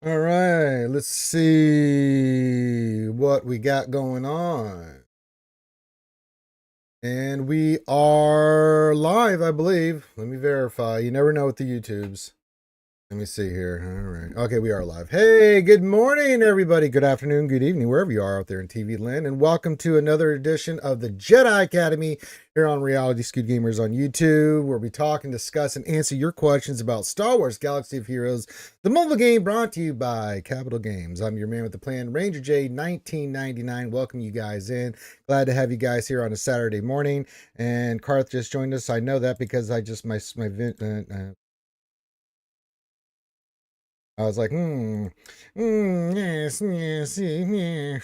All right, let's see what we got going on. And we are live, I believe. Let me verify. You never know with the YouTubes. Let me see here. All right. Okay, we are live. Hey, good morning, everybody. Good afternoon, good evening, wherever you are out there in TV land. And welcome to another edition of the Jedi Academy here on Reality Scoot Gamers on YouTube, where we talk and discuss and answer your questions about Star Wars Galaxy of Heroes, the mobile game brought to you by Capital Games. I'm your man with the plan, Ranger J 1999. Welcome you guys in. Glad to have you guys here on a Saturday morning. And Karth just joined us. I know that because I just, I was like, yes, yes, yeah.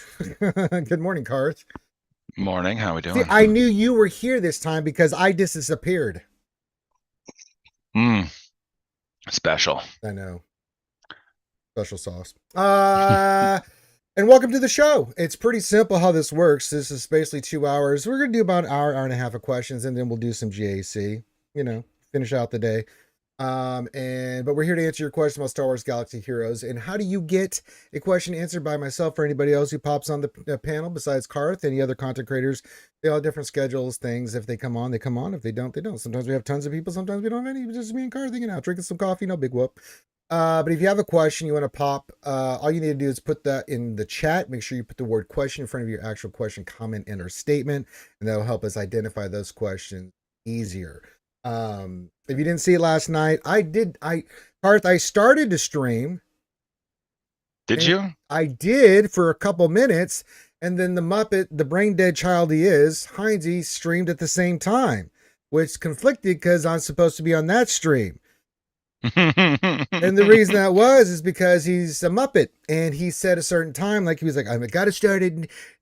Good morning, Karth. Morning, how we See, doing? I knew you were here this time because I disappeared. Mm, special. I know. Special sauce. And welcome to the show. It's pretty simple how this works. This is basically 2 hours. We're going to do about an hour and a half of questions, and then we'll do some GAC, finish out the day. But we're here to answer your question about Star Wars Galaxy Heroes. And how do you get a question answered by myself or anybody else who pops on the panel besides Karth? Any other content creators? They all have different schedules, things. If they come on, they come on. If they don't, they don't. Sometimes we have tons of people. Sometimes we don't have any. It's just me and Karth hanging out, drinking some coffee. No big whoop. But if you have a question you want to pop, all you need to do is put that in the chat. Make sure you put the word question in front of your actual question, comment, and or statement, and that'll help us identify those questions easier. If you didn't see it last night, Parth, I started to stream. Did you? I did for a couple minutes, and then the Muppet, the brain dead child he is, Heinzie, streamed at the same time, which conflicted because I'm supposed to be on that stream. And the reason that is because he's a Muppet and he said a certain time, like he was like, I gotta start at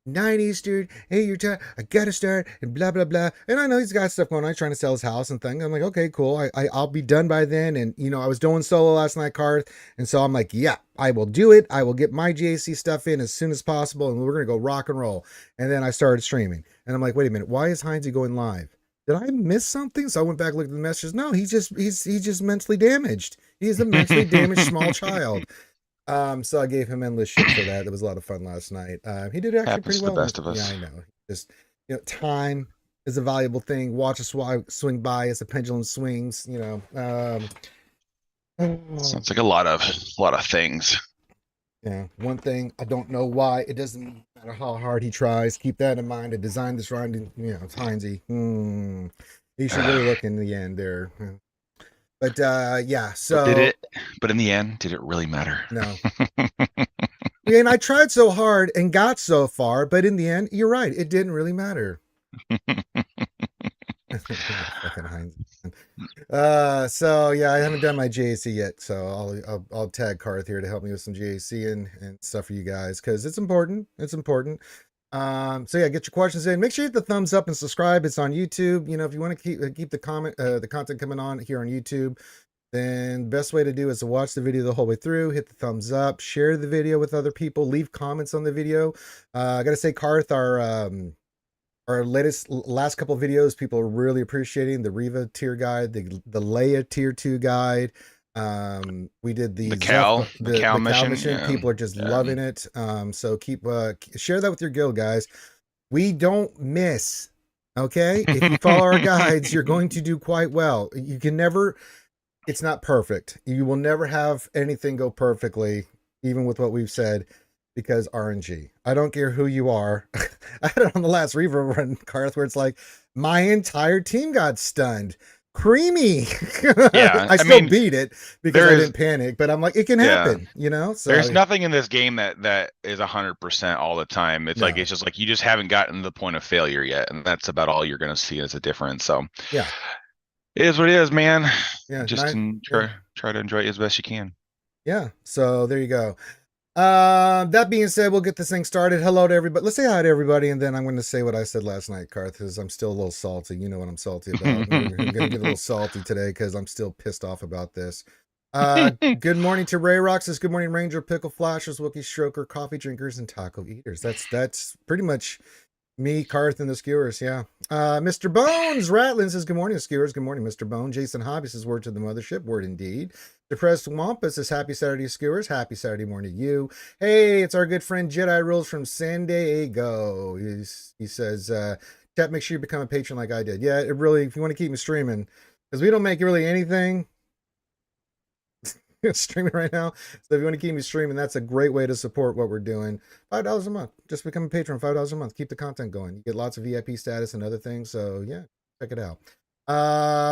9 Eastern, 8 your time, I gotta start, and blah, blah, blah. And I know he's got stuff going on, he's trying to sell his house and things. I'm like, okay, cool. I'll be done by then. And, I was doing solo last night, Karth. And so I'm like, yeah, I will do it. I will get my GAC stuff in as soon as possible. And we're going to go rock and roll. And then I started streaming. And I'm like, wait a minute, why is Heinzie going live? Did I miss something? So I went back, looked at the messages. No, he's just mentally damaged. He's a mentally damaged small child. So I gave him endless shit for that. It was a lot of fun last night. He did actually Happens pretty to the well. best of Yeah, us. I know. Just time is a valuable thing. Watch a swing by as the pendulum swings. Sounds like a lot of things. Yeah, one thing I don't know why it doesn't matter how hard he tries. Keep that in mind. To design this round, it's Heinzie. He should really look in the end there. But yeah, But did so it? But in the end, did it really matter? no. And I tried so hard and got so far, but in the end, you're right. It didn't really matter. Fucking Heinz. So yeah, I haven't done my GAC yet, so I'll tag Karth here to help me with some GAC and stuff for you guys because it's important. It's important. So yeah, get your questions in. Make sure you hit the thumbs up and subscribe. It's on YouTube. If you want to keep the content coming on here on YouTube, then the best way to do is to watch the video the whole way through, hit the thumbs up, share the video with other people, leave comments on the video. I gotta say, Karth, our last couple of videos, people are really appreciating the Riva tier guide, the Leia tier 2 guide. We did the the Cal Cal mission. mission. Yeah. People are just Yeah. loving it. So keep share that with your guild, guys. We don't miss. Okay, if you follow our guides, you're going to do quite well. You can never. It's not perfect. You will never have anything go perfectly, even with what we've said, because RNG. I don't care who you are. I had it on the last Reaver run, Karth, where it's like my entire team got stunned. Creamy. Yeah. I I still mean, beat it because I there's didn't panic, but I'm like, it can yeah. happen, There's So nothing in this game that is 100% all the time. It's no, just like you just haven't gotten to the point of failure yet, and that's about all you're gonna see as a difference. So yeah, it is what it is, man. yeah, Just yeah, try to enjoy it as best you can. yeah. So there you go. That being said, we'll get this thing started. Hello to everybody. Let's say hi to everybody, and then I'm going to say what I said last night, Karth, because I'm still a little salty. You know what I'm salty about. I'm going to get a little salty today because I'm still pissed off about this. Good morning to Ray Roxas. Good morning, Ranger, Pickle Flashers, Wookie Stroker, Coffee Drinkers, and Taco Eaters. That's pretty much Me, Karth, and the skewers. Yeah. Mr. Bones Ratlin says, good morning, skewers. Good morning, Mr. Bone. Jason Hobby says, word to the mothership. Word indeed. Depressed Wampus says, happy Saturday, skewers. Happy Saturday morning to you. Hey, it's our good friend Jedi Rules from San Diego. He says, chat, make sure you become a patron like I did. Yeah, it really, if you want to keep me streaming, because we don't make really anything streaming right now. So if you want to keep me streaming, that's a great way to support what we're doing. $5 a month. Just become a patron. $5 a month. Keep the content going. You get lots of VIP status and other things. So yeah, check it out.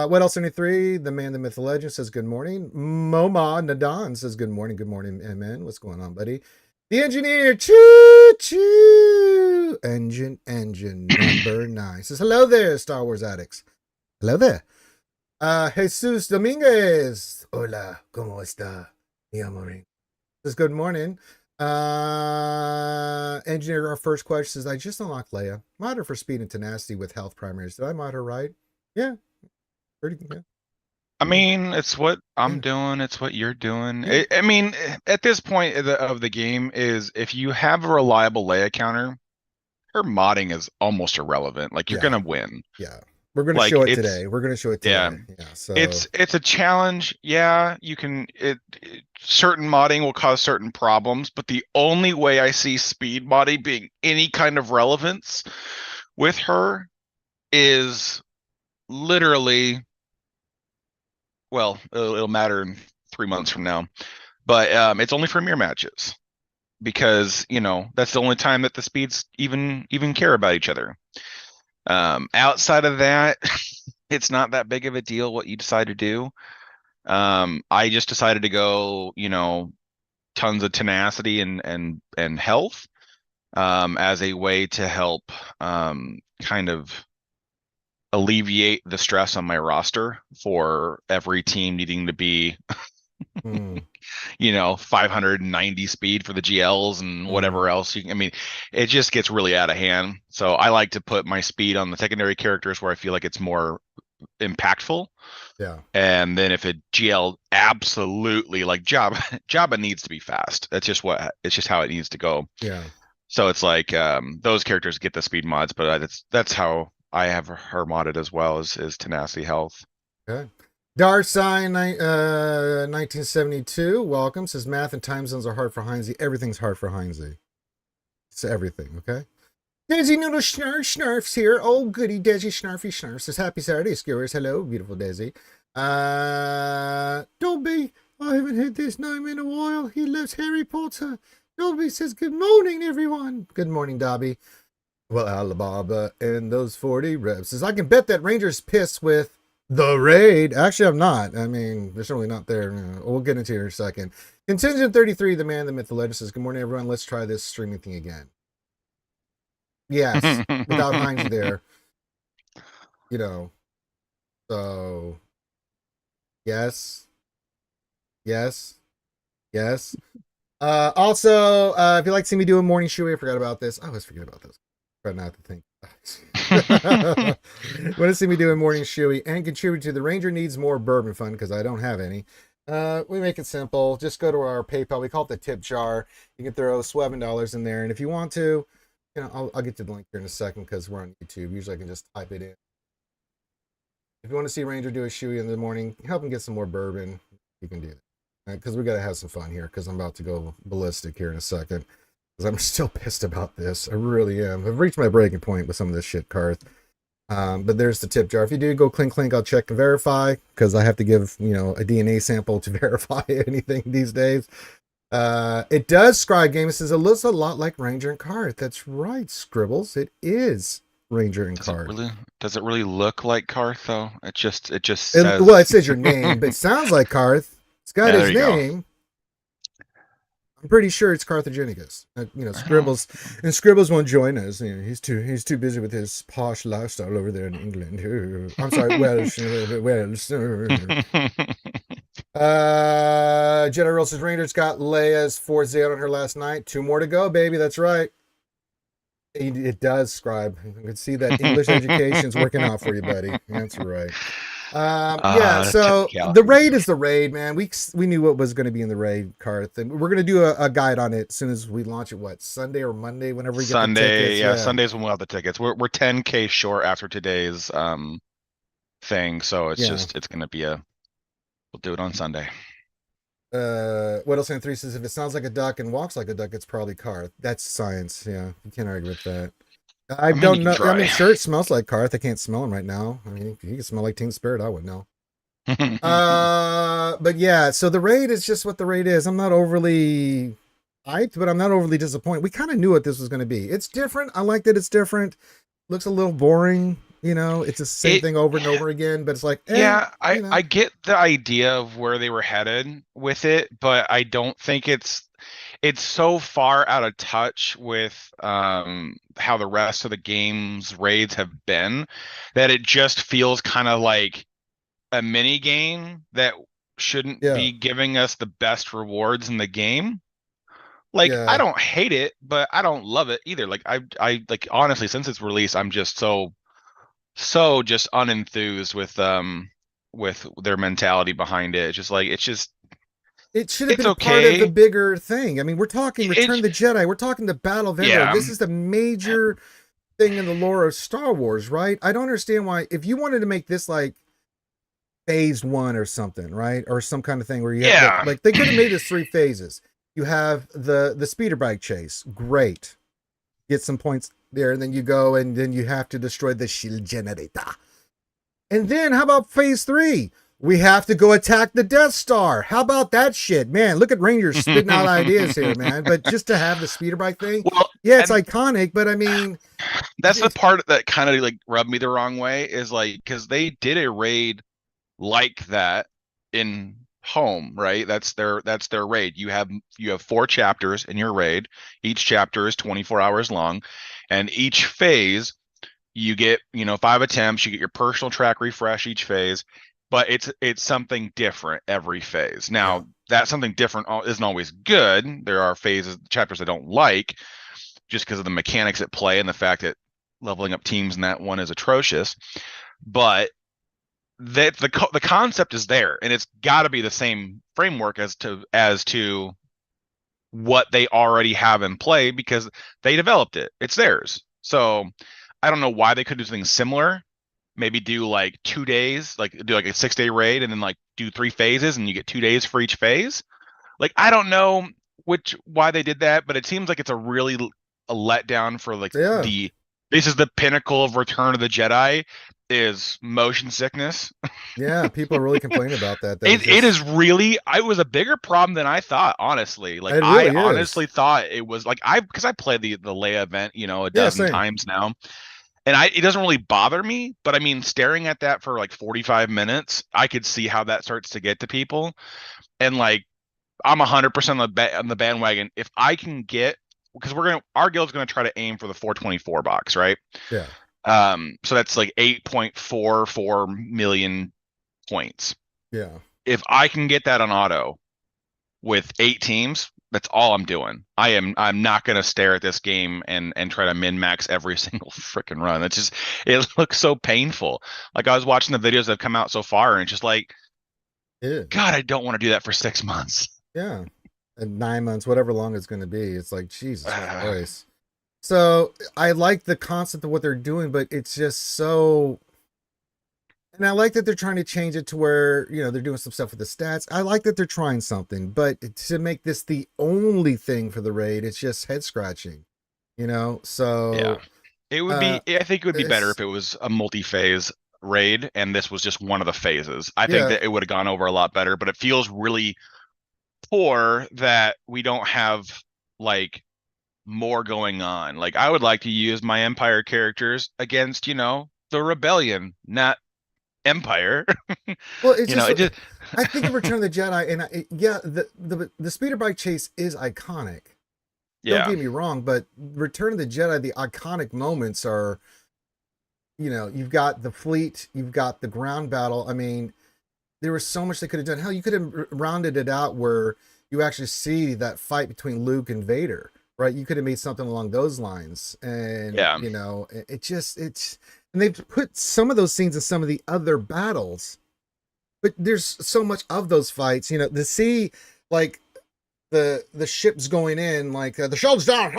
What else? 73. The man, the myth, the legend says good morning. Moma Nadan says good morning. Good morning, MN. What's going on, buddy? The engineer, choo choo. Engine number 9 says hello there, Star Wars addicts. Hello there. Jesus Dominguez. Hola, ¿cómo está, mi amor? Says good morning. Engineer, our first question says, I just unlocked Leia. Mod her for speed and tenacity with health primaries. Did I mod her right? Yeah. Pretty good. Yeah. I mean, it's what I'm doing. It's what you're doing. Yeah. I mean, at this point of the game is if you have a reliable Leia counter, her modding is almost irrelevant. Like you're gonna win. Yeah. We're going to show it today. We're going to show it today. Yeah. So it's a challenge. Yeah, you can. Certain modding will cause certain problems, but the only way I see speed modding being any kind of relevance with her is literally. Well, it'll matter in 3 months from now, but it's only for mirror matches because that's the only time that the speeds even care about each other. Outside of that, it's not that big of a deal what you decide to do. I just decided to go, tons of tenacity and health as a way to help kind of alleviate the stress on my roster for every team needing to be 590 speed for the GLs and whatever else it just gets really out of hand. So I like to put my speed on the secondary characters where I feel like it's more impactful. Yeah. And then if a GL absolutely like Jabba needs to be fast. It's just how it needs to go. Yeah. So it's like those characters get the speed mods, but that's how I have her modded as well as tenacity health. Okay. Darsign 1972 welcome, says math and time zones are hard for Heinze. Everything's hard for Heinze. It's everything, okay? Daisy Noodle Snarfs here. Oh goody, Daisy Snarfy Snarf says happy Saturday, skewers. Hello, beautiful Daisy. Dobby, I haven't had this name in a while. He loves Harry Potter. Dobby says good morning, everyone. Good morning, Dobby. Well, Alibaba and those 40 reps says I can bet that Ranger's pissed with the raid. Actually, I'm not. I mean, they're certainly not there. We'll get into it in a second. Contingent 33, the man, the myth, the legend says, good morning, everyone. Let's try this streaming thing again. Yes, without Heinz there. So, yes. Also, if you'd like to see me do a morning shoey, I forgot about this. I always forget about this. Try not to think. Want to see me do a morning shoey and contribute to the Ranger Needs More Bourbon Fund because I don't have any. We make it simple. Just go to our PayPal. We call it the tip jar. You can throw $11 in there, and if you want to, I'll get to the link here in a second because we're on YouTube. Usually I can just type it in. If you want to see Ranger do a shoey in the morning, help him get some more bourbon, you can do that. Because we got to have some fun here because I'm about to go ballistic here in a second. Because I'm still pissed about this. I really am. I've reached my breaking point with some of this shit, Karth. But there's the tip jar. If you do go clink, I'll check and verify because I have to give, a DNA sample to verify anything these days. It does, Scribe Game. It says it looks a lot like Ranger and Karth. That's right, Scribbles. It is Ranger and Karth. Does it really look like Karth though? It just says. Well, it says your name, but it sounds like Karth. It's got his name. Go. I'm pretty sure it's Carthagenicus. Scribbles won't join us. He's too busy with his posh lifestyle over there in England. I'm sorry, Welsh. Jedi Rolls' Rangers got Leia's 4Z on her last night. 2 more to go, baby. That's right. It does, Scribe. You can see that English education's working out for you, buddy. That's right. Yeah, Uh, so the technicalities. raid is the raid, man. We knew what was going to be in the raid, Karth, and we're going to do a guide on it as soon as we launch it. What, Sunday or Monday, whenever we get the Sunday, tickets. yeah, Yeah, Sunday's when we'll have the tickets. We're 10K short after today's thing, so yeah. it's gonna be a we'll do it on Sunday. What else? And three says if it sounds like a duck and walks like a duck, it's probably Karth. That's science. Yeah, you can't argue with that. I I mean, you don't can know. I mean, try. sure, it smells like Karth. I can't smell him right now. I mean, he can smell like Teen Spirit. I would know. But yeah, so the raid is just what the raid is. I'm not overly hyped, but I'm not overly disappointed. We kind of knew what this was going to be. It's different. I like that it's different. Looks a little boring, it's the same It thing over and over again, but it's like, Yeah, you I know. get the idea of where they were headed with it, but I don't think it's so far out of touch with how the rest of the game's raids have been that it just feels kind of like a mini game that shouldn't Yeah, be giving us the best rewards in the game. Like I yeah. don't hate it, but I don't love it either. Like I like honestly since its release, I'm just so just unenthused with their mentality behind it. It's just like It should have it's been part of the okay. bigger thing. I mean, we're talking Return It's of the Jedi. We're talking the Battle of Endor. yeah. This is the major thing in the lore of Star Wars, right? I don't understand why, if you wanted to make this like phase one or something, right? Or some kind of thing where you have Yeah. like they could have made this three phases. You have the speeder bike chase. Great. Get some points there, and then you go and then you have to destroy the shield generator. And then how about phase three? We have to go attack the Death Star. How about that shit? Man, look at Rangers spitting out ideas here, man. But just to have the speeder bike thing, Well, yeah, it's and iconic, but I mean, that's the part that kind of like rubbed me the wrong way is like because they did a raid like that in home, right? That's their raid. You have 4 chapters in your raid. Each chapter is 24 hours long, and each phase you get 5 attempts. You get your personal track refresh each phase, but it's something different every phase. yeah, Now that something different isn't always good. There are phases chapters I don't like just because of the mechanics at play and the fact that leveling up teams in that one is atrocious. But that the concept is there, and it's got to be the same framework as to what they already have in play because they developed it. It's theirs. So I don't know why they could do something similar. Maybe do like 2 days, like do like a 6-day raid and then like do 3 phases and you get 2 days for each phase. Like I don't know why they did that, but it seems like it's a letdown for like yeah, the this is the pinnacle of Return of the Jedi is motion sickness. yeah. People are really complaining about that. That it's It just, is really I was a bigger problem than I thought, honestly. Like it I really is. honestly thought it was like I because I played the Leia event, a Yeah, dozen same. times now. And it doesn't really bother me, but I mean staring at that for like 45 minutes, I could see how that starts to get to people. And like I'm 100% on the bandwagon. If I can get because our guild's gonna try to aim for the 424 box, right? Yeah, So that's like 8.44 million points. yeah, If I can get that on auto with 8 teams, that's all I'm doing. I'm not gonna stare at this game and try to min max every single freaking run. It looks so painful. Like I was watching the videos that have come out so far, and it's just like, yeah, God, I don't want to do that for 6 months. yeah. And 9 months, whatever long it's going to be, it's like Jesus Christ. So I like the concept of what they're doing, but it's just so. And I like that they're trying to change it to where, they're doing some stuff with the stats. I like that they're trying something, but to make this the only thing for the raid, it's just head scratching, Yeah. So, I think it would be better it's, if it was a multi-phase raid and this was just one of the phases. I think yeah, that it would have gone over a lot better, but it feels really poor that we don't have like more going on. Like I would like to use my Empire characters against, the rebellion, not Empire. well, it's just, It just I think of Return of the Jedi, and yeah, the speeder bike chase is iconic. Don't yeah. get me wrong, but Return of the Jedi, the iconic moments are, you've got the fleet, you've got the ground battle. I mean, there was so much they could have done. Hell, you could have rounded it out where you actually see that fight between Luke and Vader, right? You could have made something along those lines. And, Yeah. it just, and they've put some of those scenes in some of the other battles but there's so much of those fights, you know, to see like the ships going in, like the shoulders down,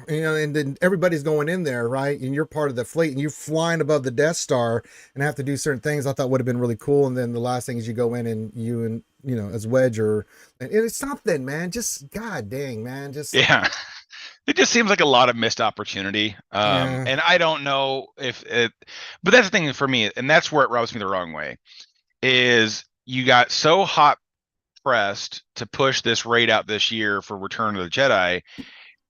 you know, and then everybody's going in there, right? And you're part of the fleet, and you're flying above the Death Star and have to do certain things. I thought would have been really cool. And then the last thing is you go in and you know, as Wedge or and it's something, man. Just god dang, man. Just Yeah. It just seems like a lot of missed opportunity. yeah, And I don't know if it, but that's the thing for me, and that's where it rubs me the wrong way, is you got so hot pressed to push this raid out this year for Return of the Jedi,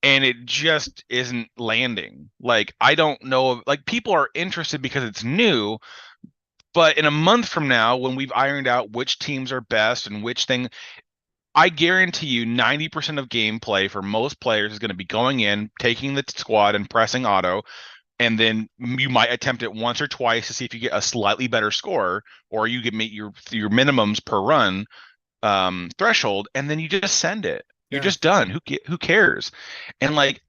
and it just isn't landing. Like, I don't know, like, people are interested because it's new, but in a month from now, when we've ironed out which teams are best and which thing, I guarantee you 90% of gameplay for most players is going to be going in, taking the squad and pressing auto, and then you might attempt it once or twice to see if you get a slightly better score, or you can meet your minimums per run threshold, and then you just send it. You're yeah, just done. Who cares? And like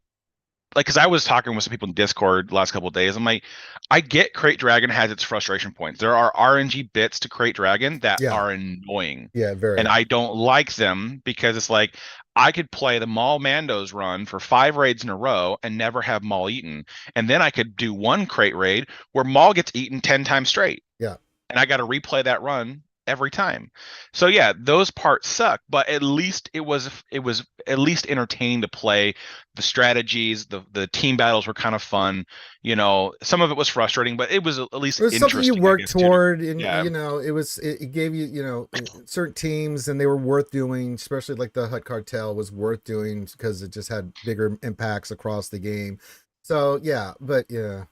because I was talking with some people in Discord the last couple of days. I'm like, I get Crate Dragon has its frustration points. There are RNG bits to Crate Dragon that yeah, are annoying, yeah, and very. I don't like them because it's like I could play the Maul Mandos run for 5 raids in a row and never have Maul eaten, and then I could do one crate raid where Maul gets eaten 10 times straight, Yeah. and I got to replay that run every time. So yeah, those parts suck, but at least it was at least entertaining to play. The strategies, the team battles were kind of fun. You know, some of it was frustrating, but it was at least It was something you interesting, I worked guess, too. toward, and Yeah. you know, it gave you, you know, certain teams, and they were worth doing, especially like the Hut Cartel was worth doing because it just had bigger impacts across the game. So yeah, but yeah.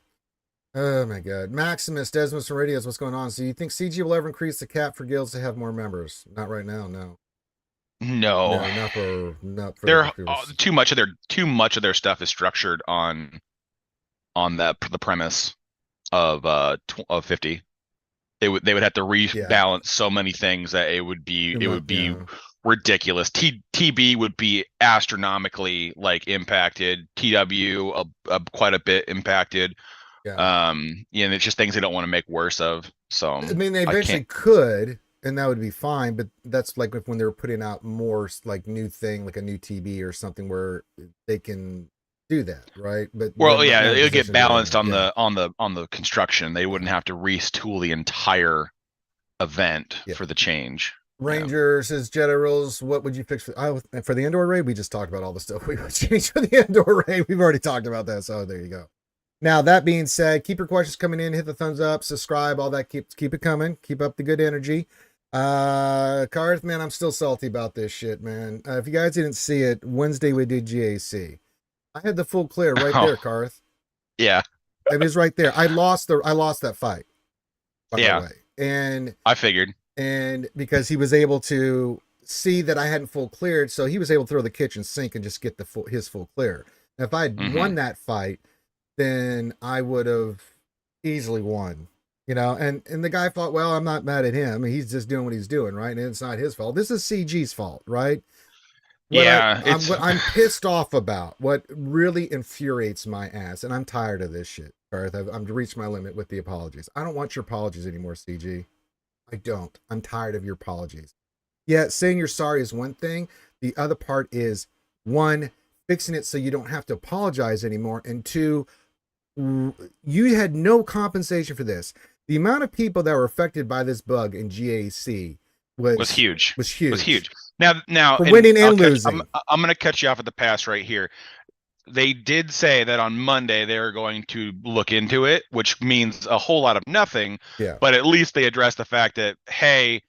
Oh my god. Maximus, Desmos and Radios, what's going on? So you think CG will ever increase the cap for guilds to have more members? Not right now, no. No, No, not for the they're foreseeable. too much of their stuff is structured on the premise of 50. They would have to Yeah. rebalance so many things that it would be Too it much, would be yeah. ridiculous. TB would be astronomically like impacted. TW quite a bit impacted. Yeah. Yeah, and it's just things they don't want to make worse of. So I mean, they I can't. eventually could, and that would be fine. But that's like if when they were putting out more like new thing, like a new TB or something, where they can do that, right? But the Well, yeah, it'll get monetization is balanced everything. on Yeah, the construction. They yeah, wouldn't have to retool the entire event yeah. for the change. Yeah. Ranger says Jedi rules. What would you fix for the indoor raid? We just talked about all the stuff we would change for the indoor raid. We've already talked about that. So there you go. Now that being said, keep your questions coming in. Hit the thumbs up, subscribe, all that. Keep it coming. Keep up the good energy. Karth, man, I'm still salty about this shit, man. If you guys didn't see it, Wednesday we did GAC. I had the full clear right Oh, there, Karth. yeah, It was right there. I lost that fight, by the yeah. way. I figured. And because he was able to see that I hadn't full cleared, so he was able to throw the kitchen sink and just get his full clear. Now, if I had won Hmm. that fight, then I would have easily won. You know, and the guy thought, well, I'm not mad at him. He's just doing what he's doing, right? And it's not his fault. This is CG's fault, right? Yeah, it's What I'm pissed off about, what really infuriates my ass, and I'm tired of this shit, Garth. I've reached my limit with the apologies. I don't want your apologies anymore, CG. I don't. I'm tired of your apologies. Yeah, saying you're sorry is one thing. The other part is one, fixing it so you don't have to apologize anymore, and two, you had no compensation for this. The amount of people that were affected by this bug in GAC was was huge. was Was huge huge. Now, for and winning and I'm losing. I'm gonna cut you off at the pass right here. They did say that on Monday they're going to look into it, which means a whole lot of nothing, Yeah, but at least they addressed the fact that, hey,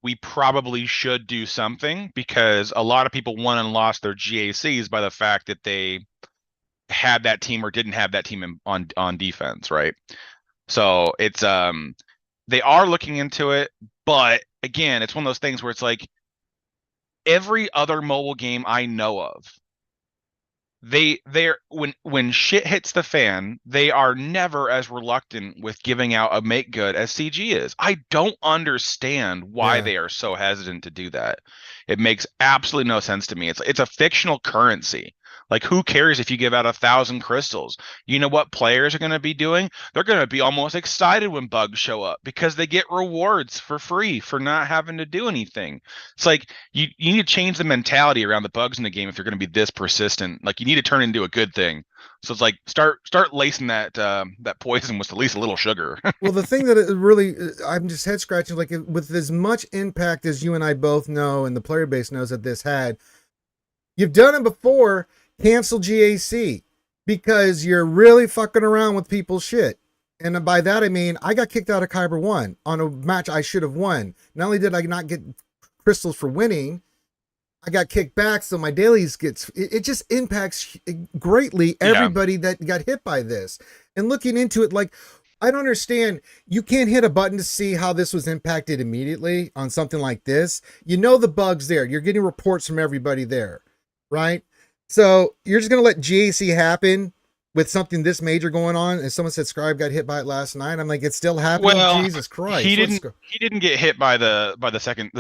we probably should do something because a lot of people won and lost their GACs by the fact that they had that team or didn't have that team on defense, right? So it's they are looking into it, but again, it's one of those things where it's like every other mobile game I know of, they're when shit hits the fan, they are never as reluctant with giving out a make good as CG is. I don't understand why yeah. they are so hesitant to do that. It makes absolutely no sense to me. It's a fictional currency. Like, who cares if you give out 1,000 crystals? You know what players are going to be doing? They're going to be almost excited when bugs show up because they get rewards for free for not having to do anything. It's like you need to change the mentality around the bugs in the game if you're going to be this persistent. Like, you need to turn it into a good thing. So it's like start lacing that that poison with at least a little sugar. Well, the thing that it really, I'm just head scratching, like with as much impact as you and I both know and the player base knows that this had, you've done it before, cancel GAC because you're really fucking around with people's shit. And by that, I mean, I got kicked out of Kyber 1 on a match I should have won. Not only did I not get crystals for winning, I got kicked back, so my dailies gets, it just impacts greatly everybody that got hit by this. And looking into it, like, I don't understand. You can't hit a button to see how this was impacted immediately on something like this. You know the bug's there. You're getting reports from everybody there, right? So you're just going to let GAC happen with something this major going on. And someone said Scribe got hit by it last night. I'm like, it's still happening. Well, Jesus Christ. he didn't get hit by the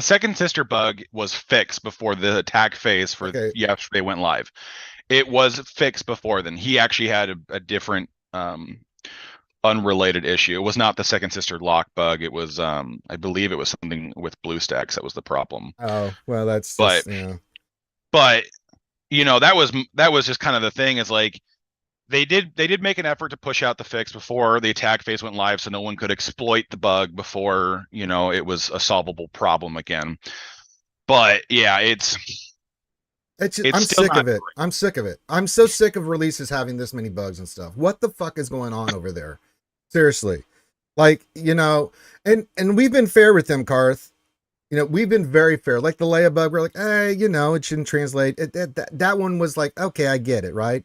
second sister bug was fixed before the attack phase for yesterday went live. It was fixed before then. He actually had a different unrelated issue. It was not the second sister lock bug. It was I believe it was something with BlueStacks that was the problem. Oh, well, that's but you know, that was just kind of the thing, is like they did make an effort to push out the fix before the attack phase went live so no one could exploit the bug before, you know, it was a solvable problem again. But yeah, it's I'm sick of it. I'm sick of it. I'm so sick of releases having this many bugs and stuff. What the fuck is going on over there? Seriously. Like, you know, and we've been fair with them, Karth. You know, we've been very fair. Like the Leia bug, we're like, hey, you know, it shouldn't translate. That one was like, okay, I get it, right?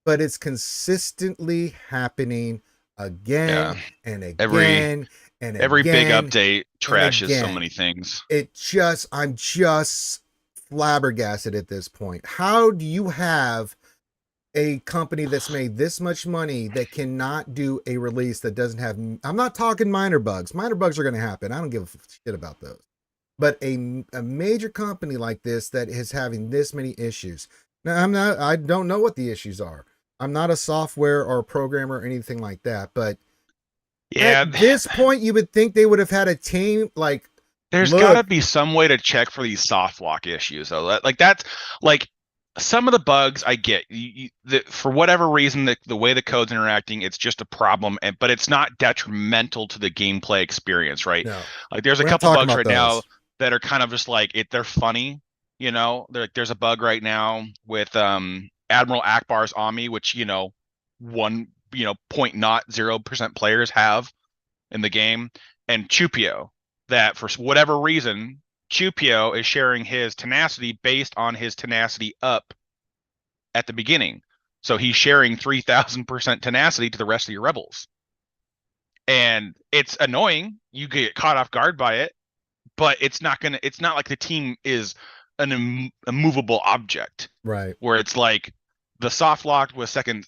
But it's consistently happening again and again and every again, big update trashes so many things. I'm just flabbergasted at this point. How do you have a company that's made this much money that cannot do a release that doesn't have, I'm not talking minor bugs. Minor bugs are going to happen. I don't give a shit about those. But a major company like this that is having this many issues. Now, I don't know what the issues are. I'm not a software or a programmer or anything like that, but at this point, you would think they would have had a team like. There's got to be some way to check for these soft lock issues, though. Like that's like some of the bugs I get. For whatever reason, the way the code's interacting, it's just a problem, but it's not detrimental to the gameplay experience, right? No. Like there's a couple bugs right now that are kind of just like they're funny, you know. There's a bug right now with Admiral Akbar's Ami, which, you know, 0.0% players have in the game, and Chupio, that for whatever reason Chupio is sharing his tenacity based on his tenacity up at the beginning. So he's sharing 3,000% tenacity to the rest of your rebels. And it's annoying. You get caught off guard by it, but it's not like the team is an immovable object. Right. Where it's like the soft lock with second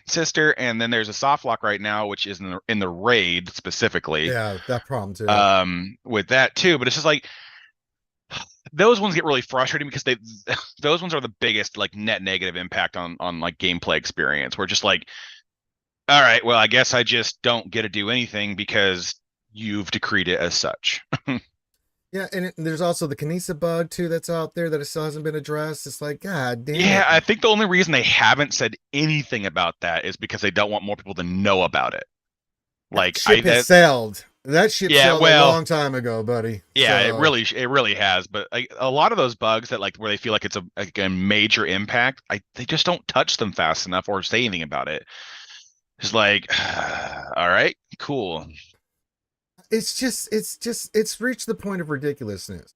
sister, and then there's a soft lock right now, which is in the raid specifically. Yeah, that problem too. With that too, but it's just like those ones get really frustrating because those ones are the biggest like net negative impact on like gameplay experience. We're just like, all right, well, I guess I just don't get to do anything because you've decreed it as such. Yeah, and there's also the Kinesa bug too that's out there that it still hasn't been addressed. It's like, God damn. Yeah, I think the only reason they haven't said anything about that is because they don't want more people to know about it. Like that ship has sailed. That ship sailed a long time ago, buddy. Yeah, so. It really has. But like a lot of those bugs that like where they feel like it's a major impact, they just don't touch them fast enough or say anything about it. It's like, all right, cool. It's reached the point of ridiculousness,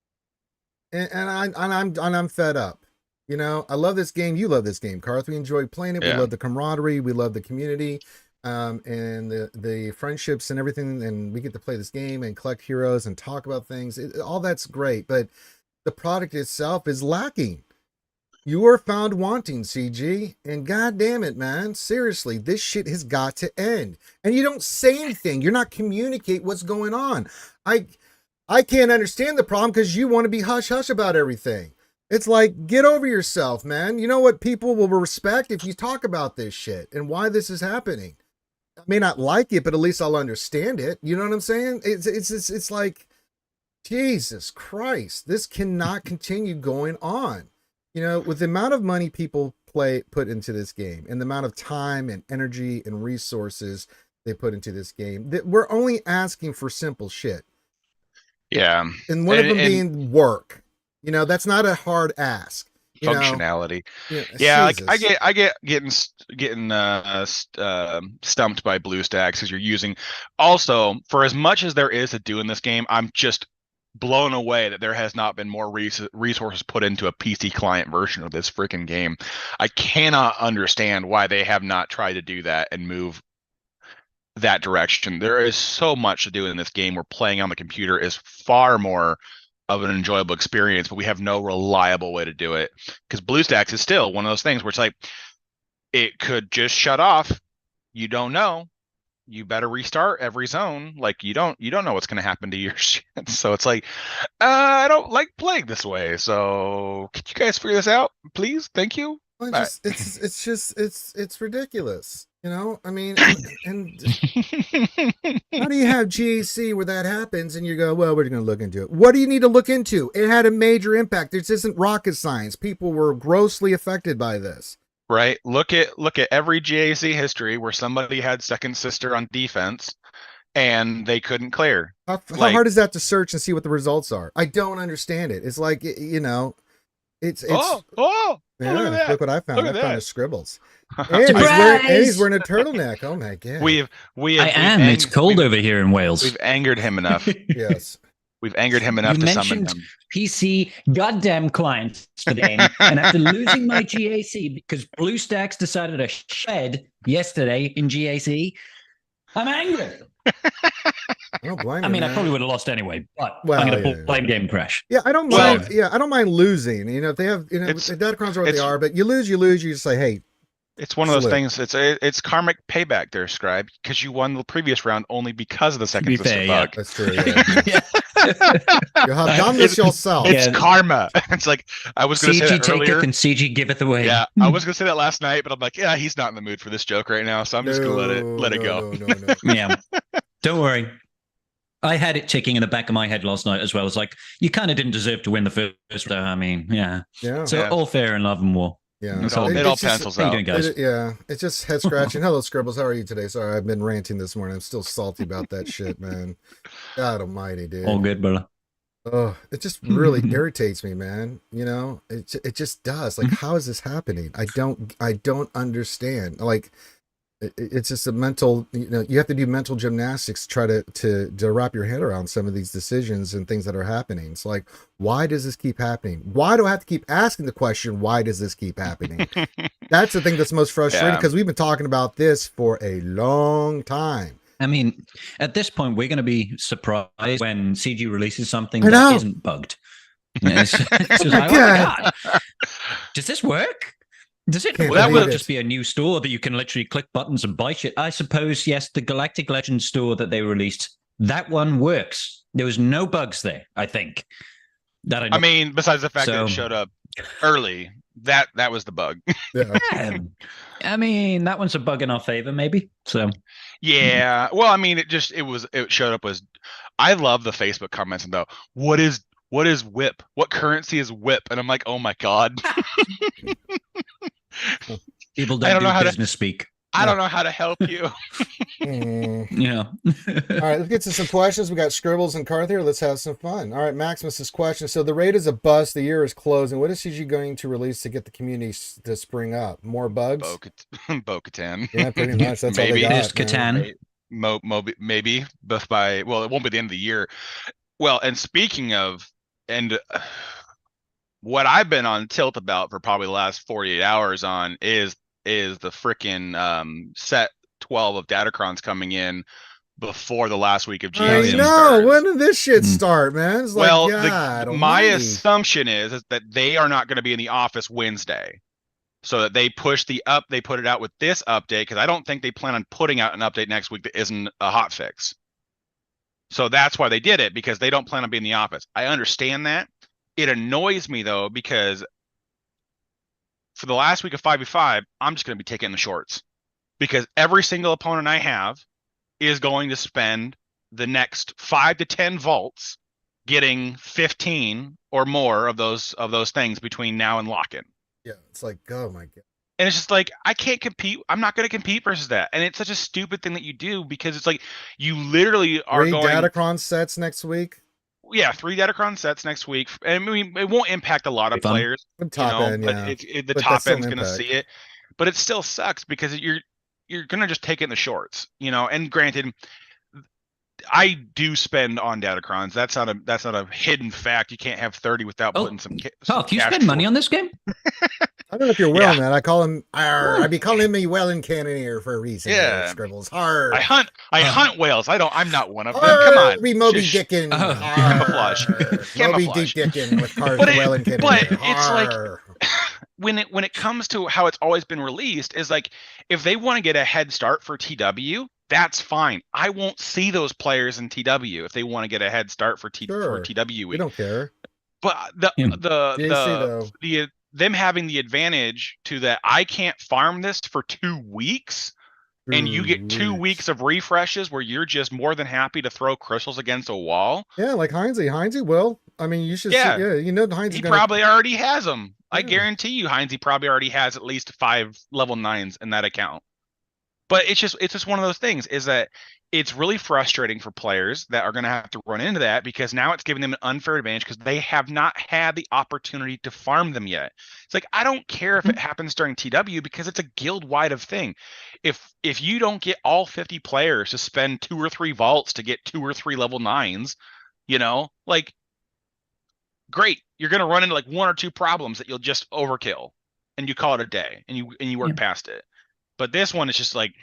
and I'm fed up. You know, I love this game. You love this game, Karth. We enjoy playing it. We love the camaraderie. We love the community, and the friendships and everything. And we get to play this game and collect heroes and talk about things. All that's great, but the product itself is lacking. You are found wanting, CG, and god damn it, man. Seriously, this shit has got to end. And you don't say anything. You're not communicate what's going on. I can't understand the problem because you want to be hush-hush about everything. It's like, get over yourself, man. You know what people will respect if you talk about this shit and why this is happening. I may not like it, but at least I'll understand it. You know what I'm saying? It's like, Jesus Christ, this cannot continue going on. You know, with the amount of money people put into this game and the amount of time and energy and resources they put into this game, that we're only asking for simple shit. Yeah. And one of them being work. You know, that's not a hard ask. Functionality. Yeah, like I get getting stumped by BlueStacks because you're using. Also, for as much as there is to do in this game, I'm just blown away that there has not been more resources put into a PC client version of this freaking game. I cannot understand why they have not tried to do that and move that direction. There is so much to do in this game where playing on the computer is far more of an enjoyable experience, but we have no reliable way to do it because BlueStacks is still one of those things where it's like it could just shut off. You don't know. You better restart every zone. Like you don't know what's going to happen to your shit. So it's like I don't like playing this way. So could you guys figure this out, please? Thank you. It's ridiculous. You know, I mean, and how do you have GAC where that happens and you go, well, we're going to look into it. What do you need to look into? It had a major impact. This isn't rocket science. People were grossly affected by this. Right. Look at every GAC history where somebody had second sister on defense and they couldn't clear. How hard is that to search and see what the results are? I don't understand it. It's like, you know, it's yeah, look what I found. I found his scribbles. And he's wearing a turtleneck. Oh my god. It's cold over here in Wales. We've angered him enough. Yes. We've angered him enough to summon him. PC goddamn clients today, and after losing my GAC because BlueStacks decided to shed yesterday in GAC, I'm angry. I don't blame you, I probably would have lost anyway, but well, I'm going to blame Game Crash. Yeah, I don't mind. Yeah, I don't mind losing. You know, if they have, you know, Datacrons are what they are, but you lose. You just say, hey. It's one of those things. It's karmic payback there, Scribe, because you won the previous round only because of the second sister bug. That's true. Yeah. You have done this yourself. It's karma. It's like I was going to say that CG earlier. Taketh and CG giveth away. Yeah, I was going to say that last night, but I'm like, yeah, he's not in the mood for this joke right now, so I'm just going to let it go. No. Yeah, don't worry. I had it ticking in the back of my head last night as well. It's like you kind of didn't deserve to win the first. I mean, yeah. So all fair in love and war. Yeah, it all pencils out. How you doing, guys? It's just head scratching. Hello, Scribbles. How are you today? Sorry, I've been ranting this morning. I'm still salty about that shit, man. God almighty, dude. All good, brother. Oh, it just really irritates me, man. You know, it just does. Like, how is this happening? I don't understand. Like, it's just a mental, you know, you have to do mental gymnastics to try to wrap your head around some of these decisions and things that are happening. It's like, why does this keep happening? Why do I have to keep asking the question, why does this keep happening? That's the thing that's most frustrating because we've been talking about this for a long time. I mean, at this point, we're going to be surprised when CG releases something that isn't bugged. It's just like, oh my God. Does this work? Does it just be a new store that you can literally click buttons and buy shit? I suppose, yes, the Galactic Legends store that they released, that one works. There was no bugs there, I think. I mean, besides the fact that it showed up early, that was the bug. Yeah. I mean, that one's a bug in our favor, maybe. So yeah. Well, I mean, it showed up as I love the Facebook comments and what is WHIP? What currency is WHIP? And I'm like, oh my God. People don't do business speak. I don't know how to help you. Yeah. All right, let's get to some questions. We got Scribbles and Carthier. Let's have some fun. All right, Maximus's question. So the raid is a bust. The year is closing. What is CG going to release to get the community to spring up? More bugs? Bo-Katan. Yeah, pretty much. That's all they got. Just Catan. Maybe, but it won't be the end of the year. Well, and speaking of, what I've been on tilt about for probably the last 48 hours on is the freaking set 12 of Datacrons coming in before the last week of GAC. I know. When did this shit start, man? It's like, God, my assumption is that they are not going to be in the office Wednesday. So that they put it out with this update because I don't think they plan on putting out an update next week that isn't a hot fix. So that's why they did it, because they don't plan on being in the office. I understand that. It annoys me though, because for the last week of 5v5, I'm just going to be taking the shorts, because every single opponent I have is going to spend the next 5 to 10 vaults getting 15 or more of those things between now and lock-in. Yeah, it's like, oh my god. And it's just like, I can't compete. I'm not going to compete versus that. And it's such a stupid thing that you do, because it's like you literally are 3 going Datacron sets next week. Yeah, 3 Datacron sets next week. I mean, it won't impact a lot of players, Top end, but yeah. the But top that's still end's an going to impact. see it. But it still sucks, because you're going to just take it in the shorts, And granted, I do spend on Datacrons. That's not a hidden fact. You can't have 30 without putting some Oh, do you cash spend money for- on this game? I don't know if you're Will Yeah. in that. I call him. I be calling me Wellen Cannoneer for a reason. Yeah. Scribbles. Har. I hunt whales. I'm not one of them. Har, Come on. Be Moby Shush. Dickin. Oh. Camouflage. Moby Camouflage. Deep Dickin with cars But Wellen Cannoneer. but it's like- Har. When it comes to how it's always been released, is like, if they want to get a head start for TW, that's fine. I won't see those players in TW if they want to get a head start for Sure. TW. We don't care. But them having the advantage to that, I can't farm this for 2 weeks, and you get 2 weeks of refreshes where you're just more than happy to throw crystals against a wall. Yeah, like Heinzie will. I mean, you should. Yeah. See, yeah, you know, Heinzie He gonna. probably already has them. I Yeah. guarantee you, Heinzie probably already has at least 5 level 9s in that account. But it's just one of those things, is that it's really frustrating for players that are going to have to run into that, because now it's giving them an unfair advantage, because they have not had the opportunity to farm them yet. It's like, I don't care if it happens during TW, because it's a guild-wide of thing. If you don't get all 50 players to spend 2 or 3 vaults to get 2 or 3 level 9s, like, great, you're going to run into like 1 or 2 problems that you'll just overkill, and you call it a day, and you work past it. But this one is just like,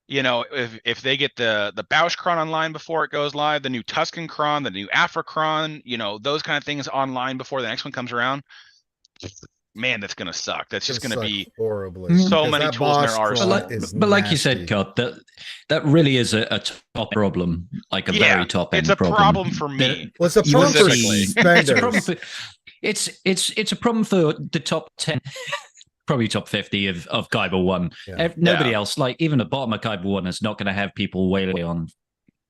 if they get the Bauschkron online before it goes live, the new Tuscan Kron, the new Afrokron, those kind of things online before the next one comes around, man, that's gonna suck. That's just gonna be horribly. so Because many that tools in their boss arsenal. clock is But like you said, nasty. God, that really is a top problem, like a very top end it's a problem. problem for me. Well, it's a You problem for won't see- spenders. It's a problem for it's a problem for the top 10, probably top 50 of Kyber 1. Yeah. Nobody else, like even the bottom of Kyber 1, is not going to have people wailing on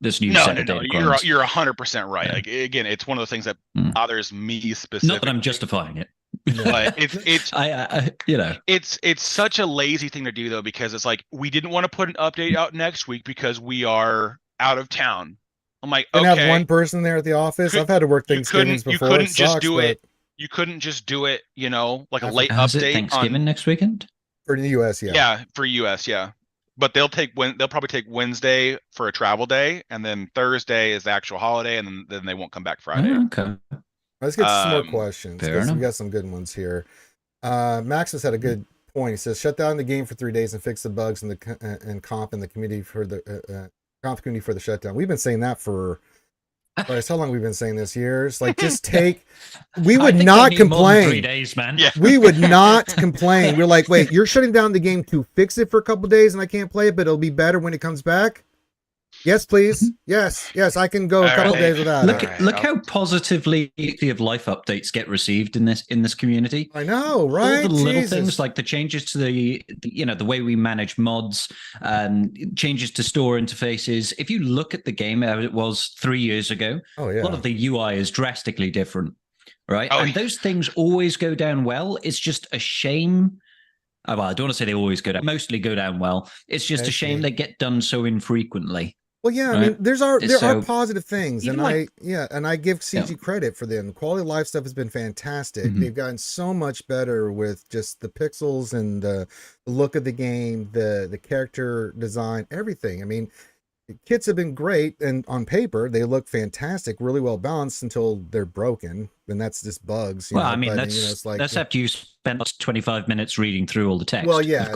this new set of data You're crimes. you're 100% right. Yeah. Like, again, it's one of those things that Mm. bothers me specifically. Not that I'm justifying it. But it's I it's such a lazy thing to do, though, because it's like, we didn't want to put an update out next week because we are out of town. I'm like, And okay, have one person there at the office. I've had to work Thanksgivings you before. couldn't It just sucks, do but it. You couldn't just do it, like a late Is it update Thanksgiving next weekend? for the US, yeah. Yeah, for US, yeah. But they'll probably take Wednesday for a travel day, and then Thursday is the actual holiday, and then they won't come back Friday. Oh, okay. Let's get to some more questions. fair 'Cause we enough. got some good ones here. Maximus had a good point. He says, "Shut down the game for 3 days and fix the bugs in the and comp in the community for the comp community for the shutdown." We've been saying that for Christ, how long we've been saying this? Years. Like, just take. We I would think not they need more than 3 complain. days, man. Yeah. We would not complain. We're like, wait, you're shutting down the game to fix it for a couple days, and I can't play it, but it'll be better when it comes back. Yes, please. Yes, I can go a All couple right. days without Look, it. look how positively quality of life updates get received in this community. I know, right? All the little Jesus. things, like the changes to the way we manage mods, changes to store interfaces. If you look at the game how it was 3 years ago, Oh a yeah. lot of the UI is drastically different, right? Oh, and yeah. those things always go down well. It's just a shame. Well, I don't want to say they always go down. Mostly go down well. It's just I a shame see. they get done so infrequently. Well, yeah, I Right? mean, there are So, positive things, even and like- I give CG credit for them. Quality of life stuff has been fantastic. Mhm. They've gotten so much better with just the pixels and the look of the game, the character design, everything. I mean, the kits have been great, and on paper they look fantastic, really well balanced until they're broken, and that's just bugs. Well, I mean, but, that's it's like, that's after you spent 25 minutes reading through all the text. well, yes, of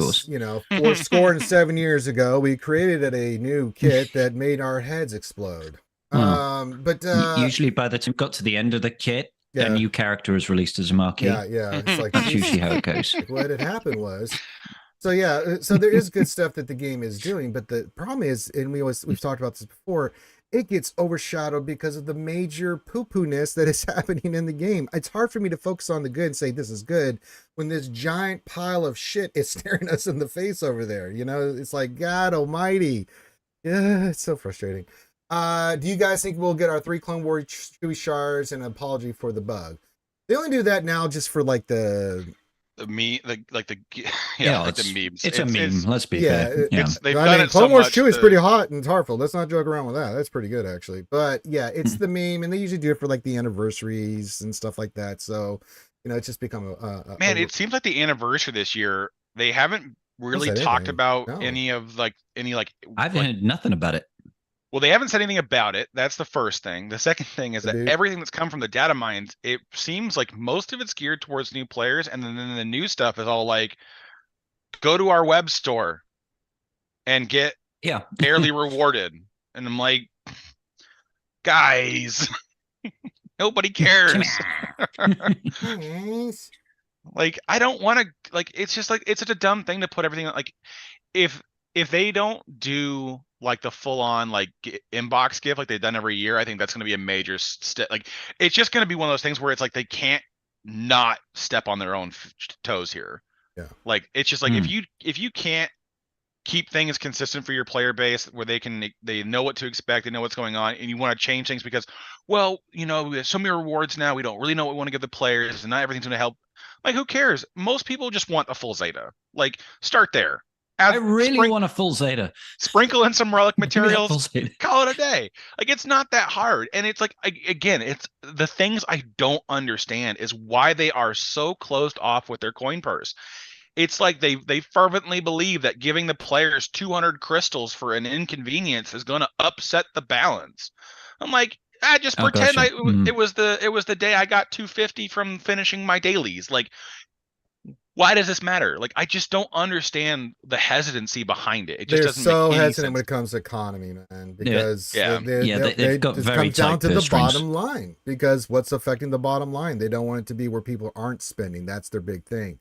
course. 7 years ago, we created a new kit that made our heads explode. But Usually, by the time you got to the end of the kit, yeah. a new character is released as a marquee. yeah, it's like That's usually how it goes. what had happened was. So yeah, so there is good stuff that the game is doing, but the problem is, and we've talked about this before, it gets overshadowed because of the major poo-poo-ness that is happening in the game. It's hard for me to focus on the good and say this is good when this giant pile of shit is staring us in the face over there. You know, it's like, God almighty. Yeah, it's so frustrating. Do you guys think we'll get our 3 Clone Wars Chewie shards and an apology for the bug? They only do that now just for like the meme, like the memes. It's a meme. Let's be fair. Yeah, they've done it Clone so Wars much. Chewie is pretty hot and Tarful. Let's not joke around with that. That's pretty good actually. But yeah, it's the meme, and they usually do it for like the anniversaries and stuff like that. So you know, it's just become a man. It seems like the anniversary this year they haven't really talked about any I haven't heard nothing about it. Well, they haven't said anything about it. That's the first thing. The second thing is that everything that's come from the data mines, it seems like most of it's geared towards new players, and then the new stuff is all like, go to our web store and get fairly rewarded. And I'm like, guys, nobody cares. Like, I don't want to, like, it's just like, it's such a dumb thing to put everything like, if they don't do like the full on like inbox gift like they've done every year, I think that's going to be a major step. Like, it's just going to be one of those things where it's like they can't not step on their own toes here. Yeah. Like, it's just like if you can't keep things consistent for your player base where they know what to expect, they know what's going on, and you want to change things because, well, you know, we have so many rewards now, we don't really know what we want to give the players, and not everything's going to help. Like, who cares? Most people just want a full Zeta. Like, start there. I really want a full Zeta. Sprinkle in some relic materials, call it a day. Like, it's not that hard. And it's like, again, it's the things I don't understand is why they are so closed off with their coin purse. It's like they fervently believe that giving the players 200 crystals for an inconvenience is going to upset the balance. I'm like, I just pretend it was the day I got 250 from finishing my dailies. Like, why does this matter? Like, I just don't understand the hesitancy behind it. It just doesn't so make any hesitant sense. when it comes to economy, man, because they've got very comes down to the strings. bottom line. Because what's affecting the bottom line? They don't want it to be where people aren't spending. That's their big thing.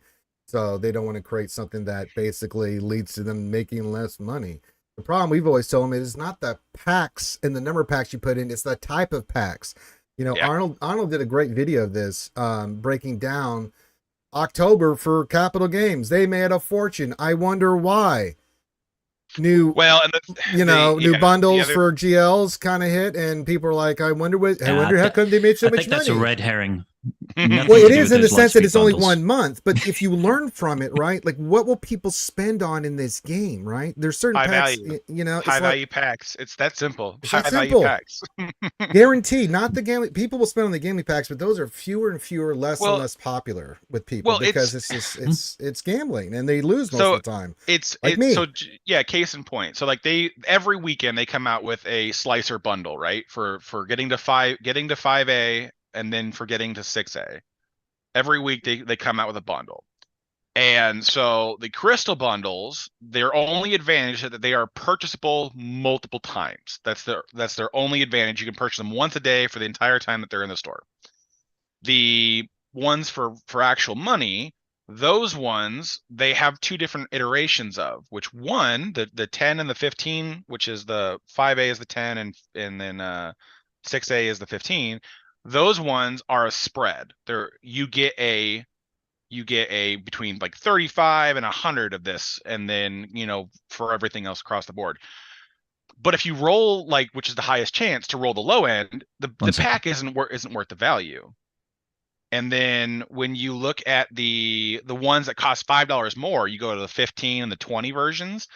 So they don't want to create something that basically leads to them making less money. The problem we've always told them is not the packs and the number of packs you put in, it's the type of packs. You know, Arnold did a great video of this, breaking down October for Capital Games. They made a fortune. I wonder why. New bundles for GLs kind of hit, and people are like, I wonder how come they made so much money. I think that's a red herring. Well, it is in the sense that it's only 1 month, but if you learn from it, right? Like, what will people spend on in this game, right? There's certain packs, high value packs. It's that simple. It's high that value simple. Packs. Guaranteed, not the game. People will spend on the gaming packs, but those are fewer and fewer, less and less popular with people because it's just it's gambling, and they lose most of the time. It's me. So yeah, case in point. So like every weekend they come out with a slicer bundle, right? For getting to 5A. And then for getting to 6A. Every week they come out with a bundle. And so the crystal bundles, their only advantage is that they are purchasable multiple times. That's their only advantage. You can purchase them once a day for the entire time that they're in the store. The ones for actual money, those ones, they have 2 different iterations of, which one, the 10 and the 15, which is the 5A is the 10 and then 6A is the 15. Those ones are a spread. You get a between like 35 and 100 of this, and then, you know, for everything else across the board. But if you roll, like, which is the highest chance to roll the low end, the pack isn't worth the value. And then when you look at the ones that cost $5 more, you go to the 15 and the 20 versions.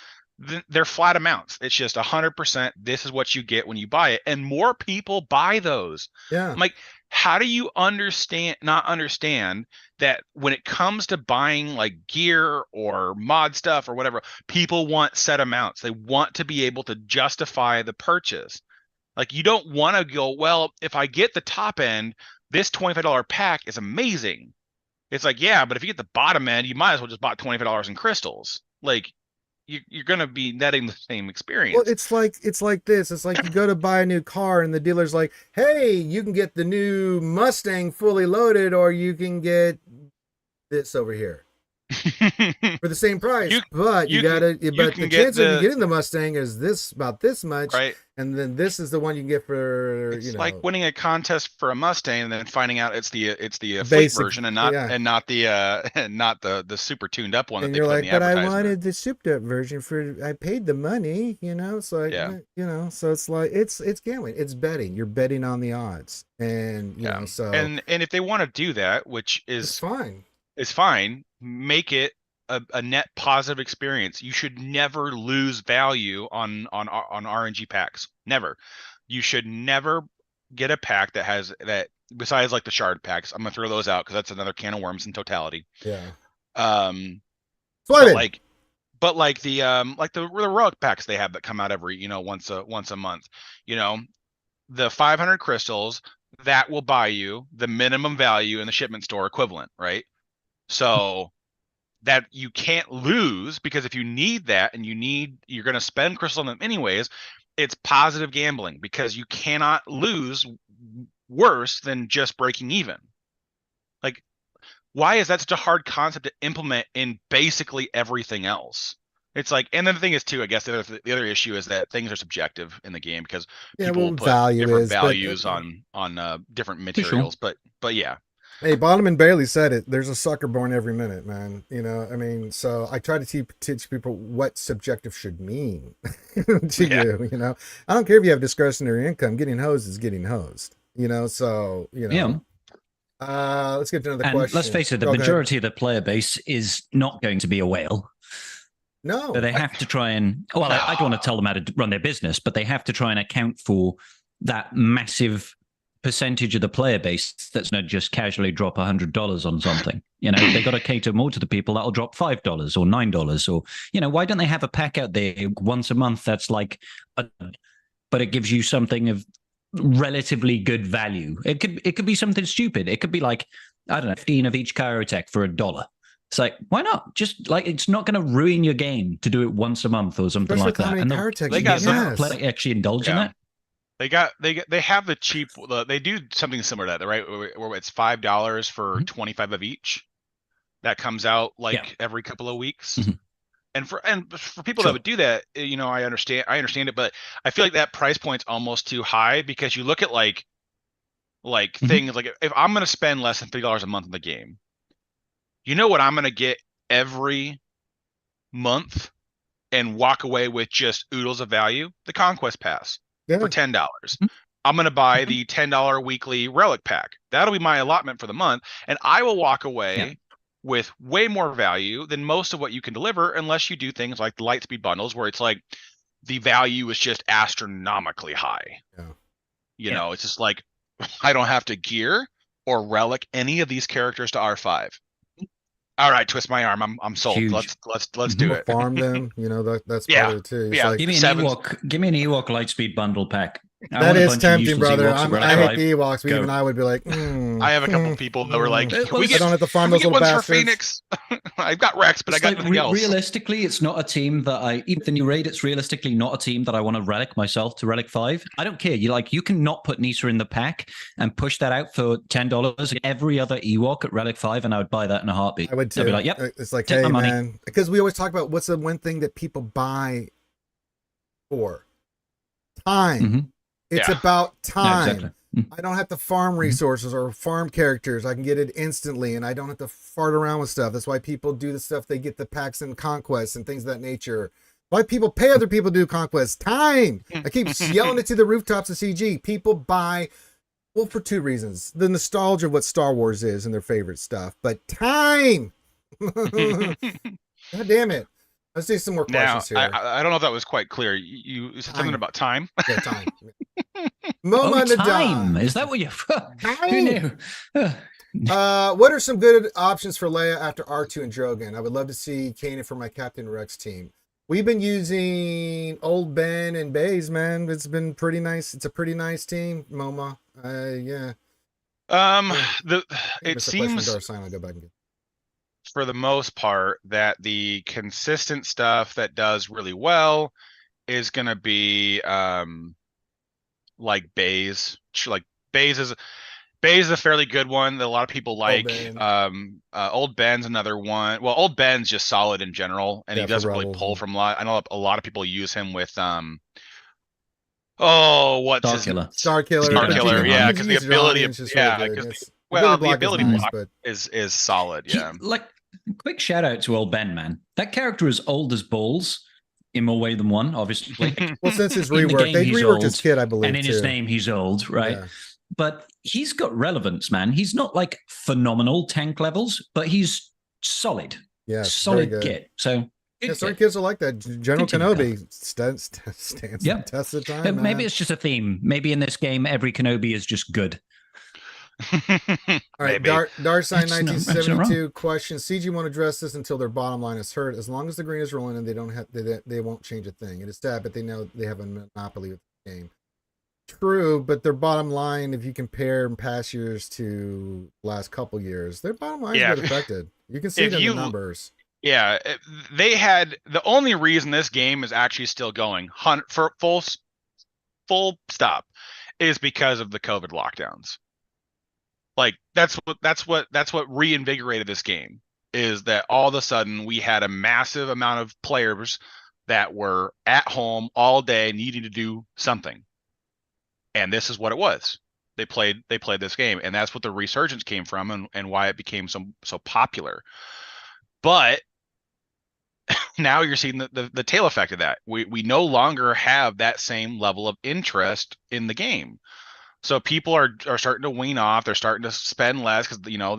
They're flat amounts. It's just 100%. This is what you get when you buy it, and more people buy those. Yeah. I'm like, how do you not understand that when it comes to buying like gear or mod stuff or whatever, people want set amounts. They want to be able to justify the purchase. Like, you don't want to go, well, if I get the top end, this $25 pack is amazing. It's like, yeah, but if you get the bottom end, you might as well just buy $25 in crystals. Like, you're going to be netting the same experience. Well, it's like this. It's like you go to buy a new car and the dealer's like, hey, you can get the new Mustang fully loaded, or you can get this over here. for the same price. You- but you gotta, but the can get chance of you getting the Mustang is about this much, right. and then this is the one you can get for It's like winning a contest for a Mustang and then finding out it's the fleet basic version and not the super tuned up one and that they you're put like, in the but I advertisement. wanted the souped up version for I paid the money, it's like so it's like it's gambling, it's betting. You're betting on the odds, and you know, so and if they want to do that, which is fine, make it a net positive experience. You should never lose value on RNG packs. Never. You should never get a pack that has that besides like the shard packs. I'm gonna throw those out because that's another can of worms in totality. Yeah. But like the relic packs they have that come out every once a month. The 500 crystals that will buy you the minimum value in the shipment store equivalent, right? So that you can't lose, because if you need that and you're going to spend crystal on them anyways, it's positive gambling because you cannot lose worse than just breaking even. Like, why is that such a hard concept to implement in basically everything else? It's like, and then the thing is too, I guess the other issue is that things are subjective in the game because people will put different values on different materials. Sure. But yeah. Hey, Bonham and Bailey said it. There's a sucker born every minute, man. I mean, so I try to teach people what subjective should mean to you. I don't care if you have discretionary income. Getting hosed is getting hosed. So Yeah. Let's get to another question. Let's face it, the majority of the player base is not going to be a whale. No. So they have to try and, I don't want to tell them how to run their business, but they have to try and account for that massive percentage of the player base that's going to just casually drop $100 on something. They got to cater more to the people that'll drop $5 or $9 or, why don't they have a pack out there once a month that's like, but it gives you something of relatively good value. It could be something stupid. It could be like, I don't know, 15 of each Kyrotech for $1. It's like, why not? Just like, it's not going to ruin your game to do it once a month or something like that. And they got some play actually indulge in it. They have the cheap. They do something similar to that, right? Where it's $5 for 25 of each. That comes out every couple of weeks. Mm-hmm. And for people that would do that, I understand it, but I feel like that price point's almost too high because you look at like things like if I'm going to spend less than $3 a month in the game, you know what I'm going to get every month and walk away with just oodles of value? The Conquest Pass. For $10. I'm going to buy the $10 weekly Relic pack. That'll be my allotment for the month. And I will walk away with way more value than most of what you can deliver unless you do things like the Lightspeed bundles where it's like the value is just astronomically high. It's just like I don't have to gear or relic any of these characters to R5. All right, twist my arm. I'm sold. Huge. Let's do it. Farm them. That's part of it too. It's like, give me an Ewok Lightspeed bundle pack. That is tempting, brother. I hate the Ewoks, but even I would be like, I have a couple of people that were like, I don't have to farm those little bastards. For Phoenix? I've got Rex, but I got nothing else. Realistically, it's not a team that even the new raid, it's realistically not a team that I want to relic myself to Relic 5. I don't care. You can not put Nisa in the pack and push that out for $10 every other Ewok at Relic 5, and I would buy that in a heartbeat. I would too. I'd be like, yep. It's like, hey, man. Because we always talk about what's the one thing that people buy for? Time. Mm-hmm. It's about time. No, exactly. I don't have to farm resources or farm characters. I can get it instantly, and I don't have to fart around with stuff. That's why people do the stuff. They get the packs and Conquest and things of that nature. Why people pay other people to do Conquest? Time. I keep yelling it to the rooftops of CG. People buy, for two reasons. The nostalgia of what Star Wars is and their favorite stuff. But time. God damn it. Let's do some more questions here. I don't know if that was quite clear. You said something about time. Yeah, time. Time. Is that what you? Who knew? What are some good options for Leia after R2 and Drogon? I would love to see Kanan for my Captain Rex team. We've been using Old Ben and Baze, man. It's been pretty nice. It's a pretty nice team, MoMA. Yeah. It seems. I'll go back and get. For the most part, that the consistent stuff that does really well is going to be like Baze. Like Baze is Bay is a fairly good one that a lot of people like. Ben. Old Ben's another one. Well, Old Ben's just solid in general, and he doesn't really pull from a lot. I know a lot of people use him with what's Star his Killer. Star Killer. Star Yeah. Killer, He's- yeah, he's because the used ability on, of it's yeah, really good. because It's- well, the block ability is nice, block but is solid. Yeah, Like, quick shout out to old Ben, man. That character is old as balls in more way than one, obviously. well, since his In the rework, game, they he's reworked old, his kid, I believe, and in too. his name, he's old, right? Yeah. But he's got relevance, man. He's not like phenomenal tank levels, but he's solid. Yeah, solid kit. So yeah, certain kids are like that. General Kenobi stands the test of time. Maybe it's just a theme. Maybe in this game, every Kenobi is just good. All right, Darsign It's not 1972 question. CG won't address this until their bottom line is hurt. As long as the green is rolling and they don't have, they won't change a thing. It is sad, but they know they have a monopoly with the game. True, but their bottom line, if you compare past years to last couple years, their bottom line has been affected. You can see it in the numbers. Yeah, they had the only reason this game is actually still going for full stop is because of the COVID lockdowns. Like that's what reinvigorated this game, is that all of a sudden we had a massive amount of players that were at home all day needing to do something. And this is what it was. They played this game, and that's what the resurgence came from and why it became so popular. But now you're seeing the tail effect of that. We no longer have that same level of interest in the game. So people are starting to wean off. They're starting to spend less because, you know,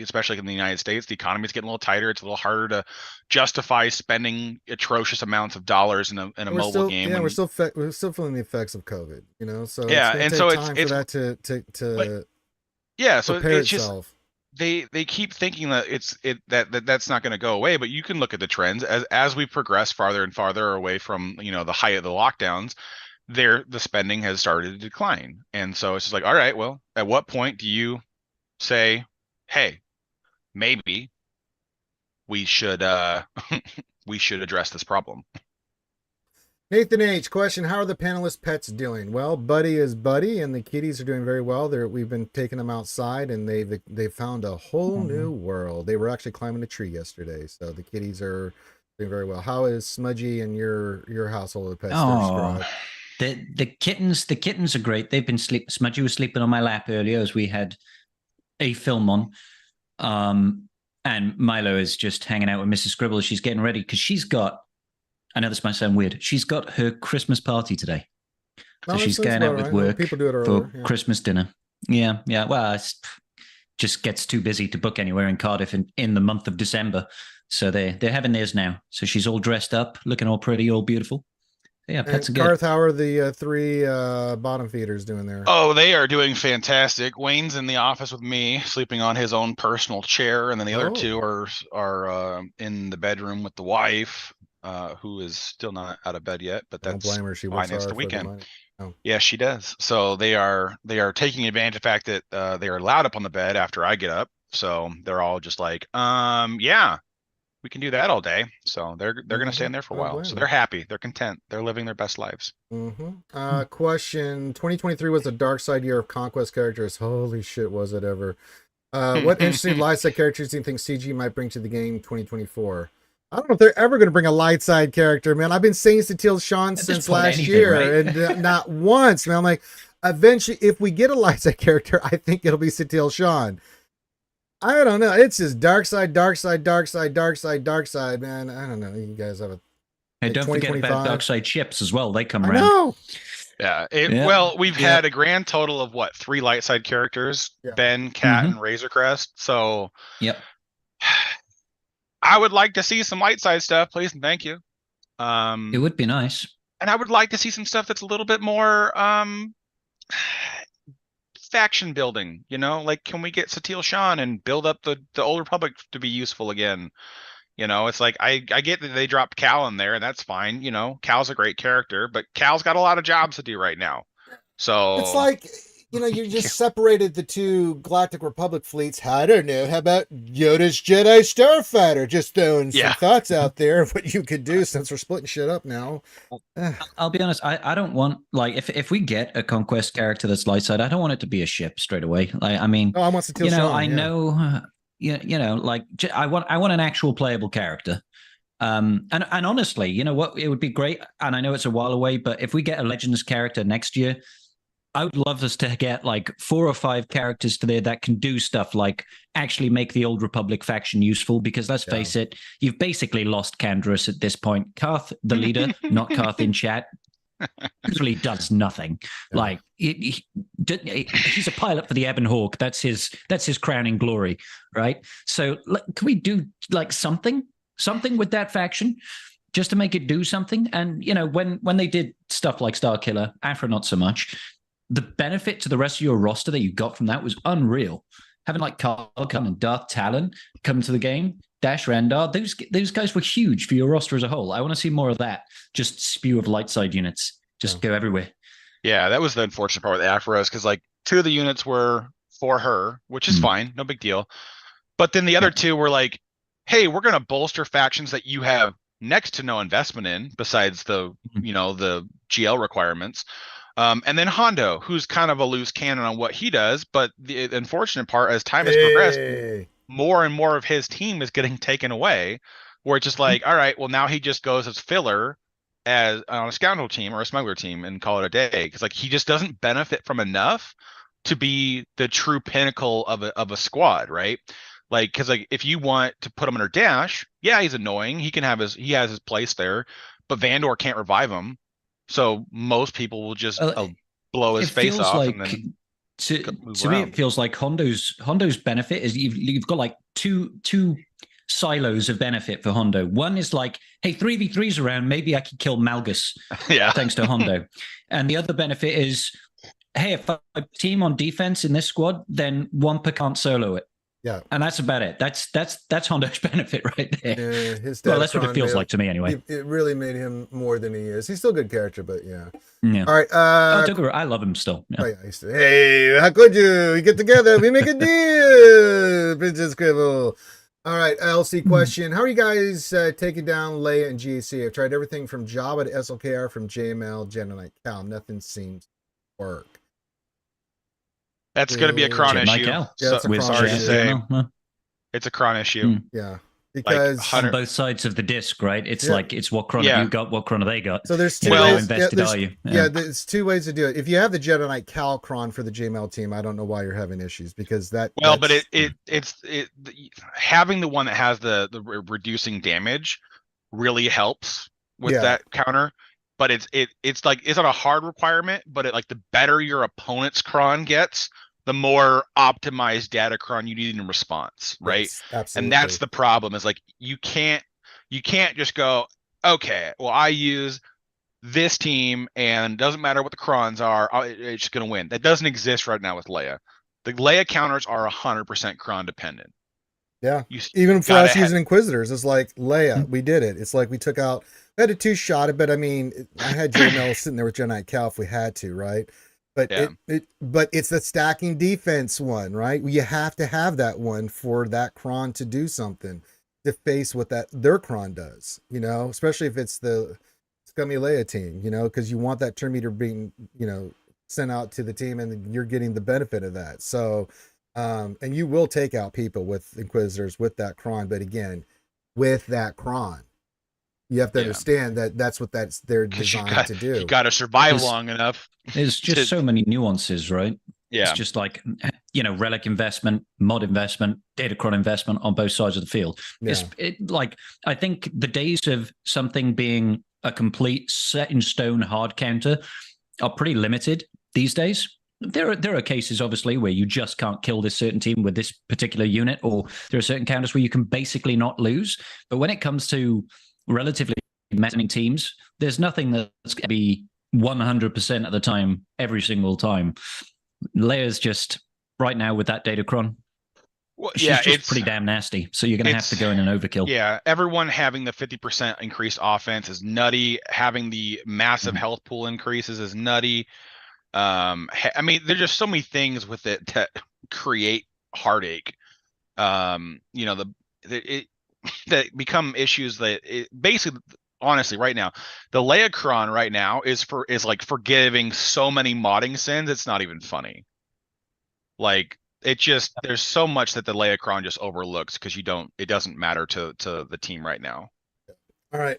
especially in the United States, the economy is getting a little tighter. It's a little harder to justify spending atrocious amounts of dollars in a mobile game. Yeah, we're still feeling the effects of COVID. You know, so yeah, it's and take so time for that to yeah, so prepare it's itself. Just they keep thinking that that's not going to go away. But you can look at the trends as we progress farther and farther away from, you know, the height of the lockdowns. The spending has started to decline. And so it's just like, all right, well, at what point do you say, hey, maybe we should we should address this problem? Nathan H. question: how are the panelist pets doing? Well, Buddy is Buddy, and the kitties are doing very well. We've been taking them outside, and they've found a whole new world. They were actually climbing a tree yesterday, so the kitties are doing very well. How is Smudgy and your household of pets? The kittens are great. They've been sleeping. Smudgy was sleeping on my lap earlier as we had a film on. And Milo is just hanging out with Mrs. Scribble. She's getting ready because she's got, I know this might sound weird, she's got her Christmas party today. So she's going out with work for Christmas dinner. Yeah. Well, it just gets too busy to book anywhere in Cardiff in the month of December. So they're having theirs now. So she's all dressed up, looking all pretty, all beautiful. Yeah, pets are good. Garth, how are the three bottom feeders doing there? Oh, they are doing fantastic. Wayne's in the office with me, sleeping on his own personal chair, and then the other two are in the bedroom with the wife, who is still not out of bed yet. But that's don't blame her. She works hard the weekend. Yeah, she does. So they are taking advantage of the fact that they are allowed up on the bed after I get up. So they're all just like, yeah, we can do that all day. So they're going to stay in there for a while. So they're happy. They're content. They're living their best lives. Question: 2023 was the dark side year of Conquest characters. Holy shit, was it ever? What interesting light side characters do you think CG might bring to the game 2024? I don't know if they're ever going to bring a light side character, man. I've been saying Satele Shan since last year, right? And not once, man. I'm like, eventually, if we get a light side character, I think it'll be Satele Shan. I don't know. It's just dark side, man. I don't know. You guys have a. Hey, don't forget about dark side ships as well. They come around. No. Yeah. Well, we've had a grand total of 3 light side characters: Ben, Cat, and Razor Crest. So. Yep. I would like to see some light side stuff, please and thank you. It would be nice. And I would like to see some stuff that's a little bit more faction building, you know, like, can we get Satele Shan and build up the Old Republic to be useful again? You know, it's like, I get that they dropped Cal in there, and that's fine. You know, Cal's a great character, but Cal's got a lot of jobs to do right now. So it's like, you just separated the two Galactic Republic fleets. I don't know. How about Yoda's Jedi Starfighter? Just throwing some thoughts out there of what you could do since we're splitting shit up now. I'll be honest. I don't want, like, if we get a Conquest character that's light side, I don't want it to be a ship straight away. Like, I mean, I want to know, like, I want an actual playable character. And honestly, you know what? It would be great. And I know it's a while away, but if we get a Legends character next year, I would love us to get like 4 or 5 characters to there that can do stuff like actually make the Old Republic faction useful. Because let's face it, you've basically lost Canderous at this point. Karth, the leader, not Karth in chat, really does nothing. Like he's a pilot for the Ebon Hawk. That's his crowning glory, right? So can we do like something with that faction? Just to make it do something. And, you know, when they did stuff like Starkiller, Afra not so much, the benefit to the rest of your roster that you got from that was unreal. Having like Carl come and Darth Talon come to the game, Dash Rendar, those guys were huge for your roster as a whole. I want to see more of that. Just spew of light side units. Just go everywhere. Yeah, that was the unfortunate part with Afra, because like 2 of the units were for her, which is fine, no big deal. But then the other 2 were like, hey, we're going to bolster factions that you have next to no investment in, besides the, the GL requirements. And then Hondo, who's kind of a loose cannon on what he does. But the unfortunate part, as time has progressed, more and more of his team is getting taken away, where it's just like, all right, well, now he just goes as filler as on a scoundrel team or a smuggler team and call it a day. Because like he just doesn't benefit from enough to be the true pinnacle of a squad, right? Like, because like if you want to put him under Dash, yeah, he's annoying. He has his place there, but Vandor can't revive him. So most people will just blow his face off. Like, and then to me, it feels like Hondo's benefit is you've got like two silos of benefit for Hondo. One is like, hey, 3v3's around, maybe I could kill Malgus, thanks to Hondo. And the other benefit is, hey, if I team on defense in this squad, then Wampa can't solo it. Yeah, and that's about it. That's Hondo's benefit right there. Well, that's what it feels like to me, anyway. It really made him more than he is. He's still a good character, but yeah. All right. I love him still. Yeah. Oh, yeah, hey, how could you? We get together, we make a deal. Princess Cribble. All right, LC question: how are you guys taking down Leia and GAC? I've tried everything from Java to SLKR, from JML, Jedi Cal. Nothing seems to work. That's going to be a cron issue. Yeah, it's a cron issue. It's a cron issue. Yeah, because like on both sides of the disc, right? It's like it's what chron have you got, what chron have they got. So there's 2 ways. How invested are you? Yeah, there's 2 ways to do it. If you have the Jedi Knight Cal cron for the JML team, I don't know why you're having issues, because that. Well, but it's having the one that has the reducing damage really helps with that counter. But it's like, it's not a hard requirement, but like the better your opponent's cron gets, the more optimized Datacron you need in response, right? Yes, absolutely. And that's the problem, is like you can't just go, okay, well, I use this team and doesn't matter what the crons are, it's just gonna win. That doesn't exist right now with Leia. The Leia counters are 100% cron dependent. Yeah, even for us using Inquisitors, it's like Leia, we did it. It's like we took out, we had a 2-shot it, but I mean, I had JML sitting there with Jedi Cal if we had to, right? But but it's the stacking defense one, right? You have to have that one for that cron to do something, to face what their cron does, especially if it's the Scummy Leia team, because you want that turn meter being, sent out to the team, and you're getting the benefit of that. So, and you will take out people with Inquisitors with that cron, but again, with that cron, you have to understand that that's what they're designed to do. You got to survive long enough. There's just so many nuances, right? Yeah. It's just like, relic investment, mod investment, Datacron investment on both sides of the field. Yeah. I think the days of something being a complete set in stone hard counter are pretty limited these days. There are cases, obviously, where you just can't kill this certain team with this particular unit, or there are certain counters where you can basically not lose. But when it comes to relatively many teams, there's nothing that's going to be 100% of the time, every single time. Leia's just, right now with that Datacron, she's just pretty damn nasty. So you're going to have to go in and overkill. Yeah, everyone having the 50% increased offense is nutty. Having the massive health pool increases is nutty. I mean, there's just so many things with it that create heartache. You know, that become issues that basically, honestly, right now, the Leia right now is like forgiving so many modding sins. It's not even funny. Like there's so much that the Leia just overlooks because it doesn't matter to the team right now. All right,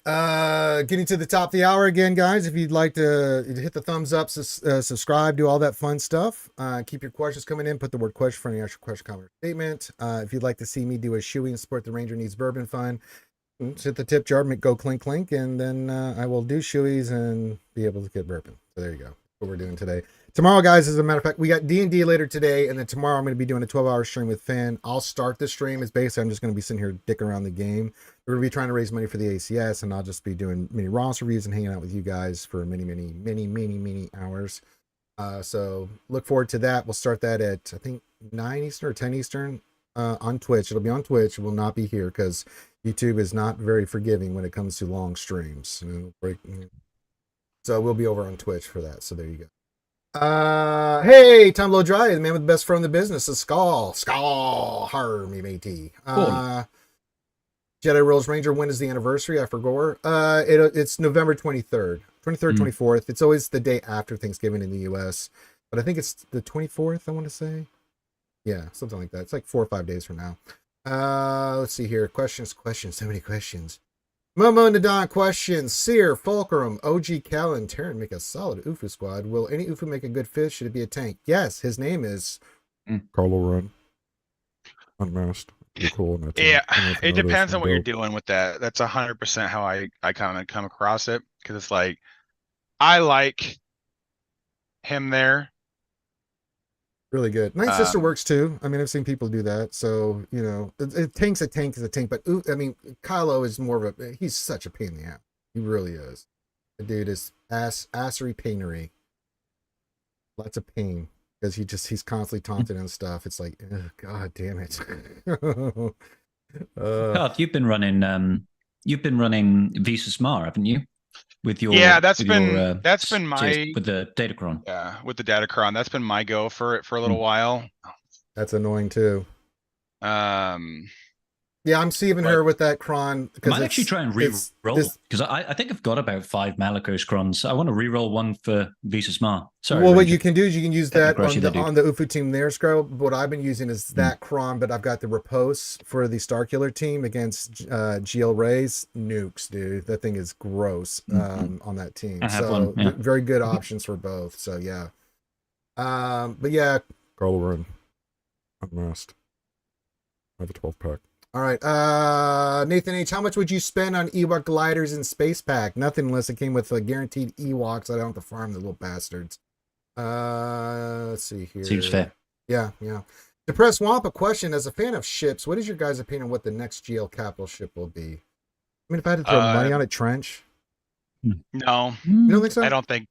getting to the top of the hour again, guys. If you'd like to hit the thumbs up, subscribe, do all that fun stuff. Keep your questions coming in. Put the word question in front of your actual question, comment, or statement. If you'd like to see me do a shoey and support the Ranger Needs Bourbon Fund, just hit the tip jar, go clink clink, and then I will do shoeys and be able to get bourbon. So there you go. That's what we're doing today. Tomorrow, guys, as a matter of fact, we got D&D later today, and then tomorrow I'm going to be doing a 12-hour stream with Finn. I'll start the stream. It's basically I'm just going to be sitting here dicking around the game. We're going to be trying to raise money for the ACS, and I'll just be doing mini Ross reviews and hanging out with you guys for many hours. So look forward to that. We'll start that at, I think, 9 Eastern or 10 Eastern on Twitch. It'll be on Twitch. It will not be here because YouTube is not very forgiving when it comes to long streams. So we'll be over on Twitch for that. So there you go. Hey, Tom Blow Dry, the man with the best friend in the business is Skull, har me matey. Jedi Rules Ranger, when is the anniversary? I forgot. It's November 23rd, 24th. It's always the day after Thanksgiving in the US, but I think it's the 24th, I want to say. Yeah, something like that. It's like 4 or 5 days from now. Let's see here. Questions. So many questions. Momo Nadon questions. Sear, Fulcrum, OG Callan, Terran make a solid UFU squad. Will any UFU make a good fish? Should it be a tank? Yes, his name is Carlo Run. Unmasked. Cool. Yeah, it depends on what you're doing with that. That's 100% how I kind of come across it, because it's like I like him there. Really good. Night Sister works too. I mean, I've seen people do that. So, you know, a tank's a tank is a tank. But, I mean, Kylo is more of he's such a pain in the ass. He really is. The dude is assery painery. Lots of pain. Because he's constantly taunted and stuff. It's like, God damn it. God, you've been running Visa Smart, haven't you? With your that's been my with the Datacron. Yeah, with the Datacron. That's been my go for it for a little while. That's annoying too. Yeah, I'm saving her with that cron. I might actually try and re-roll, because I think I've got about 5 Malicos crons. I want to re-roll one for Visa Smart. Sorry. Well, what you can do is you can use that on the UFU team there, Scrub. What I've been using is that cron, but I've got the Repose for the Starkiller team against GL Rays. Nukes, dude. That thing is gross on that team. I have one, yeah. Very good options for both. So, yeah. But, yeah. Carlo Run. Unmasked. I have a 12-pack. All right, Nathan H., how much would you spend on Ewok gliders in Space Pack? Nothing unless it came with a guaranteed Ewoks. I don't have to farm the little bastards. Let's see here. Seems fair. Yeah. Depressed Wamp, a question. As a fan of ships, what is your guys' opinion on what the next GL capital ship will be? I mean, if I had to throw money on it, Trench? No. You don't think so? I don't think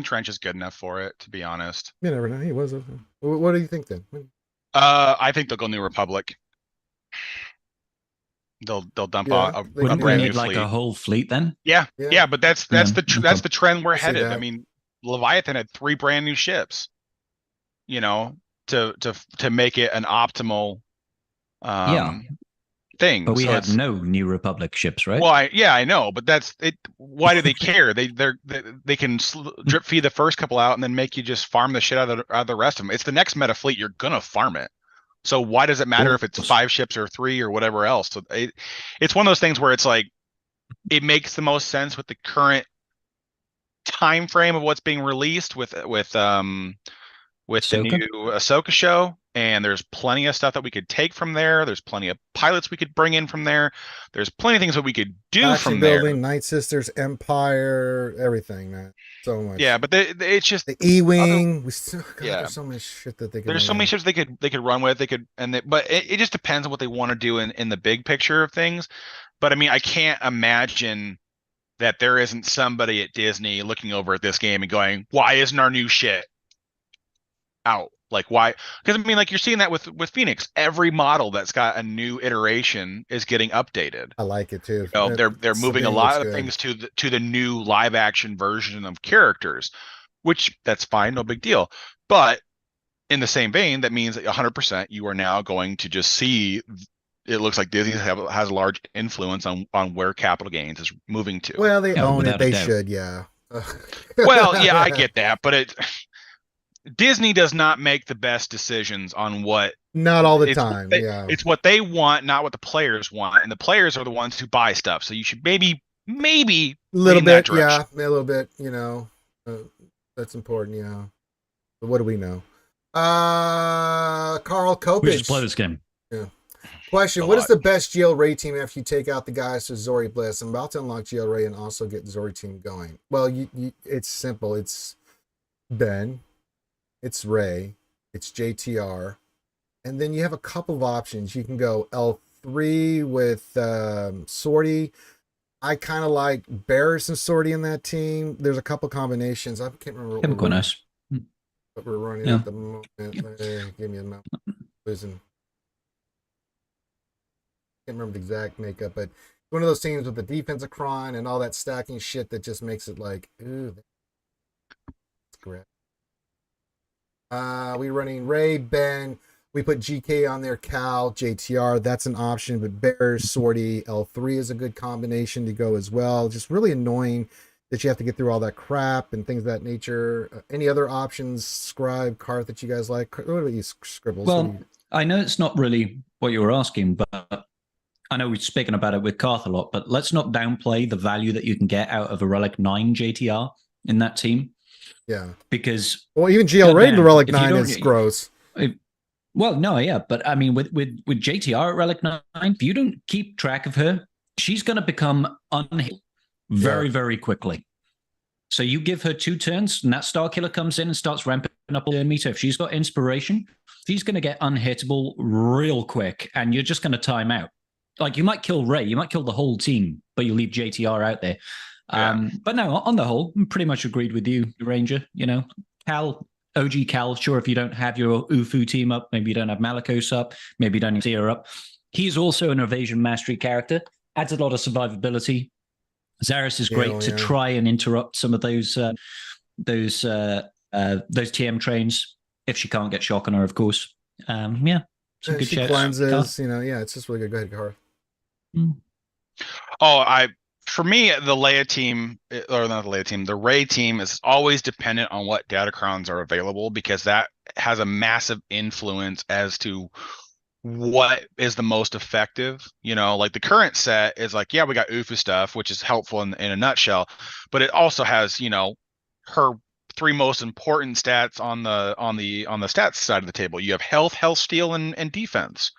Trench is good enough for it, to be honest. You never know. He was. What do you think then? I think they'll go New Republic. They'll dump a brand new fleet. Like a whole fleet then? Yeah, but that's the trend we're headed. I mean, Leviathan had 3 brand new ships, you know, to make it an optimal thing. But we have no New Republic ships, right? Well, I know, but that's it. Why do they care? They can drip feed the first couple out and then make you just farm the shit out of the rest of them. It's the next meta fleet. You're gonna farm it. So why does it matter if it's 5 ships or 3 or whatever else? So it's one of those things where it's like, it makes the most sense with the current time frame of what's being released with the new Ahsoka show. And there's plenty of stuff that we could take from there. There's plenty of pilots we could bring in from there. There's plenty of things that we could do from there. Night Sisters, Empire, everything, man. So much. Yeah, but it's just the E-wing. There's so much shit that they could. There's so many ships they could run with. But it just depends on what they want to do in the big picture of things. But I mean, I can't imagine that there isn't somebody at Disney looking over at this game and going, "Why isn't our new shit out?" Like, why? Because I mean, like, you're seeing that with Phoenix. Every model that's got a new iteration is getting updated. I like it too. You know, they're moving a lot of things to the new live action version of characters. which that's fine, no big deal. But in the same vein, that means that 100% you are now going to just see. It looks like Disney has a large influence on where capital gains is moving to. Well, they own it. without a They doubt. should, yeah. Well, yeah, I get that, but Disney does not make the best decisions on what. Not all the it's time. Yeah. It's what they want, not what the players want, and the players are the ones who buy stuff. So you should maybe A little lean that bit, yeah, direction. a little bit. That's important. Yeah. But what do we know? Carl Kopich. We just play this game. Yeah. Question: What is the best GL Ray team after you take out the guys to Zori Bliss? I'm about to unlock GL Ray and also get Zori team going. Well, it's simple. It's Ben, it's Ray, it's JTR, and then you have a couple of options. You can go L3 with Sortie. I kind of like Barris and Sortie in that team. There's a couple combinations. I can't remember That'd be quite nice. what we're running Yeah. at the moment. Give me a moment. Losing. Can't remember the exact makeup, but one of those teams with the defensive cron and all that stacking shit that just makes it like, ooh, that's great. We running Ray, Ben. We put GK on there, Cal, JTR. That's an option, but Bears, Sortie, L3 is a good combination to go as well. Just really annoying that you have to get through all that crap and things of that nature. Any other options, Scribe, Karth, that you guys like? What about you, Scribbles? Well, I know it's not really what you were asking, but I know we've spoken about it with Karth a lot, but let's not downplay the value that you can get out of a Relic 9 JTR in that team. Yeah. Because... Well, even GL Raid the Relic 9 is gross. Well, no, yeah, but I mean, with JTR at Relic 9, if you don't keep track of her, she's going to become unhit very quickly. So you give her 2 turns, and that Star Killer comes in and starts ramping up the meter. If she's got inspiration, she's going to get unhittable real quick, and you're just going to time out. Like, you might kill Ray, you might kill the whole team, but you leave JTR out there. But no, on the whole, I'm pretty much agreed with you, Ranger. You know, Cal, OG Cal, sure, if you don't have your Ufu team up, maybe you don't have Malakos up, maybe you don't have Zero up. He's also an evasion mastery character, adds a lot of survivability. Zaris is great to try and interrupt some of those TM trains if she can't get shock on her, of course. Some good she shouts. cleanses, it's just really good. Go ahead, Gar. For me, the Leia team, or not the Leia team, the Ray team is always dependent on what Datacrons are available, because that has a massive influence as to what is the most effective. Like the current set is like, yeah, we got Ufu stuff, which is helpful in a nutshell, but it also has, her 3 most important stats on the stats side of the table. You have health, steal, and defense.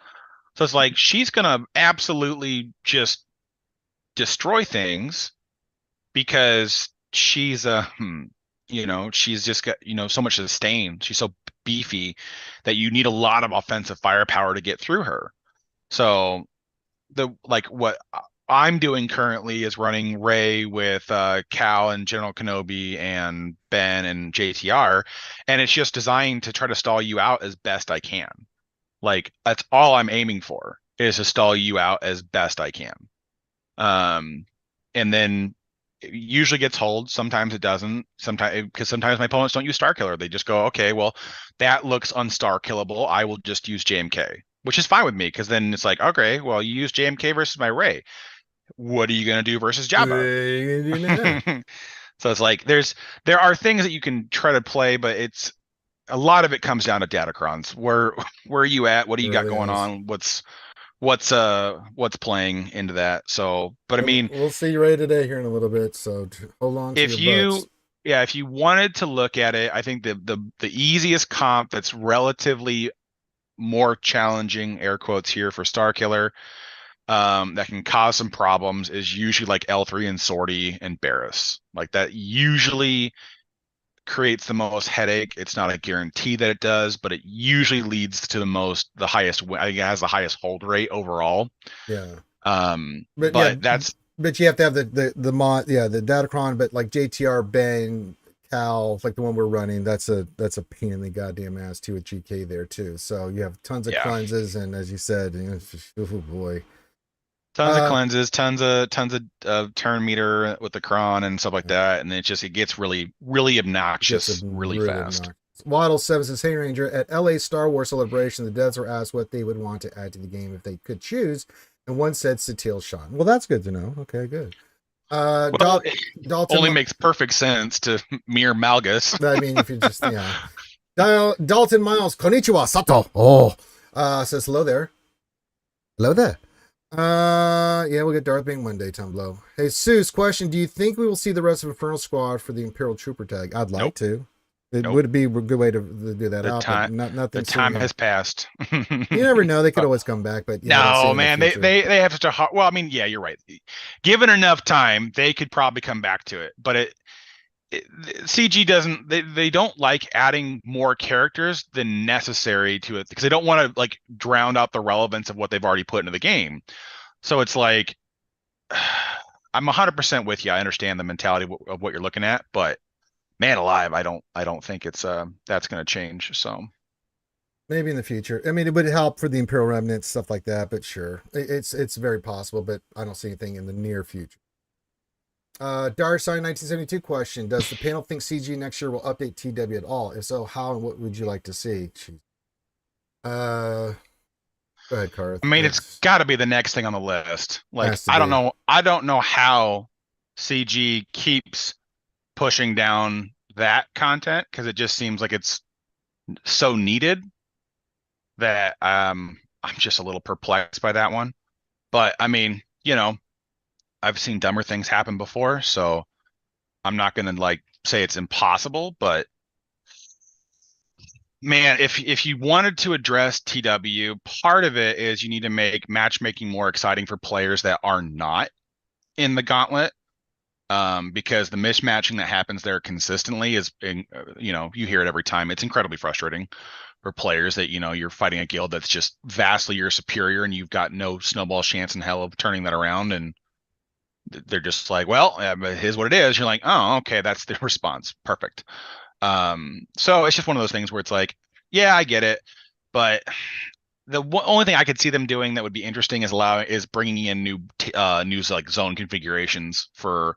So it's like she's gonna absolutely just destroy things because she's she's just got so much sustain. She's so beefy that you need a lot of offensive firepower to get through her. So what I'm doing currently is running Ray with Cal and General Kenobi and Ben and JTR, and it's just designed to try to stall you out as best I can. Like, that's all I'm aiming for, is to stall you out as best I can. And then it usually gets hold. Sometimes it doesn't. Because sometimes my opponents don't use Star Killer. They just go, okay, well, that looks unstar killable. I will just use JMK, which is fine with me, because then it's like, okay, well, you use JMK versus my Ray. What are you going to do versus Jabba? So it's like there are things that you can try to play, but it's a lot of it comes down to Datacrons. Where are you at? What do you got going on? What's playing into that? So, but I mean, we'll see Ray today here in a little bit, so hold on to your butts. If you wanted to look at it, I think the easiest comp that's relatively more challenging, air quotes here, for Star Killer, that can cause some problems, is usually like L3 and Sortie and Barris. Like, that usually creates the most headache. It's not a guarantee that it does, but it usually leads to the highest. I think it has the highest hold rate overall. Yeah. But you have to have the mod, the Datacron, but like JTR, Ben, Cal, like the one we're running, that's a pain in the goddamn ass too, with GK there too. So you have tons of cleanses, and as you said, oh boy. Tons of cleanses, tons of turn meter with the cron and stuff like that, and it gets really obnoxious really fast. Waddle 7 says, "Hey Ranger, at LA Star Wars Celebration, the devs were asked what they would want to add to the game if they could choose, and one said Satil Sean. Well, that's good to know. Okay, good. Dalton only makes perfect sense to mirror Malgus. I mean, if you just Dalton Miles, konnichiwa, Sato. Oh, says hello there. Hello there. Yeah, we'll get Darth Bane one day, Tom Blow. Hey, Seuss, question: do you think we will see the rest of Infernal Squad for the Imperial Trooper tag? I'd like to. It would be a good way to do that. The time has passed. You never know; they could always come back. But no, man, they have such a hard. Well, I mean, yeah, you're right. Given enough time, they could probably come back to it. But CG doesn't. They don't like adding more characters than necessary to it because they don't want to like drown out the relevance of what they've already put into the game. So it's like, I'm 100% with you. I understand the mentality of what you're looking at, but. Man alive, I don't think it's that's going to change. So maybe in the future. I mean, it would help for the Imperial Remnants, stuff like that. But sure, it's very possible. But I don't see anything in the near future. Darsign 1972 question: does the panel think CG next year will update TW at all? If so, how and what would you like to see? Go ahead, Karth. I mean, it's got to be the next thing on the list. Like I don't know how CG keeps pushing down that content because it just seems like it's so needed that I'm just a little perplexed by that one. But I mean, I've seen dumber things happen before, so I'm not gonna like say it's impossible, but man, if you wanted to address TW, part of it is you need to make matchmaking more exciting for players that are not in the gauntlet. Because the mismatching that happens there consistently is, you hear it every time. It's incredibly frustrating for players that, you're fighting a guild that's just vastly your superior and you've got no snowball chance in hell of turning that around. And they're just like, well, here's what it is. You're like, oh, okay, that's the response. Perfect. So it's just one of those things where it's like, yeah, I get it. But the only thing I could see them doing that would be interesting is bringing in new like zone configurations for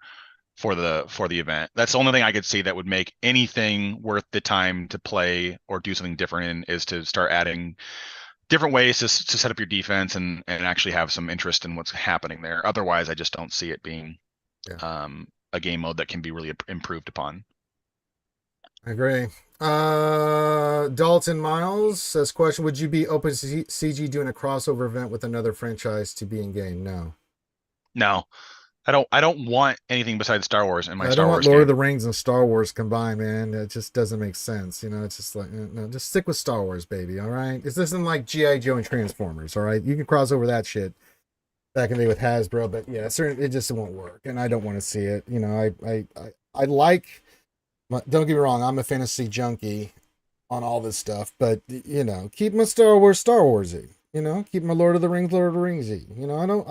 the event. That's the only thing I could see that would make anything worth the time to play or do something different in, is to start adding different ways to set up your defense and actually have some interest in what's happening there. Otherwise, I just don't see it being a game mode that can be really improved upon. I agree. Dalton Miles says, question: would you be open to CG doing a crossover event with another franchise to be in game? No. I don't want anything besides Star Wars in my Star Wars. I don't want Lord of the Rings and Star Wars combined, man. It just doesn't make sense. It's just like, no, just stick with Star Wars, baby. All right. This isn't like G.I. Joe and Transformers. All right. You can cross over that shit back in the day with Hasbro, but yeah, it just won't work. And I don't want to see it. I like, don't get me wrong. I'm a fantasy junkie on all this stuff, but keep my Star Warsy. Keep my Lord of the Ringsy.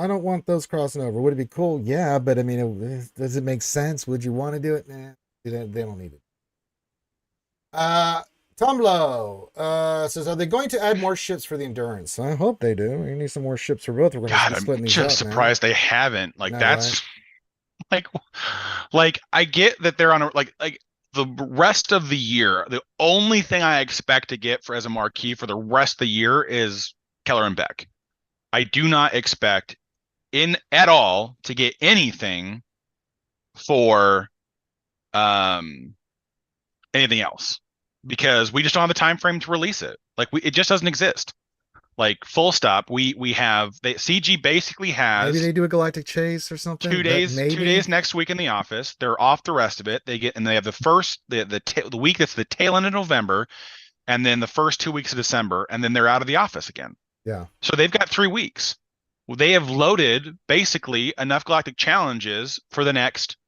I don't want those crossing over. Would it be cool? Yeah, but I mean, does it make sense? Would you want to do it? Nah, they don't need it. Tumlo says, are they going to add more ships for the Endurance? I hope they do. We need some more ships for both. We're going to split these up. I'm just surprised they haven't. Like, that's right? like I get that they're on a like the rest of the year. The only thing I expect to get as a marquee for the rest of the year is Keller and Beck. I do not expect at all to get anything for anything else because we just don't have the time frame to release it. Like it just doesn't exist. Like full stop. CG basically has maybe they do a Galactic Chase or something. 2 days next week in the office. They're off the rest of it. They have the week that's the tail end of November, and then the first 2 weeks of December, and then they're out of the office again. Yeah. So they've got 3 weeks. They have loaded basically enough Galactic Challenges for the next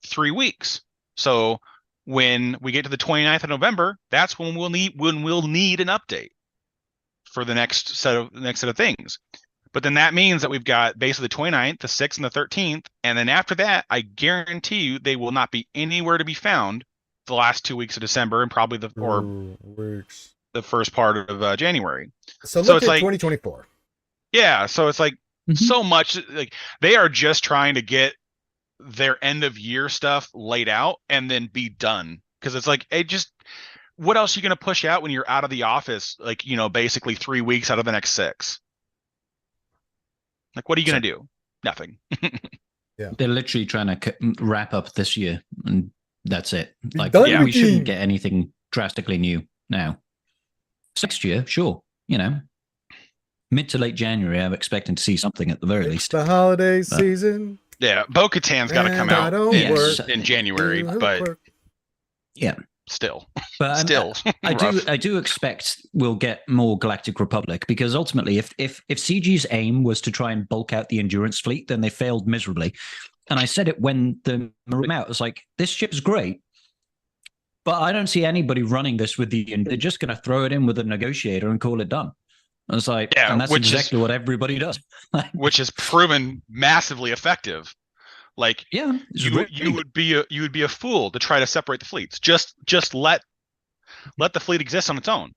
3 weeks. So when we get to the 29th of November, that's when we'll need an update for the next set of things. But then that means that we've got basically the 29th, the 6th, and the 13th. And then after that, I guarantee you they will not be anywhere to be found the last 2 weeks of December and probably the first part of January. So look at 2024. Yeah, so it's like so much. Like they are just trying to get their end of year stuff laid out and then be done. Because it's like, what else are you going to push out when you're out of the office? Like, basically 3 weeks out of the next 6. Like, what are you going to do? Nothing. Yeah. They're literally trying to wrap up this year, and that's it. Like, we shouldn't get anything drastically new now. Next year, sure. Mid to late January, I'm expecting to see something at the very least. The holiday season. Yeah, Bo-Katan's got to come out in January, but yeah, still. But still, I do expect we'll get more Galactic Republic, because ultimately, if CG's aim was to try and bulk out the Endurance fleet, then they failed miserably. And I said it when the Marine out. It's like, this ship is great, but I don't see anybody running this with they're just going to throw it in with a negotiator and call it done. And it's like, and that's exactly what everybody does. Which has proven massively effective. Like, yeah, you would be a fool to try to separate the fleets. Just let the fleet exist on its own.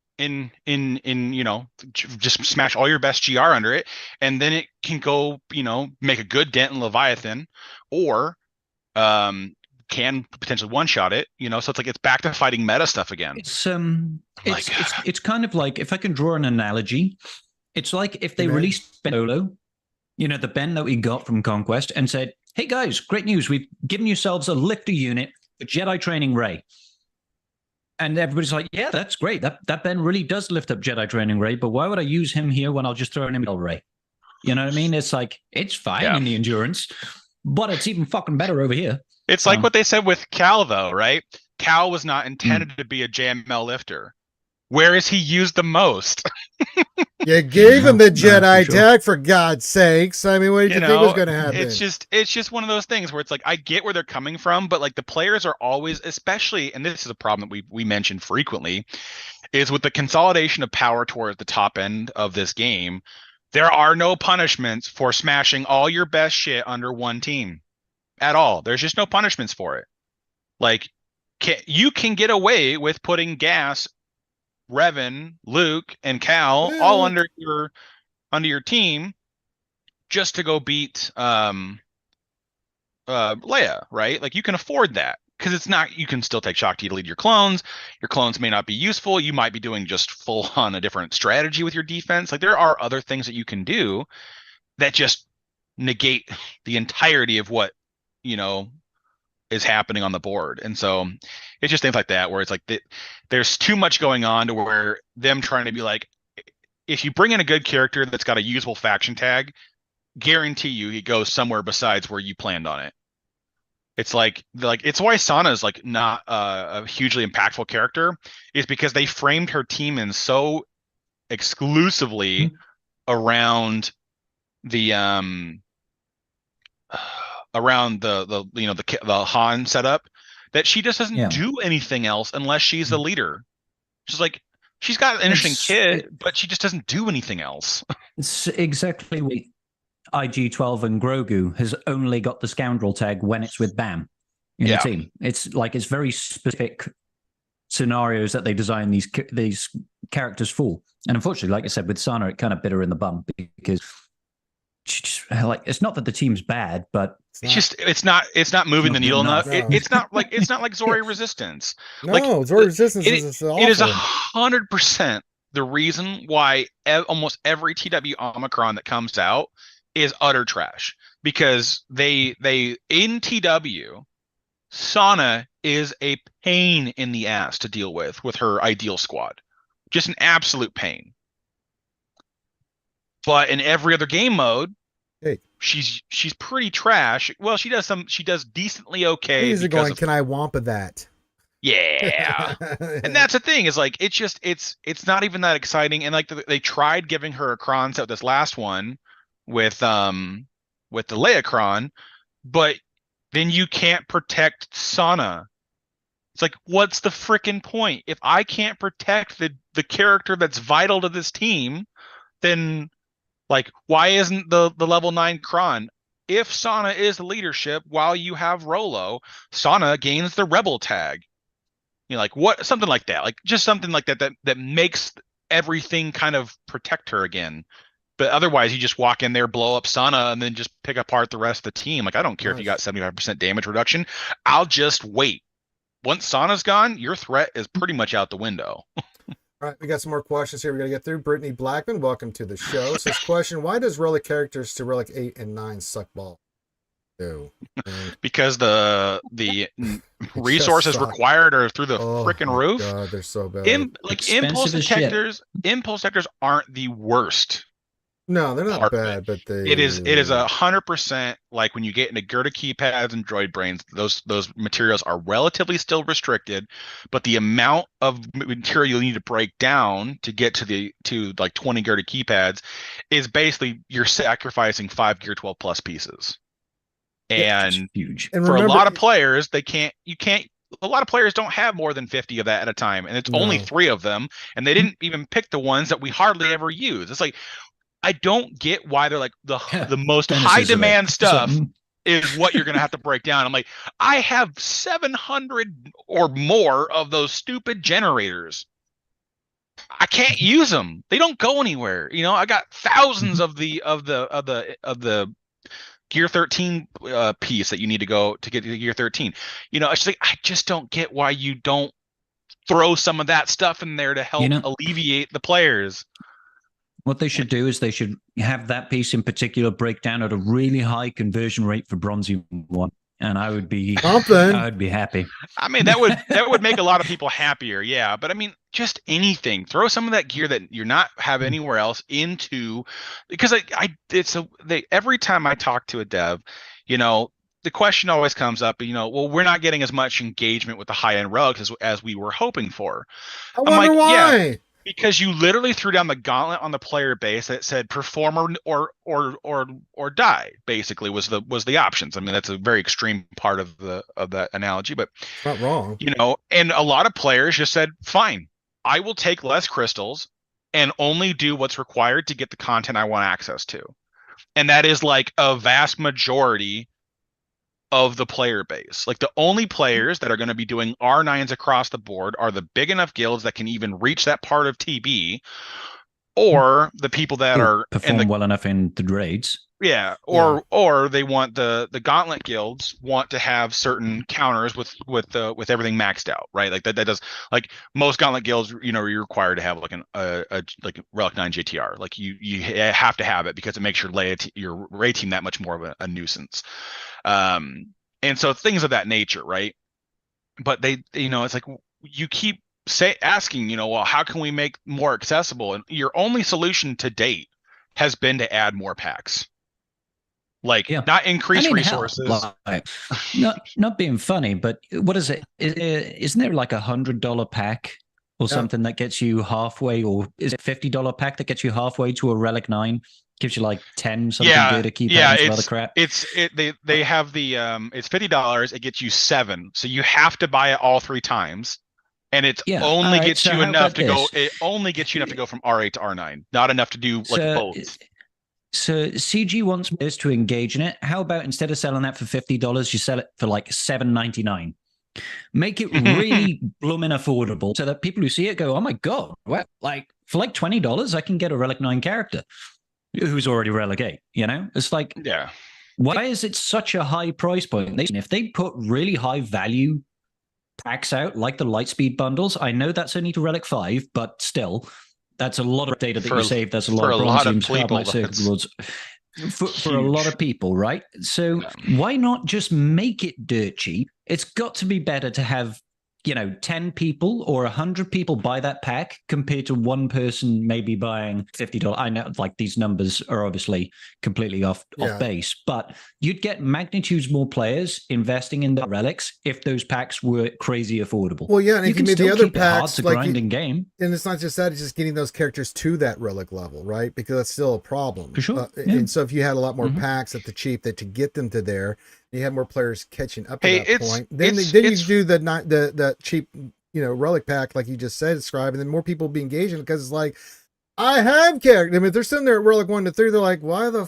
Just smash all your best GR under it, and then it can go, make a good dent in Leviathan, or can potentially one-shot it. So it's like it's back to fighting meta stuff again. It's kind of like, if I can draw an analogy, it's like if they released Ben Solo, the Ben that we got from Conquest, and said, hey guys, great news, we've given yourselves a lifter unit, a Jedi training Rey. And everybody's like, yeah, that's great. That Ben really does lift up Jedi training Rey, but why would I use him here when I'll just throw in a Rey? You know what I mean? It's like, it's fine in the Endurance, but it's even fucking better over here. It's like what they said with Cal, though, right? Cal was not intended to be a JML lifter. Where is he used the most? You gave him the Jedi tag, for God's sakes. I mean, what did you think was going to happen? It's just one of those things where it's like, I get where they're coming from, but like the players are always, especially, and this is a problem that we mention frequently, is with the consolidation of power towards the top end of this game, there are no punishments for smashing all your best shit under one team at all. There's just no punishments for it. Like, you can get away with putting Gas, Revan, Luke, and Cal all under your team just to go beat Leia, right? Like, you can afford that, because it's not, you can still take Shakti to lead your clones. Your clones may not be useful. You might be doing just full on a different strategy with your defense. Like, there are other things that you can do that just negate the entirety of what is happening on the board. And so it's just things like that where it's like there's too much going on to where them trying to be like, if you bring in a good character that's got a usable faction tag, guarantee you he goes somewhere besides where you planned on it. It's like it's why Sana's like not a hugely impactful character, is because they framed her team in so exclusively around the the Han setup, that she just doesn't do anything else unless she's a leader. She's like, she's got an interesting kit, but she just doesn't do anything else. It's exactly what IG-12 and Grogu has only got the scoundrel tag when it's with Bam in the team. It's like, it's very specific scenarios that they design these characters for. And unfortunately, like I said, with Sana, it kind of bit her in the bum, because like, it's not that the team's bad, but it's not moving the needle enough. It's not like Zori Resistance. No, Zori Resistance is awful. It is 100% the reason why almost every TW Omicron that comes out is utter trash, because they in TW, Sana is a pain in the ass to deal with her ideal squad, just an absolute pain. But in every other game mode, she's pretty trash. Well, she does decently okay. He's going, can I wampa that? Yeah. And that's the thing, is like, it's not even that exciting. And like they tried giving her a cron set this last one with the Leia cron, but then you can't protect Sana. It's like, what's the freaking point? If I can't protect the character that's vital to this team, then like, why isn't the level 9 cron? If Sana is the leadership while you have Rolo, Sana gains the rebel tag. Like, what, something like that. Like, just something like that makes everything kind of protect her again. But otherwise, you just walk in there, blow up Sana, and then just pick apart the rest of the team. Like, I don't care if you got 75% damage reduction. I'll just wait. Once Sana's gone, your threat is pretty much out the window. All right, we got some more questions here we got to get through. Brittany Blackman, welcome to the show. Says, question, why does Relic characters to Relic 8 and 9 suck ball? Because the resources required are through the freaking roof. God, they're so bad. Impulse detectors aren't the worst. No, they're not bad, but it is 100% like when you get into Gerda keypads and droid brains, those materials are relatively still restricted, but the amount of material you need to break down to get to like 20 Gerda keypads is basically you're sacrificing 5 Gear 12 plus pieces. And huge. And for a lot of players, a lot of players don't have more than 50 of that at a time, and it's only 3 of them, and they didn't even pick the ones that we hardly ever use. It's like, I don't get why they're like the most high demand stuff is what you're going to have to break down. I'm like, I have 700 or more of those stupid generators. I can't use them. They don't go anywhere. You know, I got thousands of the Gear 13 piece that you need to go to get to Gear 13. You know, it's like, I just don't get why you don't throw some of that stuff in there to help alleviate the players. What they should do is they should have that piece in particular break down at a really high conversion rate for Bronzy 1. And I would be happy. I mean, that would make a lot of people happier, yeah. But I mean, just anything. Throw some of that gear that you're not have anywhere else into, because every time I talk to a dev, you know, the question always comes up, you know, well, we're not getting as much engagement with the high end relics as we were hoping for. I wonder why. Yeah, because you literally threw down the gauntlet on the player base that said perform or die, basically was the options. I mean, that's a very extreme part of that analogy, but not wrong. You know, and a lot of players just said, fine, I will take less crystals and only do what's required to get the content I want access to. And that is like a vast majority of the player base. Like, the only players that are going to be doing R9s across the board are the big enough guilds that can even reach that part of TB, or the people that are perform well enough in the raids. Yeah, or they want the gauntlet guilds want to have certain counters with everything maxed out, right? Like that does, like most gauntlet guilds, you know, you're required to have like like Relic 9 JTR. Like you have to have it because it makes your your raid team that much more of a nuisance. And so things of that nature, right? But they, you know, it's like you keep asking, you know, well, how can we make more accessible? And your only solution to date has been to add more packs. Like, not increase resources. Not being funny, but what is it? Isn't there like $100 pack or something that gets you halfway, or is it $50 pack that gets you halfway to a Relic 9? Gives you like 10 something good to keep some other crap. They have the it's $50. It gets you 7, so you have to buy it all 3 times, and it only gets you enough to go. It only gets you enough to go from R8 to R9. Not enough to do like both. So CG wants us to engage in it. How about instead of selling that for $50, you sell it for like $7.99? Make it really blooming affordable so that people who see it go, "Oh my god, well, like for like $20, I can get a Relic 9 character who's already Relic 8." You know, it's like, why is it such a high price point? If they put really high value packs out like the Lightspeed bundles, I know that's only to Relic 5, but still. That's a lot of data that you save. That's a lot of bronze teams, for a lot of people, right? So why not just make it dirt cheap? It's got to be better to have, you know, 10 people or 100 people buy that pack compared to one person maybe buying $50. I know, like, these numbers are obviously completely off base, but you'd get magnitudes more players investing in the relics if those packs were crazy affordable. Well, yeah, and if you made the other packs like grinding game, and it's not just that; it's just getting those characters to that relic level, right? Because that's still a problem. For sure. And so, if you had a lot more packs at the cheap that to get them to there. You have more players catching up to that point. Then you do the cheap, you know, relic pack like you just said, describe, and then more people be engaging because it's like, I have characters. I mean, if they're sitting there at relic 1 to 3, they're like, why the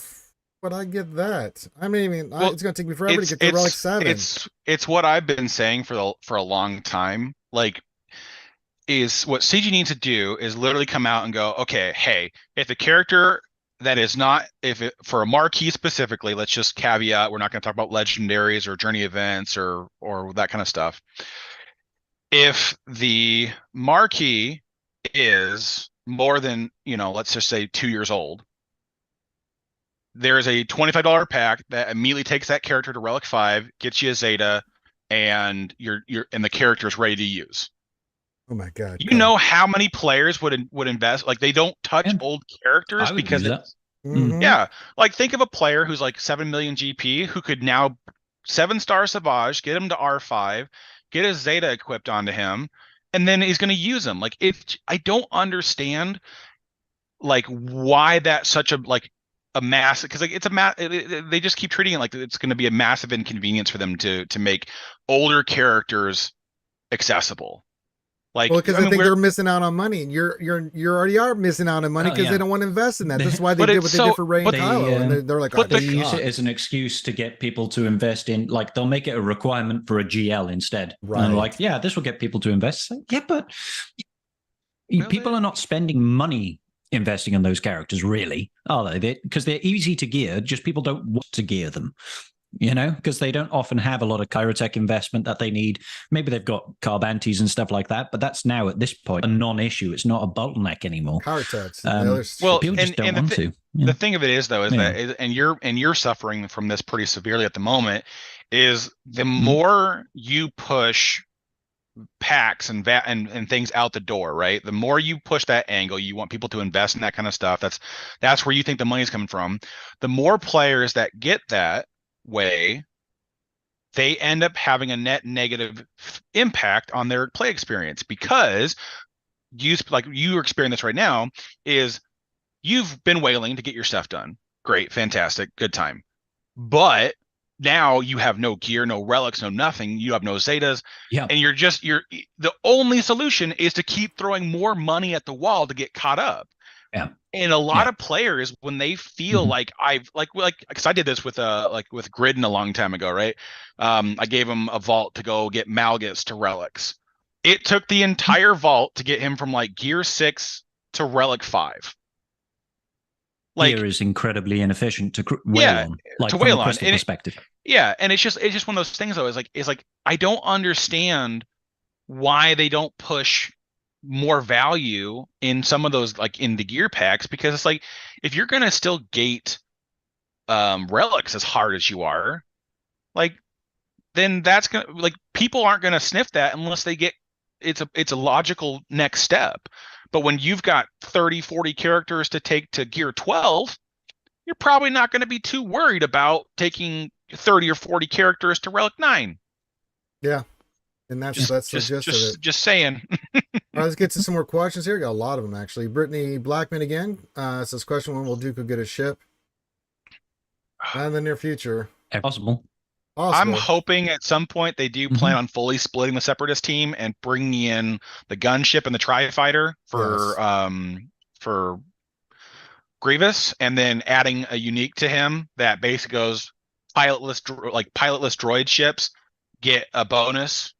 would I get that? I mean, it's going to take me forever to get to relic 7. It's what I've been saying for a long time. Like, is what CG needs to do is literally come out and go, okay, hey, if the character that is not for a marquee specifically. Let's just caveat: we're not going to talk about legendaries or journey events or that kind of stuff. If the marquee is more than, let's just say 2 years old, there is a $25 pack that immediately takes that character to Relic 5, gets you a Zeta, and the character is ready to use. Oh my god! You know how many players would invest? Like, they don't touch old characters because yeah. Like, think of a player who's like 7 million GP who could now 7-star Savage, get him to R5, get his Zeta equipped onto him, and then he's going to use him. Like, I don't understand like why that's such a massive, because like it's they just keep treating it like it's going to be a massive inconvenience for them to make older characters accessible. Like, well, because I think they're missing out on money, and you already are missing out on money because they don't want to invest in that. That's why they did what they did for Rey and Kylo, and they're like, they use it as an excuse to get people to invest in. Like, they'll make it a requirement for a GL instead. Right? And like, yeah, this will get people to invest. Like, yeah, but people are not spending money investing in those characters, really, are they? Because they're easy to gear. Just people don't want to gear them. Because they don't often have a lot of Kyrotech investment that they need. Maybe they've got Carbantes and stuff like that, but that's now at this point a non-issue. It's not a bottleneck anymore. Kyrotechs. Well, people just don't want to. The thing of it is, though, is that, and you're suffering from this pretty severely at the moment, is the more you push packs and things out the door, right? The more you push that angle, you want people to invest in that kind of stuff. That's where you think the money's coming from. The more players that get that way, they end up having a net negative impact on their play experience, because you're experiencing this right now, is you've been wailing to get your stuff done. Great, fantastic, good time. But now you have no gear, no relics, no nothing. You have no Zetas. Yeah. And the only solution is to keep throwing more money at the wall to get caught up. Yeah. And a lot of players, when they feel like because I did this with Gridden a long time ago, right? I gave him a vault to go get Malgus to relics. It took the entire vault to get him from like gear 6 to relic 5. Like, gear is incredibly inefficient to wail on, like, from a crystal perspective. Yeah, and it's just one of those things though. Is like I don't understand why they don't push more value in some of those, like in the gear packs, because it's like, if you're gonna still gate relics as hard as you are, like, then that's gonna, like, people aren't gonna sniff that unless they get it's a logical next step. But when you've got 30-40 characters to take to gear 12, you're probably not going to be too worried about taking 30 or 40 characters to relic 9. Yeah. And that's the gist of it. Just saying. All right, let's get to some more questions here. Got a lot of them, actually. Brittany Blackman again says, question: when will Dooku get a ship? Not in the near future. If possible. I'm hoping at some point they do plan on fully splitting the Separatist team and bringing in the gunship and the Tri-Fighter for Grievous, and then adding a unique to him that basically goes pilotless droid ships get a bonus.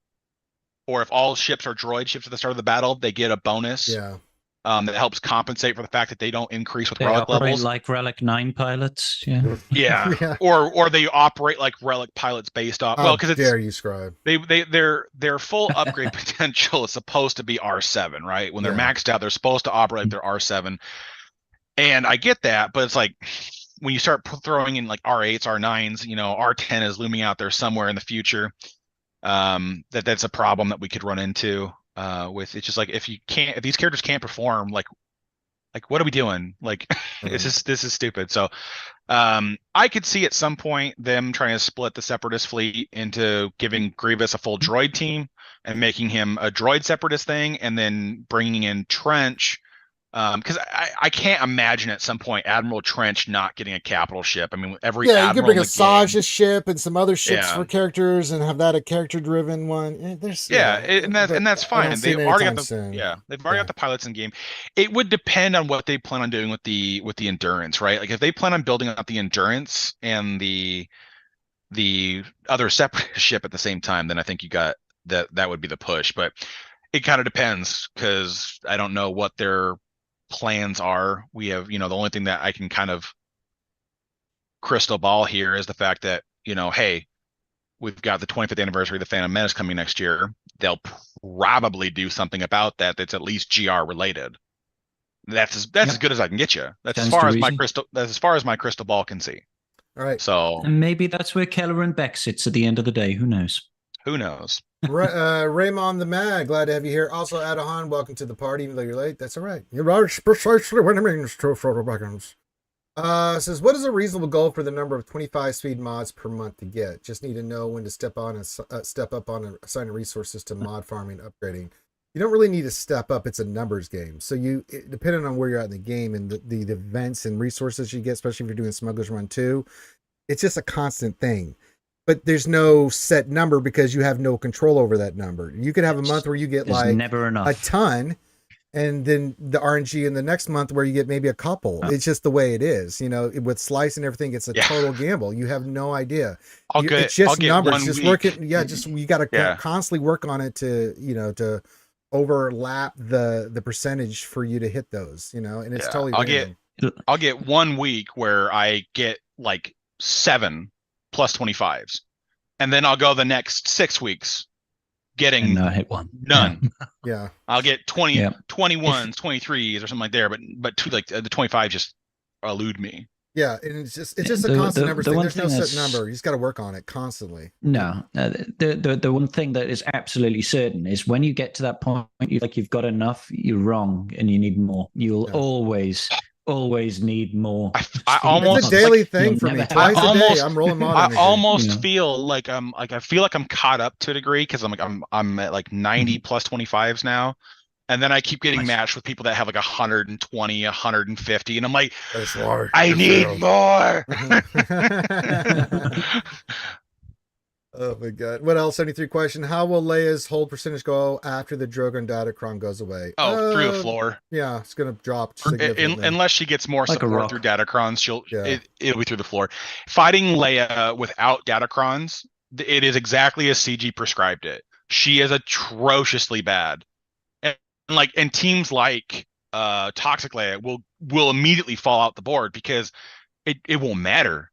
Or if all ships are droid ships at the start of the battle, they get a bonus. Yeah. That helps compensate for the fact that they don't increase with relic levels. Like Relic 9 pilots. Yeah. Yeah. Or they operate like relic pilots based off. Well, because dare you, Scribe. Their full upgrade potential is supposed to be R7, right? When they're maxed out, they're supposed to operate like they're R7. And I get that, but it's like, when you start throwing in like R8s, R9s, R10 is looming out there somewhere in the future. That's a problem that we could run into with. It's just like, if these characters can't perform, like what are we doing? Like, this is stupid. So I could see at some point them trying to split the Separatist fleet into giving Grievous a full droid team and making him a droid Separatist thing, and then bringing in Trench. Because I can't imagine at some point Admiral Trench not getting a capital ship. I mean, every admiral you could bring a Saj's ship and some other ships for characters and have that a character-driven one. And that's fine. They've already got the pilots in game. It would depend on what they plan on doing with the endurance, right? Like, if they plan on building up the endurance and the other separate ship at the same time, then I think you got that would be the push. But it kind of depends, because I don't know what their plans are. We have, the only thing that I can kind of crystal ball here is the fact that, hey, we've got the 25th anniversary of the Phantom Menace coming next year. They'll probably do something about that that's at least GR related. That's as good as I can get you. That's as far as my crystal ball can see. All right. So, and maybe that's where Keller and Beck sits at the end of the day. Who knows? Who knows? Raymond the Mag, glad to have you here. Also, Adahan, welcome to the party, even though you're late. That's all right. You're right, precisely what it means to photo backgrounds. Says, what is a reasonable goal for the number of 25 speed mods per month to get? Just need to know when to step up on assigning resources to mod farming, upgrading. You don't really need to step up. It's a numbers game. So depending on where you're at in the game and the events and resources you get, especially if you're doing Smuggler's Run 2, it's just a constant thing. But there's no set number because you have no control over that number. You could have a month where you get never enough. A ton, and then the RNG in the next month where you get maybe a couple. It's just the way it is. With Slice and everything, it's a total gamble. You have no idea. It's just numbers. Just work it. Yeah, you got to constantly work on it to overlap the percentage for you to hit those. And it's totally. I'll get 1 week where I get like 7 plus 25s, and then I'll go the next 6 weeks getting hit one. None. Yeah. I'll get 21s, 23s or something like there, but the 25 just elude me. Yeah, and it's just a constant number thing. There's no set number. You just got to work on it constantly. No, the one thing that is absolutely certain is when you get to that point, you've got enough. You're wrong, and you need more. You'll always need more. I almost, it's a daily thing for me. Twice a day, I'm rolling mod. I almost feel like I'm caught up to a degree because I'm at like 90 plus 25s now, and then I keep getting matched with people that have like 120, 150, and I'm like, I need more. Oh my god! What else? 73 question: how will Leia's hold percentage go after the Drogon Datacron goes away? Through the floor. Yeah, it's gonna drop unless she gets more support through Datacrons. It'll be through the floor. Fighting Leia without Datacrons, it is exactly as CG prescribed it. She is atrociously bad, and teams like Toxic Leia will immediately fall out the board because it won't matter.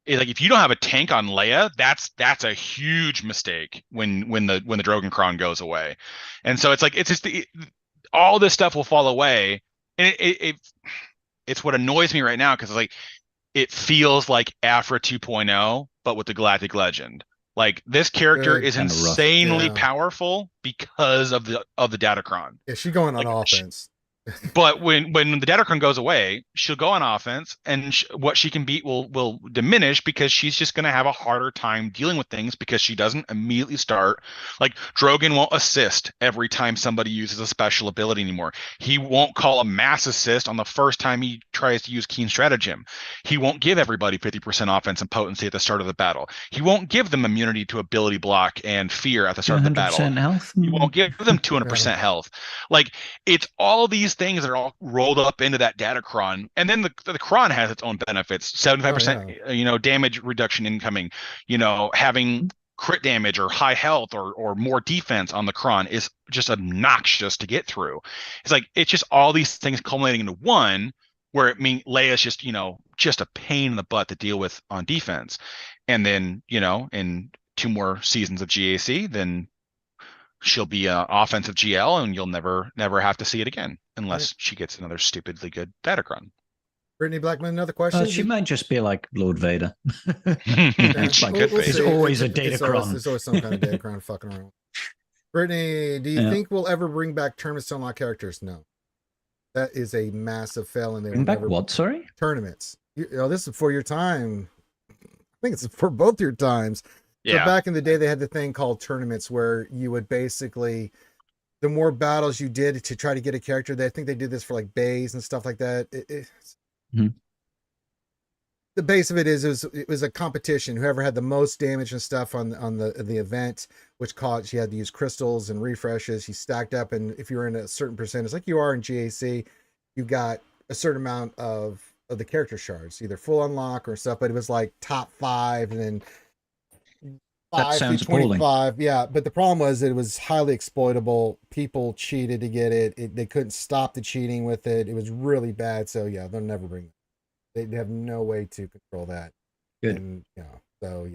If you don't have a tank on Leia, that's a huge mistake when the Drogoncron goes away, and so it's just all this stuff will fall away, and it's what annoys me right now because it feels like Afra 2.0 but with the Galactic Legend. This character is insanely powerful because of the Datacron. Yeah, she's going on offense. But when the Datacron goes away, she'll go on offense, and what she can beat will diminish because she's just going to have a harder time dealing with things because she doesn't immediately start. Drogon won't assist every time somebody uses a special ability anymore. He won't call a mass assist on the first time he tries to use Keen Stratagem. He won't give everybody 50% offense and potency at the start of the battle. He won't give them immunity to ability block and fear at the start of the battle. 200% health? He won't give them 200% health. It's all these things that are all rolled up into that Datacron, and then the Cron has its own benefits. 75% damage reduction incoming, having crit damage or high health or more defense on the Cron is just obnoxious to get through. It's just all these things culminating into one where Leia's just a pain in the butt to deal with on defense. And then in 2 more seasons of GAC, then she'll be an offensive GL, and you'll never have to see it again unless she gets another stupidly good Datacron. Brittany Blackman, another question? She might just be like Lord Vader. It's always a Datacron. There's always some kind of Datacron fucking around. Brittany, do you think we'll ever bring back tournaments to unlock characters? No. That is a massive fail. And they bring back what, sorry? Tournaments. This is before your time. I think it's for both your times. Yeah. So back in the day, they had the thing called tournaments where you would basically, the more battles you did to try to get a character, I think they did this for bays and stuff like that. The base of it was a competition. Whoever had the most damage and stuff on the event, which caused you had to use crystals and refreshes. You stacked up, and if you were in a certain percentage, like you are in GAC, you got a certain amount of the character shards, either full unlock or stuff. But it was top 5, and then That 5 through sounds appalling. 25. Yeah, but the problem was it was highly exploitable. People cheated to get it. They couldn't stop the cheating with it. It was really bad. So yeah, they'll never bring it. They have no way to control that. Good. And so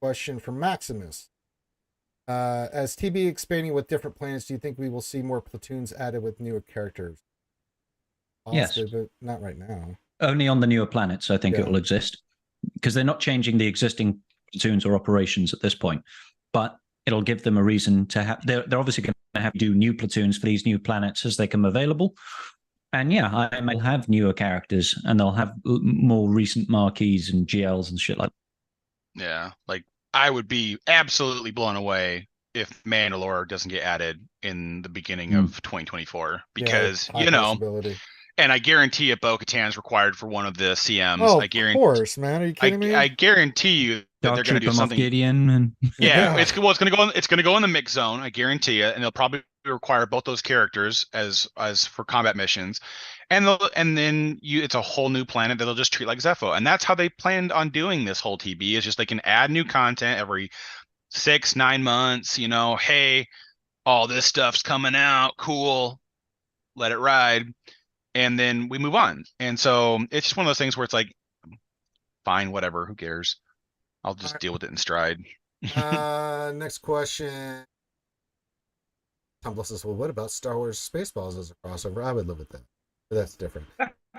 question from Maximus. As TB expanding with different planets, do you think we will see more platoons added with newer characters? Possibly, Yes. but not right now. Only on the newer planets, I think it will exist, because they're not changing the existing platoons or operations at this point. But it'll give them a reason to have. They're obviously going to have to do new platoons for these new planets as they come available. And yeah, I may have newer characters, and they'll have more recent marquees and GLs and shit like that. Yeah, like I would be absolutely blown away if Mandalore doesn't get added in the beginning of 2024, because and I guarantee you Bo-Katan's required for one of the CMs. Oh, I guarantee, of course, man. Are you kidding me? I guarantee you that they're going to do something. Gideon and It's going to go. It's going to go in the mix zone. I guarantee it, and they'll probably require both those characters as for combat missions, and then it's a whole new planet that they'll just treat like Zepho, and that's how they planned on doing this whole TB. Is just they can add new content every 6-9 months. Hey, all this stuff's coming out. Cool, let it ride. And then we move on. And so it's just one of those things where it's like, fine, whatever, who cares? I'll just deal with it in stride. Next question. Tom Bloss says, well, what about Star Wars Spaceballs as a crossover? I would live with that. But that's different.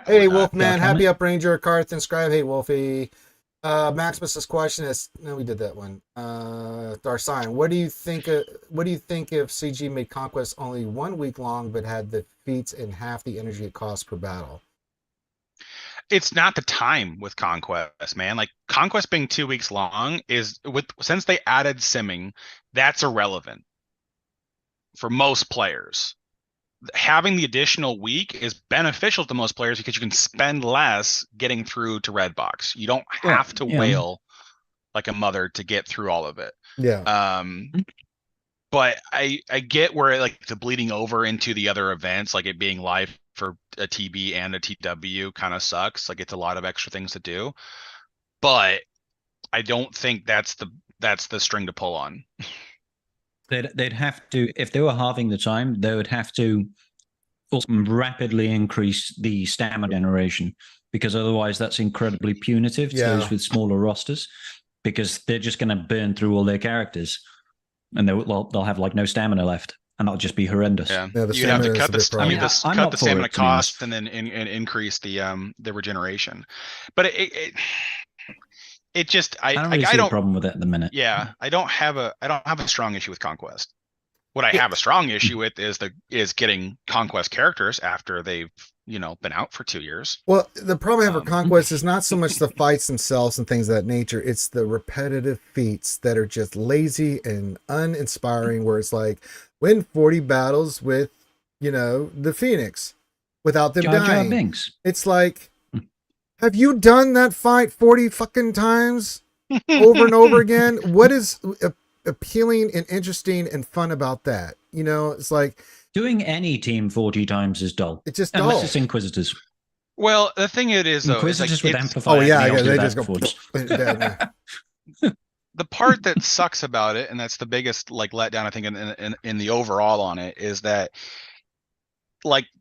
Hey, Wolfman, happy Up Ranger, Karth and Scribe. Hey, Wolfie. Maximus's question is, no, we did that one. Darsign, what do you think if CG made Conquest only 1 week long but had the feats and half the energy it costs per battle? It's not the time with Conquest, man. Like Conquest being 2 weeks long since they added simming, that's irrelevant for most players. Having the additional week is beneficial to most players because you can spend less getting through to red box. You don't have to wail like a mother to get through all of it. Yeah. But I get where like the bleeding over into the other events, like it being live for a TB and a TW kind of sucks. Like it's a lot of extra things to do. But I don't think that's the string to pull on. They'd have to, if they were halving the time, they would have to rapidly increase the stamina generation, because otherwise that's incredibly punitive to those with smaller rosters, because they're just going to burn through all their characters and they'll have like no stamina left, and that'll just be horrendous. Yeah, you have to cut the stamina cost and then increase the regeneration. But it just I don't see a problem with it at the minute. Yeah, I don't have a strong issue with Conquest. What I have a strong issue with is getting Conquest characters after they've been out for 2 years. Well, the problem I have with Conquest is not so much the fights themselves and things of that nature. It's the repetitive feats that are just lazy and uninspiring, where it's like win 40 battles with the Phoenix without them dying. It's like, have you done that fight 40 fucking times over and over again? What is appealing and interesting and fun about that? It's like doing any team 40 times is dull. It's just dull. Unless it's Inquisitors. Well, the thing it is, though, Inquisitors with amplifier. Oh yeah, they just go. The part that sucks about it, and that's the biggest letdown I think in the overall on it, is that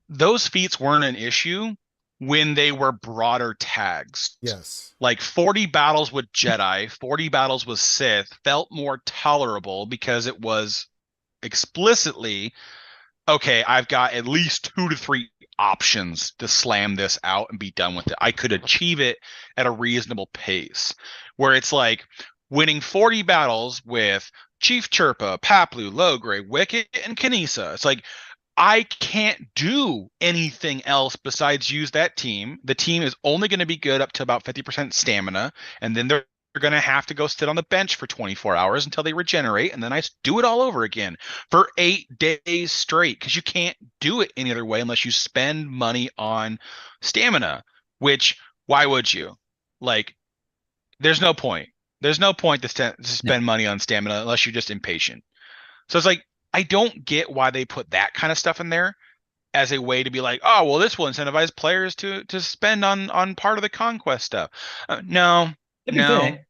those feats weren't an issue when they were broader tags. Yes. Like 40 battles with Jedi, 40 battles with Sith felt more tolerable because it was explicitly, okay, I've got at least 2 to 3 options to slam this out and be done with it. I could achieve it at a reasonable pace. Where it's like winning 40 battles with Chief Chirpa, Paplu, Logray, Wicket, and Kanisa. It's like, I can't do anything else besides use that team. The team is only going to be good up to about 50% stamina, and then they're going to have to go sit on the bench for 24 hours until they regenerate, and then I do it all over again for 8 days straight, because you can't do it any other way unless you spend money on stamina, which, why would you? There's no point. There's no point to spend money on stamina unless you're just impatient. So it's like, I don't get why they put that kind of stuff in there. as a way to be like, oh, well, this will incentivize players to spend on part of the conquest stuff. No. To be fair,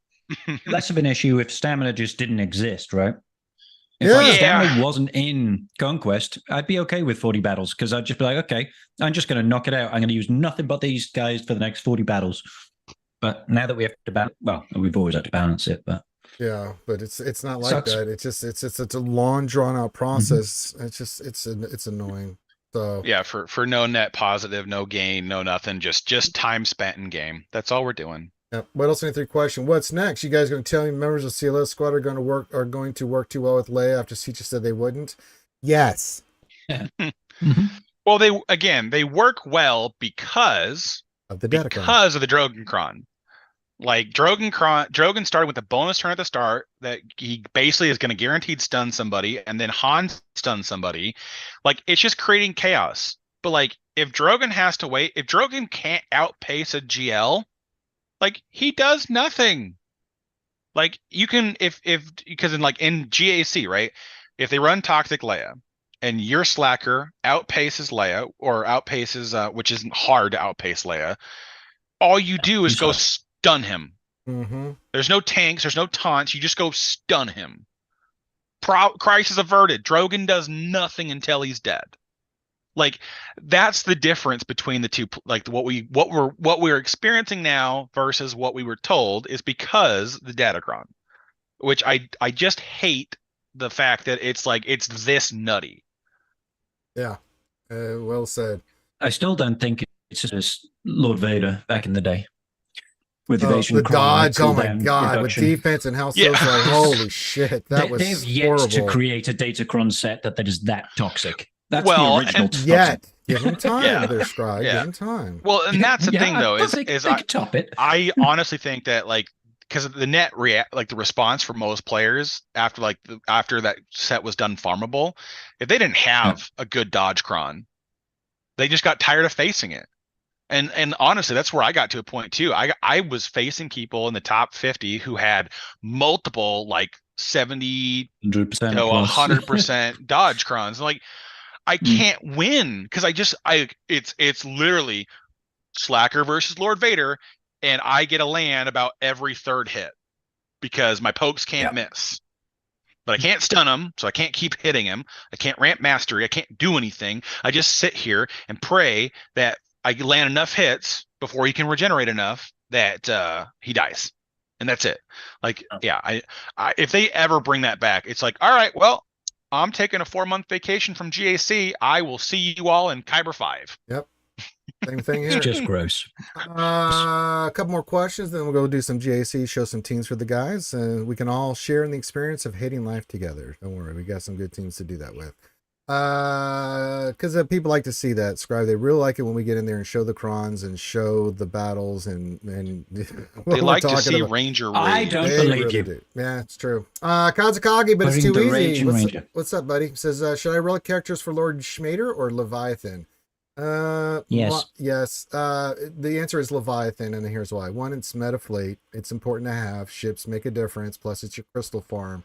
less of an issue if stamina just didn't exist, right? If stamina wasn't in Conquest, I'd be okay with 40 battles because I'd just be like, okay, I'm just going to knock it out. I'm going to use nothing but these guys for the next 40 battles. But now that we have to balance, well, we've always had to balance it, but yeah, but it's not like that. It's just it's a long drawn out process. Mm-hmm. It's annoying. So yeah, for no net positive, no gain, no nothing, just time spent in game. That's all we're doing. Yeah. What else? 23 question. What's next? You guys going to tell me members of CLS squad are going to work too well with Leia after Siecha said they wouldn't? Yes. Mm-hmm. Well, they work well because of the Datacron. Because of the Drogenkron. Like Drogon started with a bonus turn at the start that he basically is going to guaranteed stun somebody, and then Han stun somebody. Like, it's just creating chaos. But like, if Drogon has to wait, if Drogon can't outpace a GL, like, he does nothing. Like, you can because in GAC, right? If they run Toxic Leia and your Slacker outpaces Leia or outpaces which isn't hard to outpace Leia, all you do is go stun him. Mm-hmm. There's no tanks, there's no taunts, you just go stun him. Crisis averted. Drogon does nothing until he's dead. Like, that's the difference between the two. Like, what we're experiencing now versus what we were told is because the Datacron, which I just hate the fact that it's this nutty. Yeah, well said. I still don't think it's just Lord Vader back in the day with evasion, the dodge. Oh my god, reduction. With defense and health, like, holy shit, they've yet to create a Datacron set that is that toxic. That's the original. Give him time, their scribe. Give him time. Well, and that's the thing, though, I honestly think that, like, because the net the response for most players after that set was done farmable, if they didn't have a good dodge cron, they just got tired of facing it. And honestly, that's where I got to a point too. I was facing people in the top 50 who had multiple 70 to 100% dodge crons. Like, I can't win because it's literally Slacker versus Lord Vader, and I get a land about every third hit because my pokes can't miss. But I can't stun him, so I can't keep hitting him. I can't ramp mastery. I can't do anything. I just sit here and pray that I land enough hits before he can regenerate enough that he dies. And that's it. Like, I if they ever bring that back, it's like, all right, well, I'm taking a 4-month vacation from GAC. I will see you all in Kyber 5. Yep. Same thing here. It's just gross. A couple more questions, then we'll go do some GAC, show some teams for the guys, and we can all share in the experience of hating life together. Don't worry, we got some good teams to do that with. Because people like to see that, Scribe. They really like it when we get in there and show the crons and show the battles and they like to see Ranger Rage. I don't believe you. Yeah, it's true. Kazakagi, but it's too easy. What's up, buddy? Says, should I relic characters for Lord Schmader or Leviathan? Yes. Yes. The answer is Leviathan, and here's why. One, it's Metafleet. It's important to have. Ships make a difference. Plus, it's your crystal farm.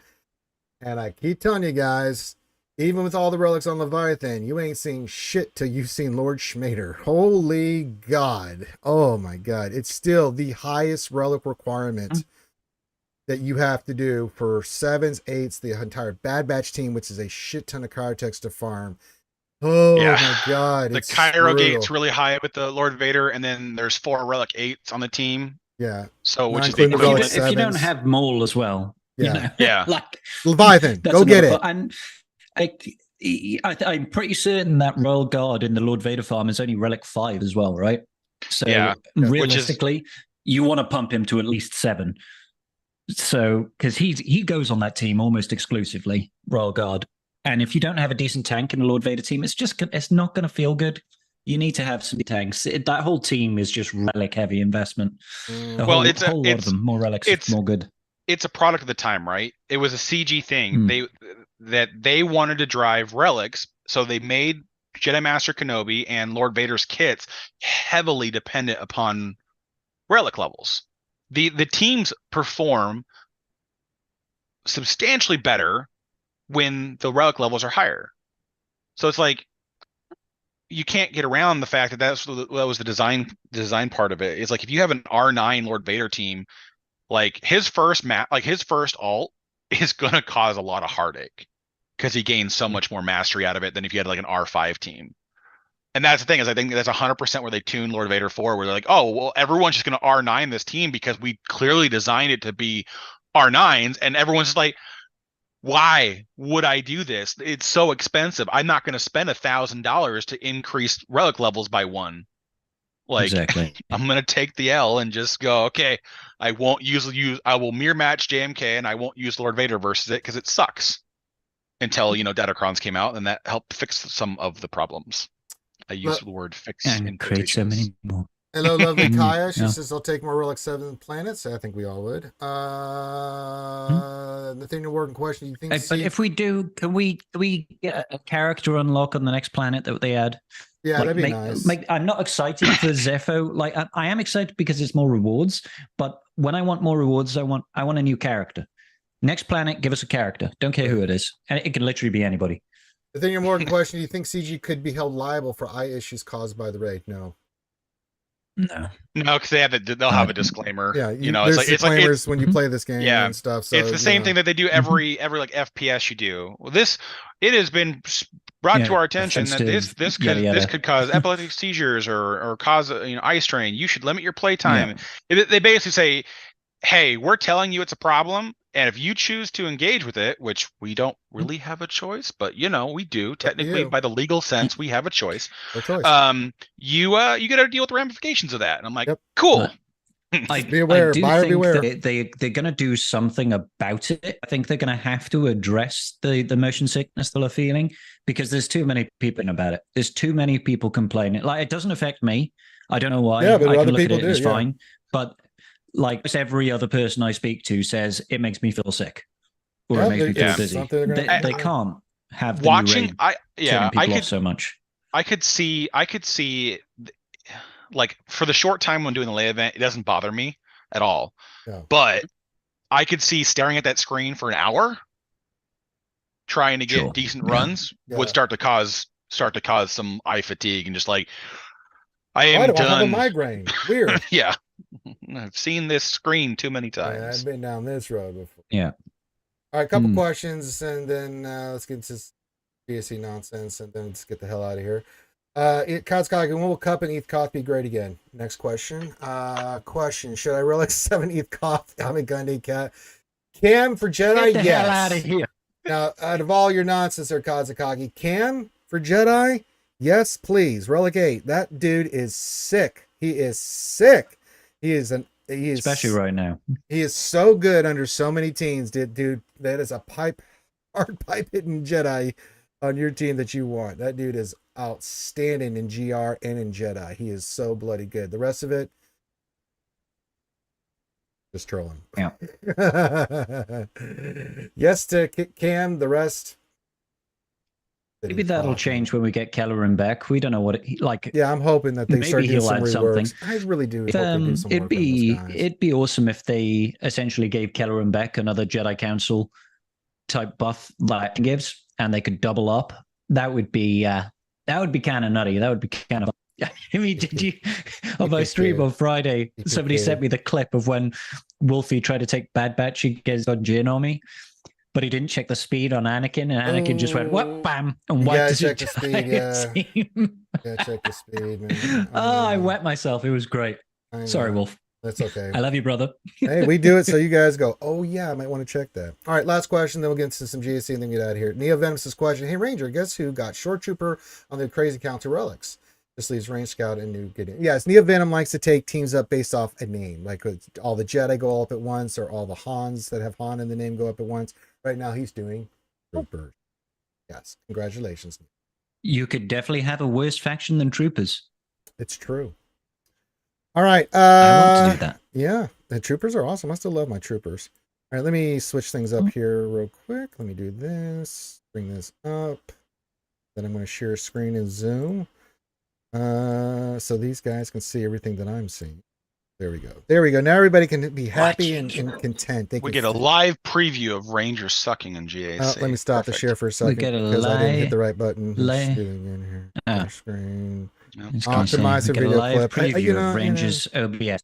And I keep telling you guys, even with all the relics on Leviathan, you ain't seen shit till you've seen Lord Schmader. Holy God. Oh my God. It's still the highest relic requirement that you have to do for 7s, 8s, the entire Bad Batch team, which is a shit ton of Cryotex to farm. Oh my God. The Cairo gate's really high with the Lord Vader, and then there's 4 relic 8s on the team. Yeah. So which is the if you don't have Maul as well. Yeah. You know, like Leviathan, go get it. And I'm pretty certain that Royal Guard in the Lord Vader farm is only relic 5 as well, right? So realistically, you want to pump him to at least 7. So because he goes on that team almost exclusively, Royal Guard. And if you don't have a decent tank in the Lord Vader team, it's not going to feel good. You need to have some tanks. That whole team is just relic heavy investment. It's a whole lot of them. More relics, it's more good. It's a product of the time, right? It was a CG thing. They wanted to drive relics, so they made Jedi Master Kenobi and Lord Vader's kits heavily dependent upon relic levels. The teams perform substantially better when the relic levels are higher. So it's like, you can't get around the fact that that was the design part of it. It's like if you have an R9 Lord Vader team, like his first ult is gonna cause a lot of heartache because he gains so much more mastery out of it than if you had like an R5 team. And that's the thing, is I think that's 100% where they tune Lord Vader 4, where they're like, oh, well, everyone's just going to R9 this team because we clearly designed it to be R9s. And everyone's just like, why would I do this? It's so expensive. I'm not going to spend $1,000 to increase relic levels by 1. Like, exactly. I'm going to take the L and just go, okay, I will mirror match JMK and I won't use Lord Vader versus it because it sucks. Until, Datacrons came out and that helped fix some of the problems. I use the word fix and create so many more. Hello, lovely Kaya. She says I'll take more Relic 7 planets. I think we all would. Nathaniel Wharton question. Do you think? But if we do, can we get a character unlock on the next planet that they add? Yeah, that'd be nice. I'm not excited for Zepho. Like I am excited because it's more rewards. But when I want more rewards, I want a new character. Next planet, give us a character. Don't care who it is, and it can literally be anybody. The thing, your more question: do you think CG could be held liable for eye issues caused by the raid? No, because they'll have a disclaimer. Yeah, it's disclaimers when you play this game and stuff. So it's the same thing that they do every like FPS you do. Well, it has been brought to our attention that this could cause epileptic seizures or cause eye strain. You should limit your playtime. Yeah. They basically say, hey, we're telling you it's a problem. And if you choose to engage with it, which we don't really have a choice, but we do technically by the legal sense, we have a choice. No choice. You got to deal with the ramifications of that. And I'm like, cool. Be aware. Buyer beware. They're going to do something about it. I think they're going to have to address the motion sickness they're feeling because there's too many people about it. There's too many people complaining. Like it doesn't affect me. I don't know why. Yeah, but I other can look people at it. It's fine. But like every other person I speak to says it makes me feel sick or it makes me feel dizzy. They can't have the watching. I could so much. I could see like for the short time when doing the Leia event, it doesn't bother me at all. Yeah. But I could see staring at that screen for an hour, trying to get decent runs would start to cause some eye fatigue and just like I am done. I have a migraine. Weird. Yeah. I've seen this screen too many times. Yeah, I've been down this road before. Yeah. All right, a couple questions, and then let's get into this BSC nonsense, and then let's get the hell out of here. Kazkog, when will Cup and ETH Koth be great again? Next question. Should I Relic 7 ETH Koth? Gundy Cat. Cam for Jedi? Get the hell out of here. Now, out of all your nonsense there, Kazakagi, Cam for Jedi? Yes, please. Relic 8. That dude is sick. He is sick. He is especially right now. He is so good under so many teams, dude. That is a hard pipe hitting Jedi on your team that you want. That dude is outstanding in GR and in Jedi. He is so bloody good. The rest of it, just trolling. Yeah. Yes to Cam. The rest. Maybe that'll change when we get Kelleran back. We don't know what it like. Yeah, I'm hoping that they start doing some reworks. I really do. Hope they do some work on those guys. It'd be awesome if they essentially gave Kelleran back another Jedi Council type buff like it gives, and they could double up. That would be kind of nutty. That would be kind of. I mean, did you on my stream on Friday? Somebody sent me the clip of when Wolfie tried to take Bad Batch against on Jin on me. But he didn't check the speed on Anakin, and Anakin just went, what, bam, and wiped his check the speed, yeah, check the speed, man. I wet myself. It was great. Sorry, Wolf. That's okay. I love you, brother. Hey, we do it so you guys go, oh, yeah, I might want to check that. All right, last question, then we'll get into some GSC and then get out of here. Neo Venomous' question, hey, Ranger, guess who got Short Trooper on the Crazy Counter Relics? This leaves Range Scout and New Gideon. Yes, Neo Venom likes to take teams up based off a name. Like all the Jedi go all up at once, or all the Hans that have Han in the name go up at once. Right now, he's doing Troopers. Yes, congratulations. You could definitely have a worse faction than Troopers. It's true. All right. I want to do that. Yeah, the Troopers are awesome. I still love my Troopers. All right, let me switch things up here real quick. Let me do this. Bring this up. Then I'm going to share screen and Zoom. So these guys can see everything that I'm seeing. There we go. There we go. Now everybody can be happy and content. We get a live preview of Rangers sucking in GAC. Let me stop the share for a second because I didn't hit the right button. Shooting in here. Screen. Optimize the video live clip. Preview of Rangers OBS.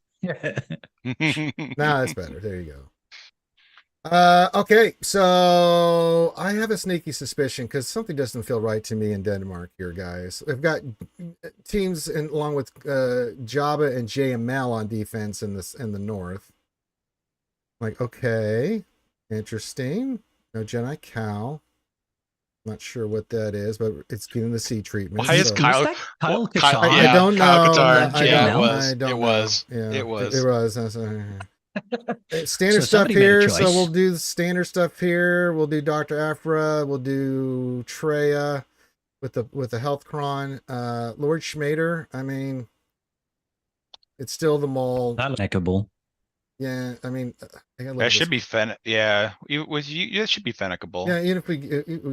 Nah, that's better. There you go. Okay, so I have a sneaky suspicion because something doesn't feel right to me in Denmark here, guys. We've got teams along with Jabba and JML on defense in the north. Like, okay, interesting. No Jedi Cal. Not sure what that is, but it's getting the C treatment. Why is Kyle? Kyle I don't know. Kyle Katarn. It was. Standard So stuff somebody made a here. So choice. we'll do the standard stuff here. We'll do Dr. Afra. We'll do Treya with the health cron. Lord Schmader. I mean, it's still the mall. That's neckable. Yeah, I mean, That should be Yeah, it should be Fennecable. Yeah, even if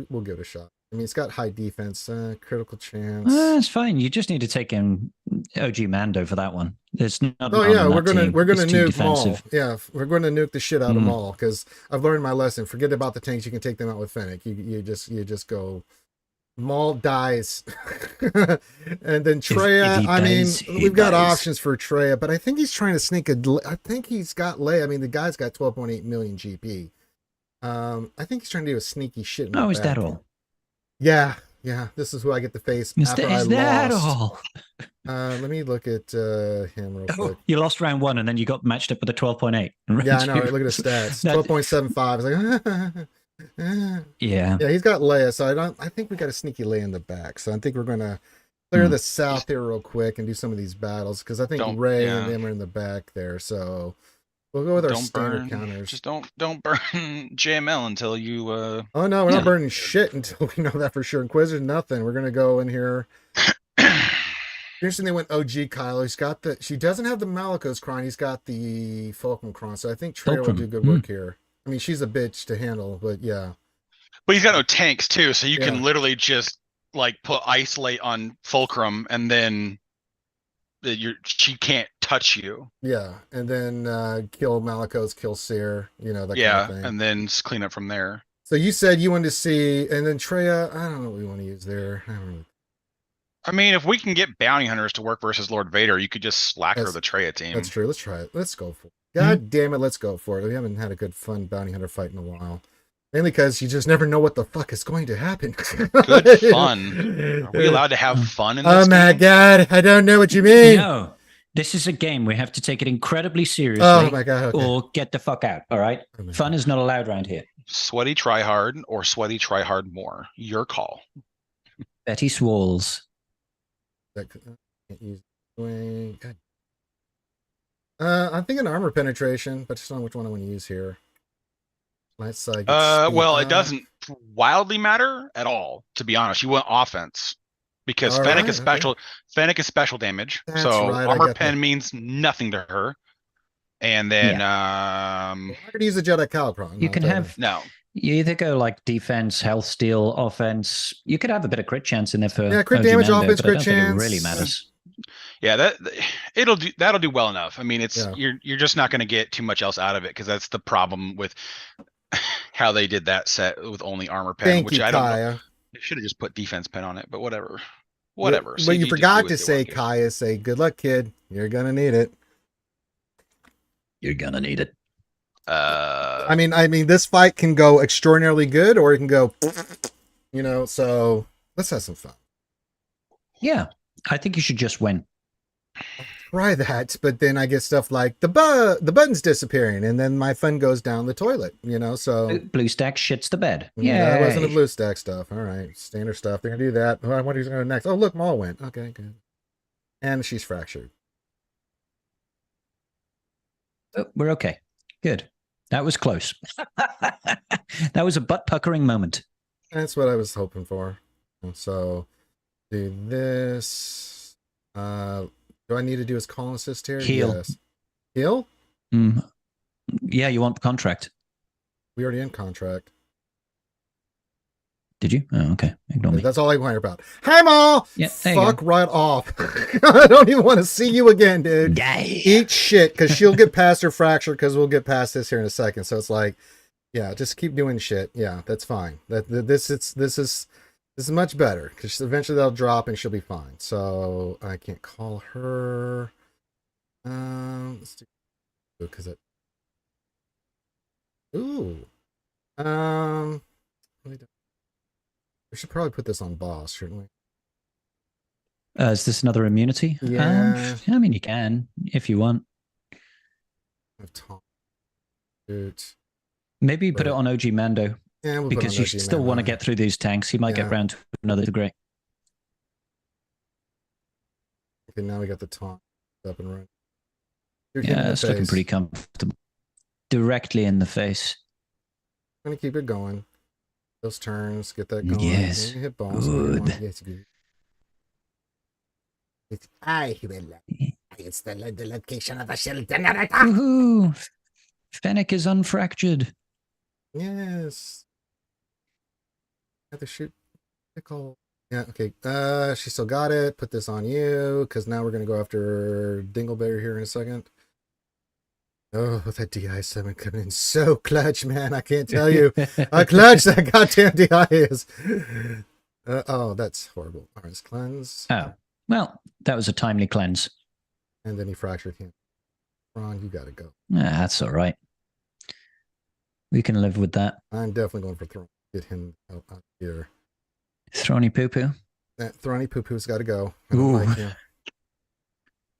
we'll give it a shot. I mean, it's got high defense, critical chance. It's fine. You just need to take in OG Mando for that one. There's not. Oh yeah, we're gonna It's too nuke Maul. defensive. Yeah, we're gonna nuke the shit out of Maul because I've learned my lesson. Forget about the tanks. You can take them out with Fennec. You just go. Maul dies, and then Treya. I mean, we've got options for Treya, but I think he's trying to sneak I think he's got Leia. I mean, the guy's got 12.8 million GP. I think he's trying to do a sneaky shit. Oh, is that all? Yeah. This is who I get to face after I lost. Let me look at him real quick. You lost round 1, and then you got matched up with a 12.8. Yeah, I know. Look at his stats. 12.75. It's like. Yeah, he's got Leia, so I think we got a sneaky Leia in the back. So I think we're gonna clear the south here real quick and do some of these battles because I think Ray and them are in the back there. So we'll go with our standard counters. Just don't burn JML until you. Oh no, we're not burning shit until we know that for sure. Inquisitor, nothing. We're gonna go in here. Interesting, they went OG Kyle. He's got she doesn't have the Malicos Cron. He's got the Fulcrum Cron. So I think Treya will do good work here. I mean, she's a bitch to handle, but yeah. But he's got no tanks too, so you can literally just like put isolate on Fulcrum, and then she can't touch you. Yeah, and then kill Malicos, kill Seer, that kind of thing. And then just clean up from there. So you said you wanted to see, and then Treya. I don't know what we want to use there. I mean, if we can get bounty hunters to work versus Lord Vader, you could just slacker the Treya team. That's true. Let's try it. Let's go for it. God damn it, let's go for it. We haven't had a good, fun bounty hunter fight in a while. Mainly because you just never know what the fuck is going to happen. Good fun. Are we allowed to have fun in this Oh my game? God, I don't know what you mean. No, this is a game. We have to take it incredibly seriously. Oh my God. Okay. Or get the fuck out, all right? Fun is not allowed around here. Sweaty try hard or sweaty try hard more. Your call. Betty Swalls. Can't use swing. God. I'm thinking armor penetration, but just don't know which one I want to use here. Let's well, it doesn't wildly matter at all, to be honest. You want offense because Fennec is special. Fennec is special damage, so armor pen means nothing to her. And then I'm gonna use a Jedi Calcron. You can have You either go like defense, health steal, offense. You could have a bit of crit chance in there for crit damage, offense, crit chance. It really matters. Yeah, that'll do well enough. I mean, you're just not going to get too much else out of it because that's the problem with how they did that set with only armor pen, which I don't know. They should have just put defense pen on it, but whatever. But you forgot to say, Kaya, say, good luck, kid. You're gonna need it. You're gonna need it. I mean, this fight can go extraordinarily good, or it can go, So let's have some fun. Yeah, I think you should just win. Try that, but then I get stuff like the button's disappearing, and then my fun goes down the toilet. So blue stack shits the bed. Yeah, that wasn't a blue stack stuff. All right, standard stuff. They're gonna do that. What is going next? Oh, look, Maul went. Okay, good. And she's fractured. Oh, we're okay. Good. That was close. That was a butt puckering moment. That's what I was hoping for. So do this. Do I need to do his call assist here? Heal. Yes. Heal? Yeah, you want contract. We already in contract. Did you? Oh, okay. Ignore me. That's all I care about. Hi, Maul! Yeah, fuck right off. I don't even want to see you again, dude. Die. Eat shit, because she'll get past her fracture, because we'll get past this here in a second. So it's like, yeah, just keep doing shit. Yeah, that's fine. This is much better, because eventually they'll drop and she'll be fine. So I can't call her. Let's do because it. Ooh. We should probably put this on boss, shouldn't we? Is this another immunity? Yeah. I mean, you can if you want. Maybe put it on OG Mando. Yeah, we'll because you still want to get through these tanks. He might get round to another degree. Okay, now we got the taunt up and running. Yeah, it's looking pretty comfortable. Directly in the face. I'm gonna keep it going. Those turns, get that going. Yes. Hit boss. Good. Yes, good. I will. It's the location of the shield generator. Woohoo! Fennec is unfractured. Yes. Have to shoot pickle. Yeah, okay. She still got it. Put this on you, because now we're gonna go after Dingleberry here in a second. Oh, that DI7 coming in so clutch, man. I can't tell you how clutch that goddamn DI is. Oh, that's horrible. All right, let's cleanse. Oh, well, that was a timely cleanse. And then he fractured him. Ron, you gotta go. That's all right. We can live with that. I'm definitely going for Throne. Get him out here. Throny poo poo. That Throny poo poo's gotta go. I don't like him.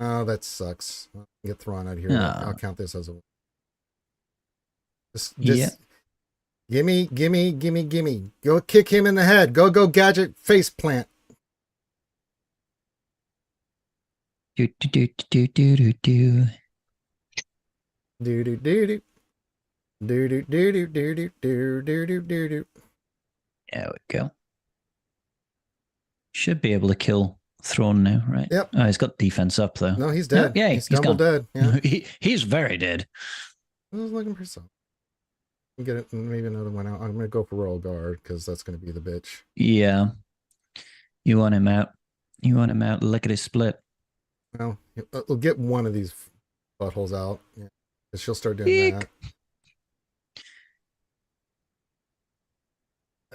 Oh, that sucks. I'll get Thrawn out of here. I'll count this as a. Just gimme. Go kick him in the head. Go gadget face plant. Do do do do do do do. Do do do do. Do do do do do do do do do do. There we go. Should be able to kill Throne now, right? Yep. Oh, he's got defense up though. No, he's dead. Yeah, he's double dead. Yeah. He's very dead. I was looking for some. Get it, maybe another one out. I'm gonna go for Royal Guard because that's gonna be the bitch. Yeah. You want him out. You want him out. Lickety split. Well, we'll get one of these buttholes out. Yeah. She'll start doing that.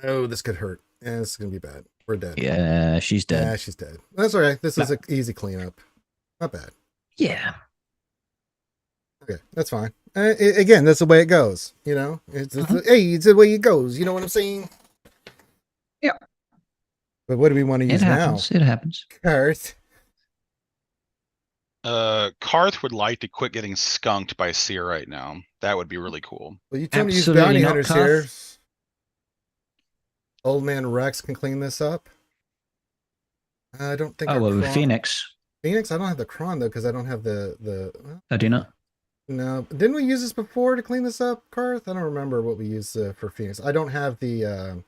Oh, this could hurt. Yeah, this is gonna be bad. We're dead. Yeah, she's dead. Yeah, she's dead. That's all right. This is an easy cleanup. Not bad. Yeah. Okay, that's fine. Again, that's the way it goes. You know, it's the way it goes. You know what I'm saying? Yeah. But what do we want to use now? It happens. Karth. Karth would like to quit getting skunked by Seer right now. That would be really cool. Well, you told me to use bounty hunters here. Old man Rex can clean this up. I don't think. Oh well, with Phoenix. Phoenix, I don't have the cron though because I don't have the. I do not. No, didn't we use this before to clean this up, Karth? I don't remember what we used for Phoenix. I don't have the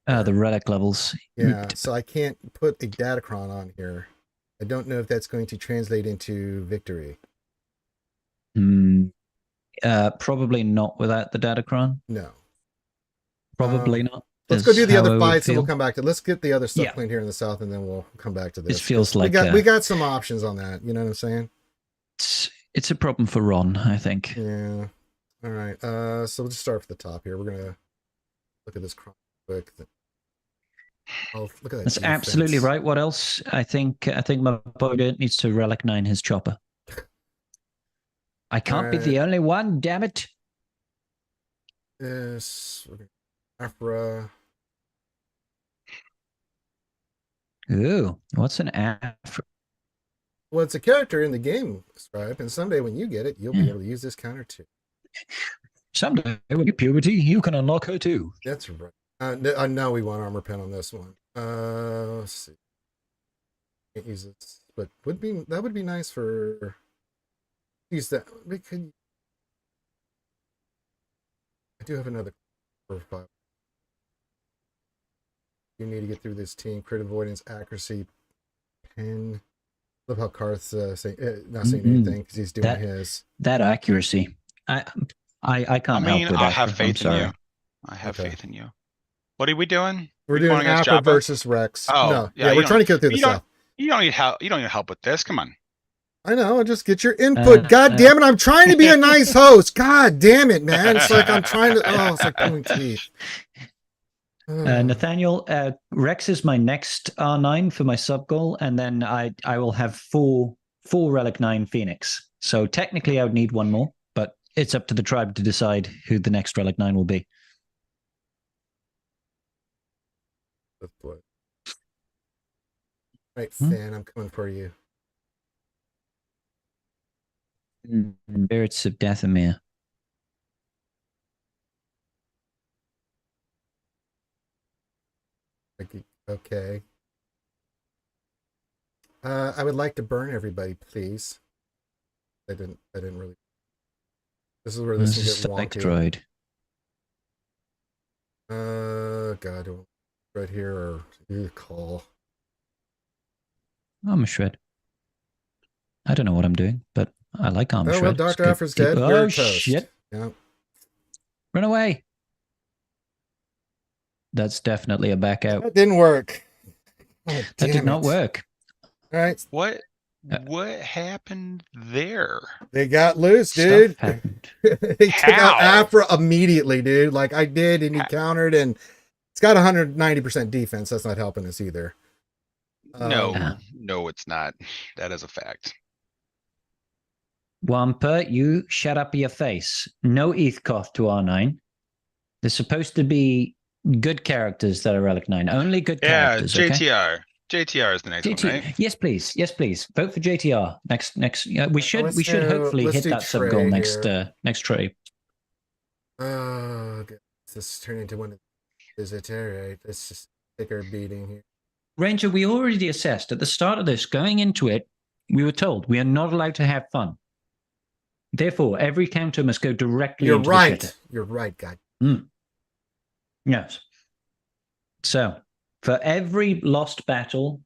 relic levels. Yeah, so I can't put a Datacron on here. I don't know if that's going to translate into victory. Probably not without the Datacron. No. Probably not. Let's go do the other fights and we'll come back to. Let's get the other stuff cleaned here in the south and then we'll come back to this. It feels like we got some options on that. You know what I'm saying? It's a problem for Ron, I think. Yeah. All right. So we'll just start from the top here. We're gonna look at this quick. Oh, look at that. That's absolutely right. What else? I think my boat needs to Relic 9 his chopper. I can't be the only one, damn it. Yes. Afra. Ooh, what's an Afra? Well, it's a character in the game, Scribe, and someday when you get it, you'll be able to use this counter too. Someday when you puberty, you can unlock her too. That's right. No, we want armor pen on this one. Let's see. Can't use this, but that would be nice for use that. I do have another 5. You need to get through this team. Crit avoidance, accuracy, pen. Love how Karth's not saying anything because he's doing his. That accuracy. I can't help with that. I have faith in you. I have faith in you. What are we doing? We're We going doing against Afra Jabba? versus Rex. Oh, No, yeah, yeah, you we're don't- trying to go through the you don't- stuff. You don't need help. You don't need help with this. Come on. I know. Just get your input. God damn it! I'm trying to be a nice host. God damn it, man! It's like I'm trying to. Oh, it's like pulling teeth. Nathaniel, Rex is my next R9 for my sub goal, and then I will have full Relic 9 Phoenix. So technically, I would need one more, but it's up to the tribe to decide who the next Relic 9 will be. Right, Finn, I'm coming for you. Spirits of Dathomir. Okay. I would like to burn everybody, please. I didn't really. This is where this can get wonky. Droid. God, right here or you call. Armor Shred. I don't know what I'm doing, but I like Armor Shred. Oh, well, Dr. Afra's dead. Oh, shit. Yeah. Run away. That's definitely a back out. That didn't work. Oh, that did not work. All right. What happened there? They got loose, dude. They took out Afra immediately, dude. Like I did, and he countered, and it's got 190% defense. That's not helping us either. No, it's not. That is a fact. Wampa, you shut up your face. No Ethkoth to R9. There's supposed to be good characters that are Relic 9. Only good characters. Yeah, JTR. Okay? JTR is the next one, right? Yes, please. Yes, please. Vote for JTR. Next. We should hopefully hit that sub goal next trade. Oh, God. This is turning into one of these. All right. Let's just take our beating here. Ranger, we already assessed at the start of this, going into it, we were told we are not allowed to have fun. Therefore, every counter must go directly into the shitter. You're right, God. Yes. So, for every lost battle,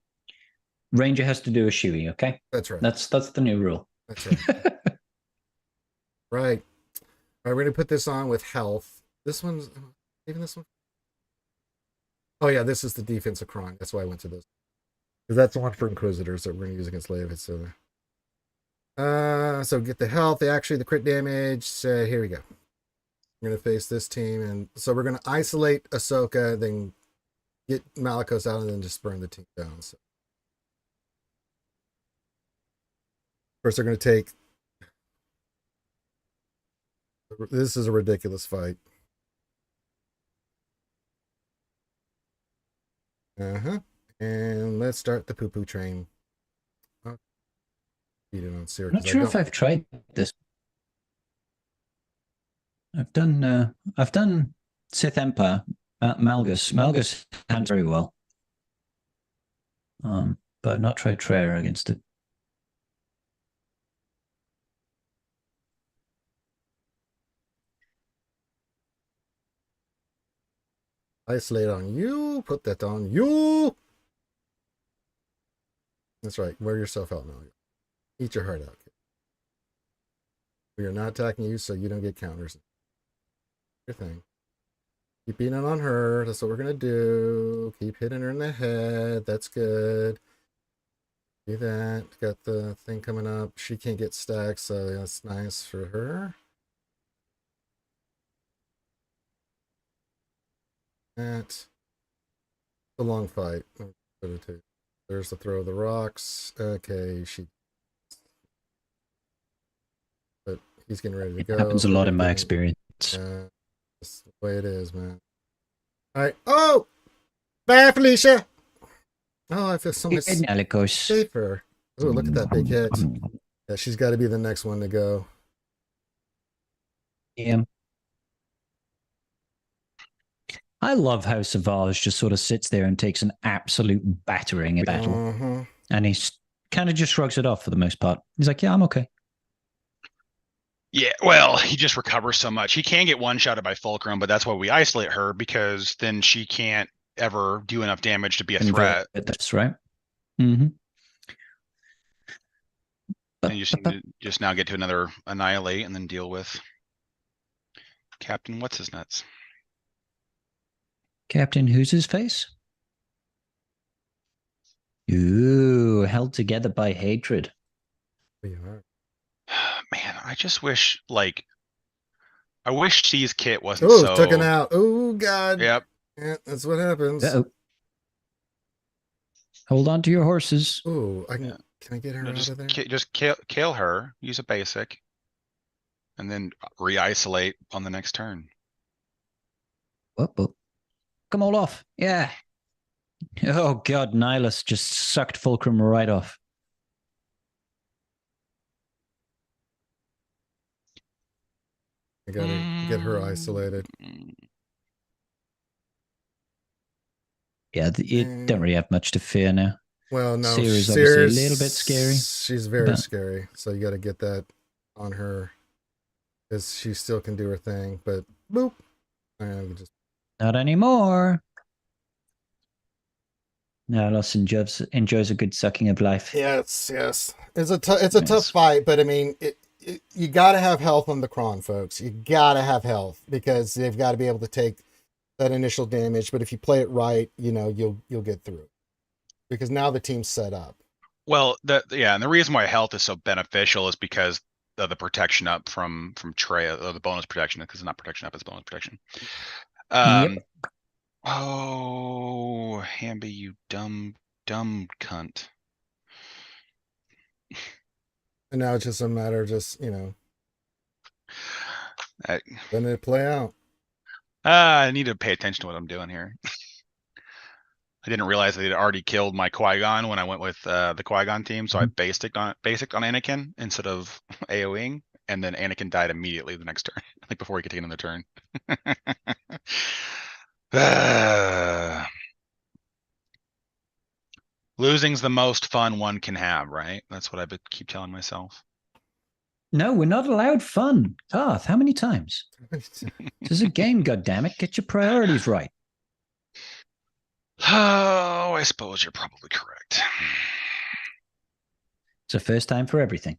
Ranger has to do a shoey, okay? That's right. That's the new rule. That's right. Right. All right, we're going to put this on with health. This one's... Even this one? Oh, yeah, this is the defensive cron. That's why I went to this. Because that's the one for Inquisitors that we're going to use against Leia. So get the health, the crit damage. Here we go. We're going to face this team. And so we're going to isolate Ahsoka, then get Malicos out, and then just burn the team down. So. First, they're going to take... This is a ridiculous fight. And let's start the poo-poo train. I'm not sure if I've tried this. I've done Sith Empire at Malgus. Malgus handles very well. But I've not tried Trera against it. Isolate on you. Put that on you. That's right. Wear yourself out now. Eat your heart out. We are not attacking you, so you don't get counters. Your thing. Keep beating on her. That's what we're going to do. Keep hitting her in the head. That's good. Do that. Got the thing coming up. She can't get stacked, so that's nice for her. That's a long fight. There's the throw of the rocks. Okay, but he's getting ready to go. It happens a lot in my experience. That's the way it is, man. All right. Oh, bye, Felicia. Oh, I feel so much safer. Oh, look at that big hit. Yeah, she's got to be the next one to go. Yeah. I love how Savage just sort of sits there and takes an absolute battering in battle. And he kind of just shrugs it off for the most part. He's like, yeah, I'm okay. Yeah, well, he just recovers so much. He can get one-shotted by Fulcrum, but that's why we isolate her, because then she can't ever do enough damage to be a threat. That's right. Mm-hmm. And you just now get to another Annihilate and then deal with Captain What's-His-Nuts. Captain Who's His Face? Ooh, held together by hatred. We are. Man, I just wish, like, I wish C's kit wasn't Oh, so. taken out. Oh, God. Yep. Yeah, that's what happens. Uh-oh. Hold on to your horses. Oh, Yeah. can I get her No, out of there? just kill her. Use a basic, and then re-isolate on the next turn. Whoop. Come all off. Yeah. Oh, God. Nihilus just sucked Fulcrum right off. I gotta get her isolated. Yeah, you don't really have much to fear now. Well, no, Seer's obviously a little bit scary. She's very but- scary, so you got to get that on her, because she still can do her thing. But boop, just Not anymore. Nihilus enjoys a good sucking of life. yes. It's a tough fight, but I mean, you got to have health on the Kron, folks. You got to have health because they've got to be able to take that initial damage. But if you play it right, you'll get through it, because now the team's set up. Well, and the reason why health is so beneficial is because of the protection up from Treya, or the bonus protection, because it's not protection up, it's bonus protection. Yep. Oh, Hamby, you dumb cunt. And now it's just a matter of just letting it play out. I need to pay attention to what I'm doing here. I didn't realize that they'd already killed my Qui-Gon when I went with the Qui-Gon team, so I basicked on Anakin instead of AoEing, and then Anakin died immediately the next turn, like before he could take another turn. Losing's the most fun one can have, right? That's what I keep telling myself. No, we're not allowed fun. Garth, how many times? This is a game, goddammit. Get your priorities right. Oh, I suppose you're probably correct. It's a first time for everything.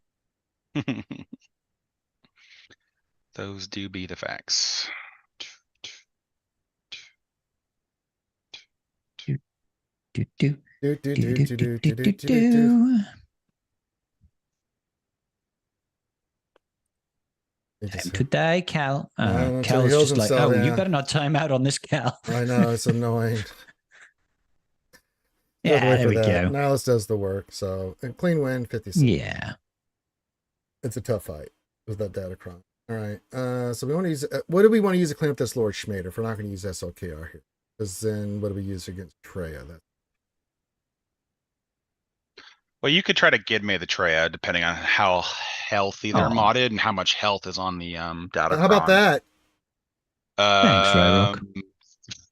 Those do be the facts. Do. Time to die, Cal. Cal's just like, oh, you better not time out on this, Cal. I know, it's annoying. Yeah, there we go. Nihilus does the work, so and clean win, 56. Yeah. It's a tough fight with that Datacron. All right, so we want to use, what do we want to use to clean up this Lord Schmader if we're not going to use SLKR here? Because then what do we use against Treya? Well, you could try to Gidme the Treya, depending on how healthy they're modded and how much health is on the Datacron. How about that? Thanks, Ryrock.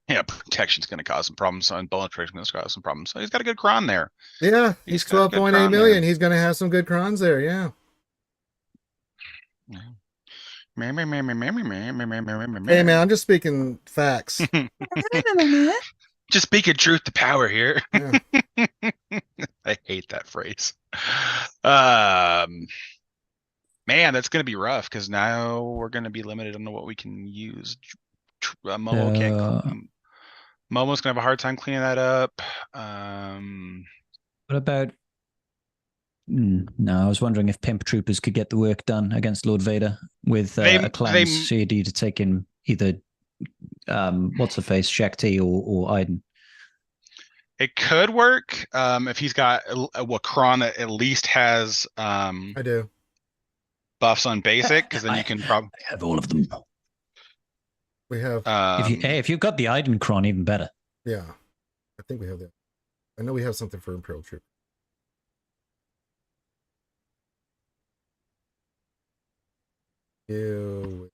Yeah, protection's going to cause some problems, and bonus protection is going to cause some problems. So he's got a good cron there. Yeah, he's 12.8 million. He's going to have some good crons there. Yeah. Hey man, I'm just speaking facts. Just speaking truth to power here. Yeah. I hate that phrase. Man, that's going to be rough because now we're going to be limited on what we can use. Momo can't. Momo's gonna have a hard time cleaning that up. What about? No, I was wondering if Pimp Troopers could get the work done against Lord Vader with a clan CD to take in either what's the face, Shakti or Iden. It could work if he's got a Wakron that at least has I do buffs on basic, because then you can probably have all of them. We have if you've got the Iden Cron, even better. Yeah, I think we have that. I know we have something for Imperial Troop. What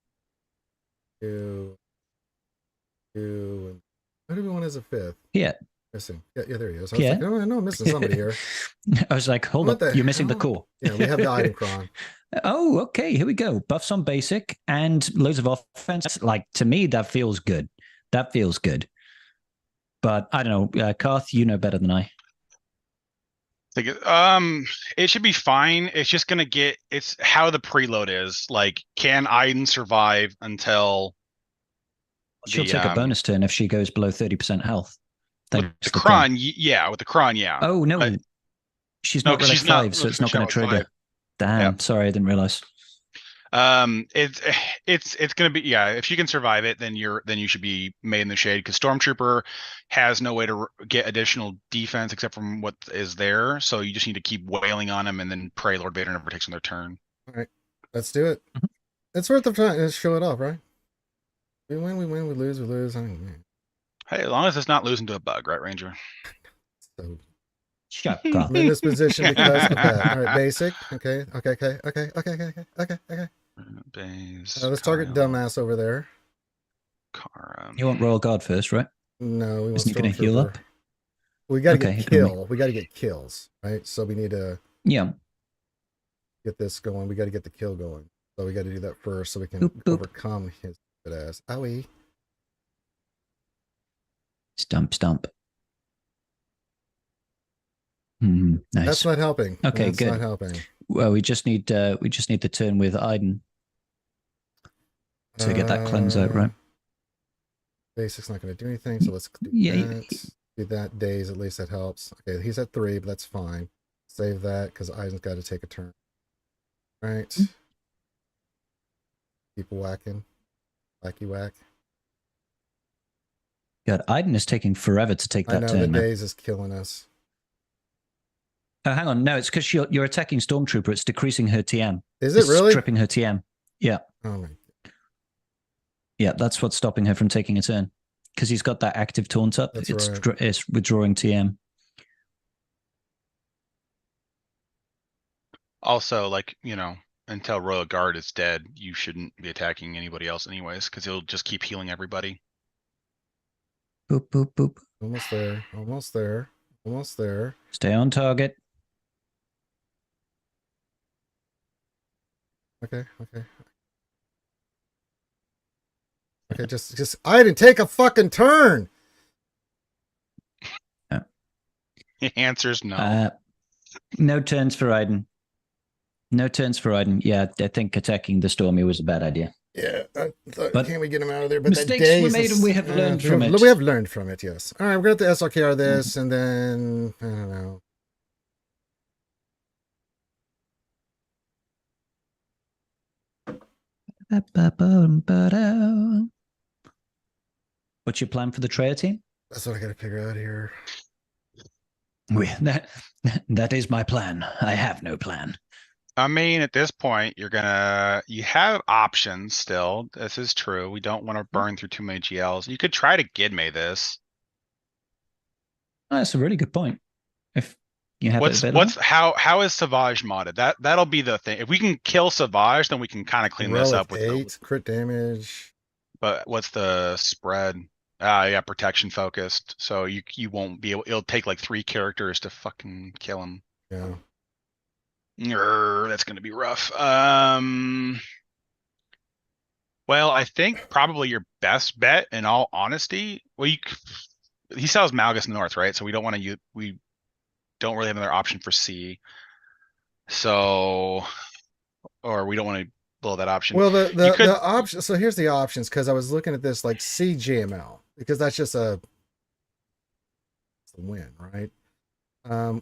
do we want as a fifth? Yeah. Missing. Yeah, there he is. I was like, oh, I know I'm missing somebody here. I was like, hold up, you're missing the core. Yeah, we have the Iden Cron. Oh, okay, here we go. Buffs on basic and loads of offense. Like, to me, that feels good. That feels good. But I don't know, Karth, you know better than I. It should be fine. It's just gonna it's how the preload is. Like, can Iden survive until She'll take a bonus turn if she goes below 30% health. With the Kron, yeah. With the Kron, yeah. Oh, no. But, she's not Relic 5, so it's not going to trigger. 5. Damn, sorry, I didn't realize. It's gonna be, yeah, if you can survive it, then you should be made in the shade, because Stormtrooper has no way to get additional defense except from what is there, so you just need to keep wailing on him and then pray Lord Vader never takes on their turn. All right, let's do it. It's worth the time. Let's show it off, right? We win, we lose, we lose. I mean, Hey, as long as it's not losing to a bug, right, Ranger? so Shut I'm up. in this position because of that. All right, basic. Okay. Base, Let's target Kyle, dumbass over there. Kara. You want Royal Guard first, right? No, we want Isn't he going to heal up? We got to Okay, get kill. We got to get kills, right? So we need to Yeah. get this going. We got to get the kill going. So we got to do that first so we can Boop, boop. overcome his good ass. Owie. Stump. Nice. That's not helping. Okay, That's good. not helping. Well, we just need the turn with Iden to get that cleanse out, right? Basic's not going to do anything, so let's do that. Do that days, at least that helps. Okay, he's at 3, but that's fine. Save that because Iden's got to take a turn. Right. Keep whacking. Wacky whack. God, Iden is taking forever to take that I know turn. the Man. days is killing us. Oh, hang on. No, it's because you're attacking Stormtrooper. It's decreasing her TM. Is it really? Stripping her TM. Yeah. Oh my. Yeah, that's what's stopping her from taking a turn. Because he's got that active taunt up. That's It's right. it's withdrawing TM. Also, like, until Royal Guard is dead, you shouldn't be attacking anybody else anyways, because he'll just keep healing everybody. Boop, boop, boop. Almost there. Almost there. Almost there. Stay on target. Okay. Okay, just I didn't take a fucking turn. The answer's no. No turns for Iden. No turns for Iden. Yeah, I think attacking the Stormy was a bad idea. Yeah, But can't we get him out of there? But mistakes that were made and we have learned from it. We have learned from it, yes. All right, we're going to have to SLKR this, and then, I don't know. What's your plan for the Treya team? That's what I got to figure out here. That is my plan. I have no plan. I mean, at this point, you have options still. This is true. We don't want to burn through too many GLs. You could try to Gidme this. Oh, that's a really good point. If you have it available. How is Savage modded? That'll be the thing. If we can kill Savage, then we can kind of clean this up with 8 crit damage. But what's the spread? Yeah, protection focused. So you won't be able. It'll take like 3 characters to fucking kill him. Yeah. That's gonna be rough. Well, I think probably your best bet, in all honesty, he sells Malgus North, right? So we don't want to we don't really have another option for C. So, or we don't want to blow that option. Well, the option. So here's the options, because I was looking at this like CGML, because that's just a win, right?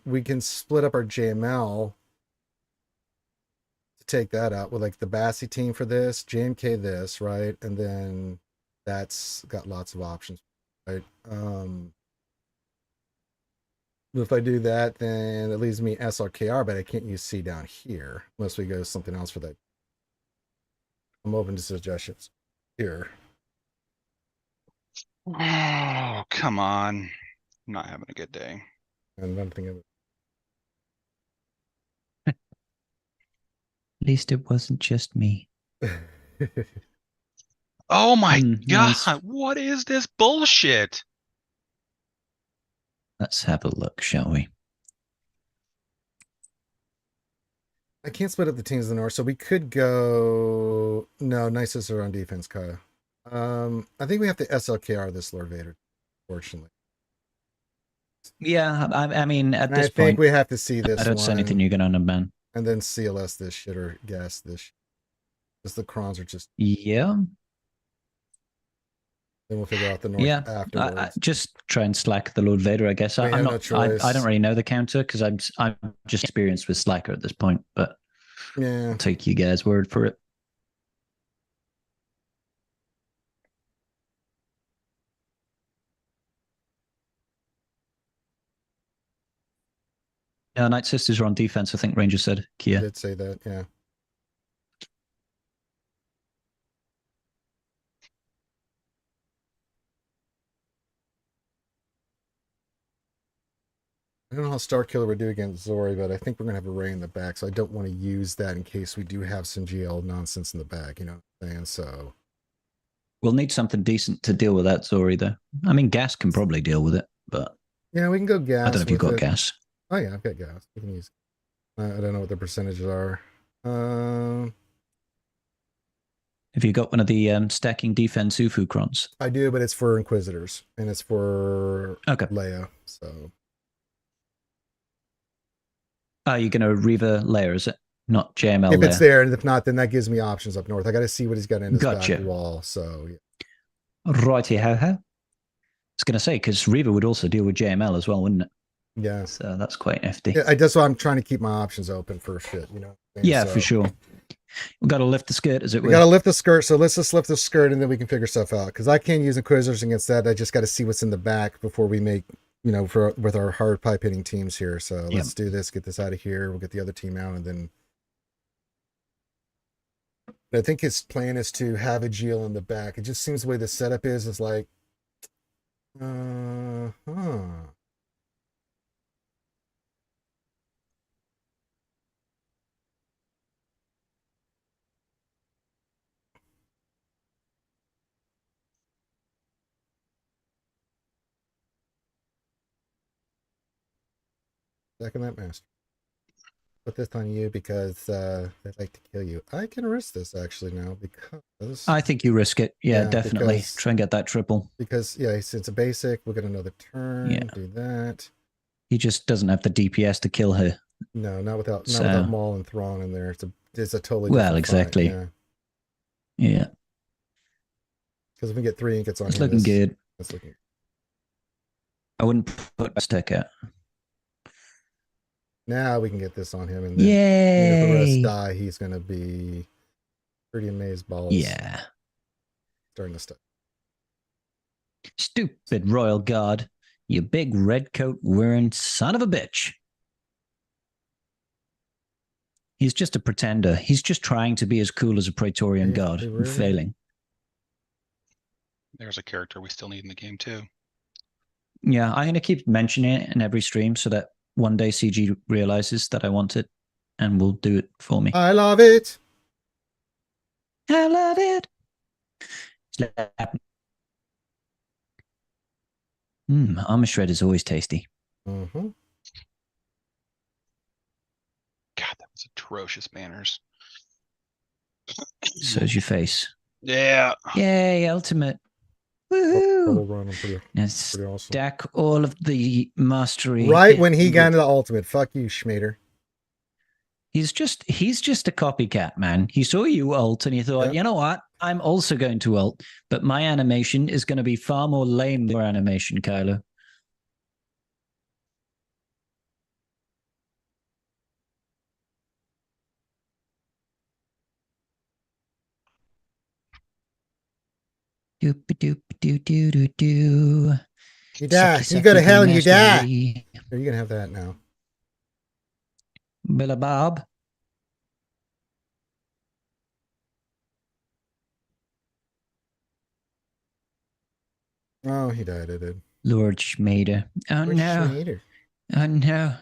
We can split up our JML to take that out with like the Bassi team for this, JMK this, right? And then that's got lots of options, right? If I do that, then it leaves me SRKR, but I can't use C down here unless we go something else for that. I'm open to suggestions here. Oh, come on. I'm not having a good day. And I'm thinking, At least it wasn't just me. Oh my god, nice. What is this bullshit? Let's have a look, shall we? I can't split up the teams in the north, so we could go. No, Nisus are on defense, Kaya. I think we have to SLKR this Lord Vader, fortunately. Yeah, I mean, at this I point, think we have to see this. I don't see anything you're going to unban. And then CLS this shit or gas this shit. Because the crons are just. Yeah. Then we'll figure out the North afterwards. I just try and slack the Lord Vader, I guess. I'm not. No I don't really know the counter because I'm just experienced with Slacker at this point. But yeah, I'll take you guys' word for it. Night Sisters are on defense. I think Ranger said. Kia I did say that. Yeah. I don't know how Starkiller would do against Zori, but I think we're gonna have a Ray in the back, so I don't want to use that in case we do have some GL nonsense in the back. You know what I'm saying? So we'll need something decent to deal with that Zori, though. I mean, gas can probably deal with it, but yeah, we can go gas. I don't know if you've got gas. Oh yeah, I've got gas. We can use. I don't know what the percentages are. Have you got one of the stacking defense Ufu crons? I do, but it's for Inquisitors and it's for Leia. So. Are you going to Reva Leia, is it? Not JML If Leia. it's there, and if not, then that gives me options up north. I got to see what he's got in his back wall. So, yeah. Righty ho ho. I was going to say, because Reva would also deal with JML as well, wouldn't it? Yeah. So that's quite nifty. Yeah, that's why I'm trying to keep my options open for shit, you know? Yeah, for sure. We've got to lift the skirt, as it were. We got to lift the skirt, so let's just lift the skirt, and then we can figure stuff out. Because I can't use Inquisitors against that. I just got to see what's in the back before we make, you know, with our hard pipe hitting teams here. So let's do this, get this out of here. We'll get the other team out, and then... But I think his plan is to have a GL in the back. It just seems the way the setup is like... Second that master. Put this on you because they'd like to kill you. I can risk this actually now because I think you risk it. Yeah, definitely. Try and get that triple. Because since it's a basic, we'll get another turn. Yeah. Do that. He just doesn't have the DPS to kill her. No, not without Maul and Thrawn in there. It's a totally exactly. Fight. Yeah. Because if we get 3 ingots on it's looking good. It's looking. I wouldn't put a stick out. Now we can get this on him, and then if the rest die, he's gonna be pretty amazed balls. Yeah. During the stuff. Stupid royal guard, you big red coat wearing son of a bitch. He's just a pretender. He's just trying to be as cool as a Praetorian guard and failing. There's a character we still need in the game too. Yeah, I'm gonna keep mentioning it in every stream so that one day CG realizes that I want it and will do it for me. I love it. I love it. Armor shred is always tasty. Mm-hmm. God, that was atrocious manners. So's your face. Yeah. Yay, ultimate. Woohoo! Pretty awesome. Stack all of the mastery. Right when he got into the ultimate. Fuck you, Schmader. He's just a copycat, man. He saw you ult and he thought, you know what? I'm also going to ult, but my animation is going to be far more lame than your animation, Kylo. Do. You die. You go to hell and you die. You're gonna have that now. Billa Bob. Oh, he died. I did. Lord Schmader. Oh no. Oh no.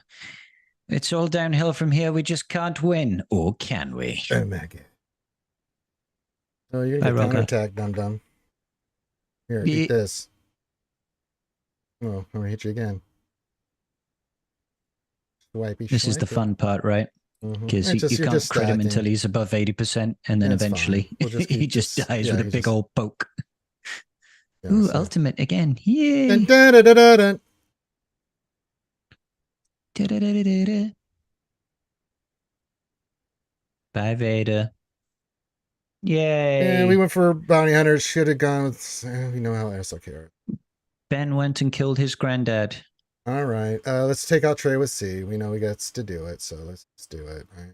It's all downhill from here. We just can't win. Or can we? Oh my god. Oh, you're gonna get counterattack, dum-dum. Here, eat this. Oh, I'm gonna hit you again. Swipey, this is the fun part, right? Because you can't crit him until he's above 80%, and then eventually he just dies with a big old poke. Yeah, ooh, ultimate again. Yay! Dun, dun, dun, dun, dun. Da, da, da, da, da, da. Bye, Vader. Yay. And we went for bounty hunters. Should have gone with. We know how SLK are. Ben went and killed his granddad. All right. Let's take out Trey with C. We know we got to do it, so let's do it. All right.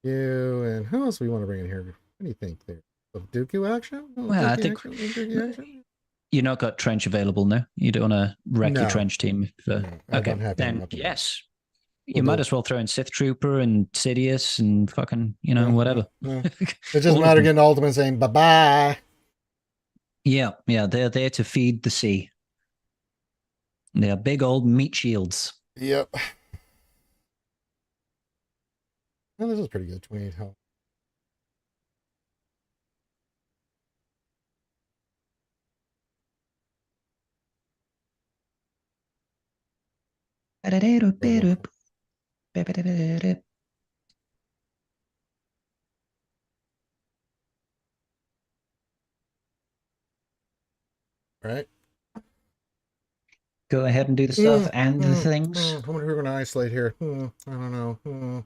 You and who else we want to bring in here? What do you think there? Dooku action? Well, I think you're not got trench available now. You don't want to wreck your trench team. I don't have then him yes. You might as well throw in Sith Trooper and Sidious and fucking, whatever. It doesn't matter getting Ultimate saying bye-bye. Yeah, they're there to feed the sea. They are big old meat shields. Yep. Well, this is pretty good. 28 health. Right. Go ahead and do the stuff and the things. I wonder who we're going to isolate here. I don't know.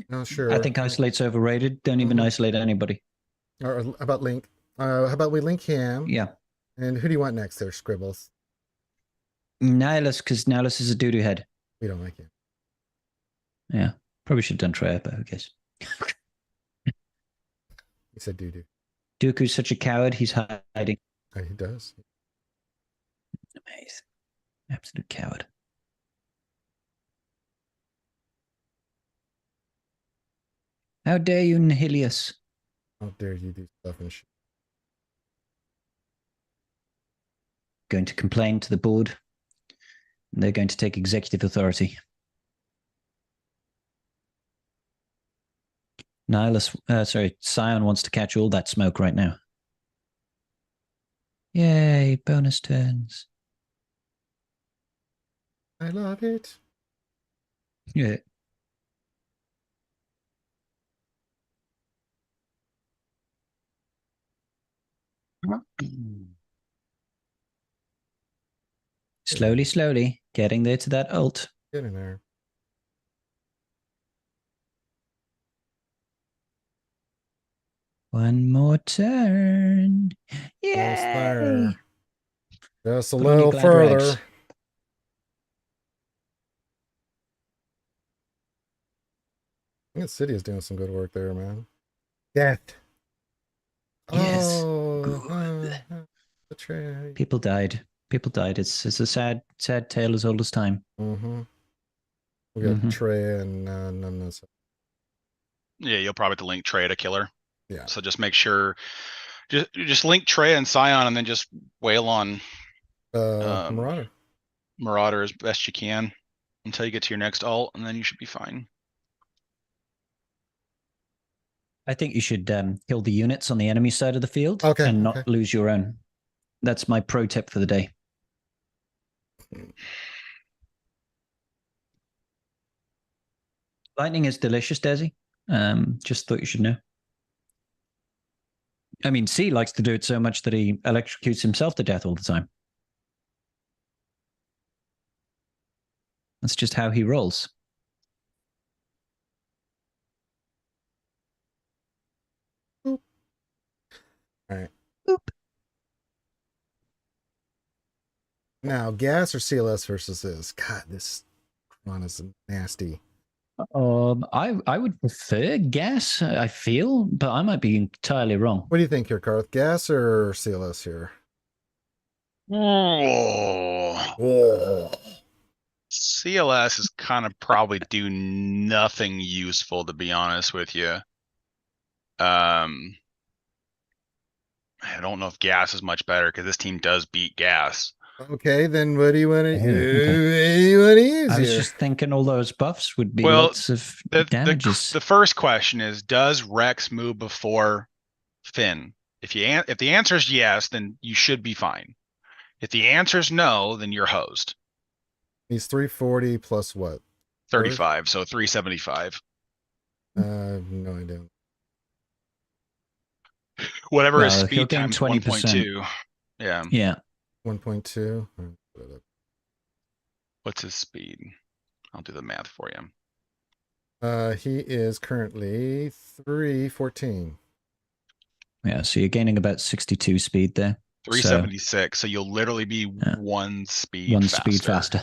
Not sure. I think isolate's overrated. Don't even isolate anybody. Or how about Link? How about we link him? Yeah. And who do you want next there, Scribbles? Nihilus, because Nihilus is a doo-doo head. We don't like him. Yeah. Probably should have done Treya, but who cares? He said doo-doo. Dooku's such a coward, he's hiding. He does. Amazing. Absolute coward. How dare you, Nihilius? How dare you do stuff and shit. Going to complain to the board. And they're going to take executive authority. Scion wants to catch all that smoke right now. Yay, bonus turns. I love it. Yeah. Slowly, getting there to that ult. Getting there. One more turn. Yay! Just a little further. Rags. I think City is doing some good work there, man. Death. Yes. Good. Betray. People died. It's a sad tale as old as time. Mm-hmm. We got Trey and none of this. Yeah, you'll probably have to link Trey to killer. Yeah. So just make sure, just link Trey and Scion, and then just wail on Marauder as best you can until you get to your next ult, and then you should be fine. I think you should kill the units on the enemy side of the field and not lose your own. That's my pro tip for the day. Lightning is delicious, Desi. Just thought you should know. I mean, C likes to do it so much that he electrocutes himself to death all the time. That's just how he rolls. Boop. All right. Boop. Now, gas or CLS versus this? God, this one is nasty. I would prefer gas, I feel, but I might be entirely wrong. What do you think here, Karth? Gas or CLS here? Oh. CLS is kind of probably do nothing useful, to be honest with you. I don't know if gas is much better because this team does beat gas. Okay, then what do you want to use? I was just thinking all those buffs would be lots of damages. The first question is, does Rex move before Finn? If the answer is yes, then you should be fine. If the answer is no, then you're hosed. He's 340 plus what? 35, so 375. No idea. Whatever his speed times 1.2. Yeah. Yeah. 1.2. What's his speed? I'll do the math for you. He is currently 314. Yeah, so you're gaining about 62 speed there. 376. So you'll literally be one speed faster.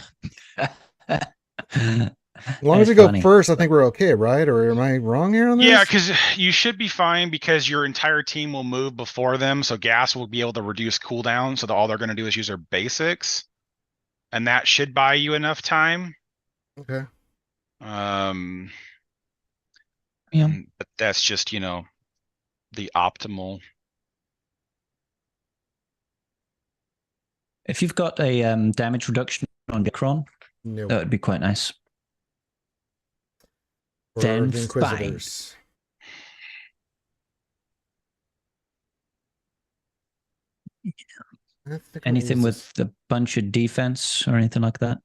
As long as we go first, I think we're okay, right? Or am I wrong here on this? Yeah, because you should be fine because your entire team will move before them. So gas will be able to reduce cooldown. So all they're going to do is use their basics. And that should buy you enough time. Okay. Yeah. But that's just, the optimal. If you've got a damage reduction on Datacron, that would be quite nice. Then the Inquisitors. Anything with a bunch of defense or anything like that?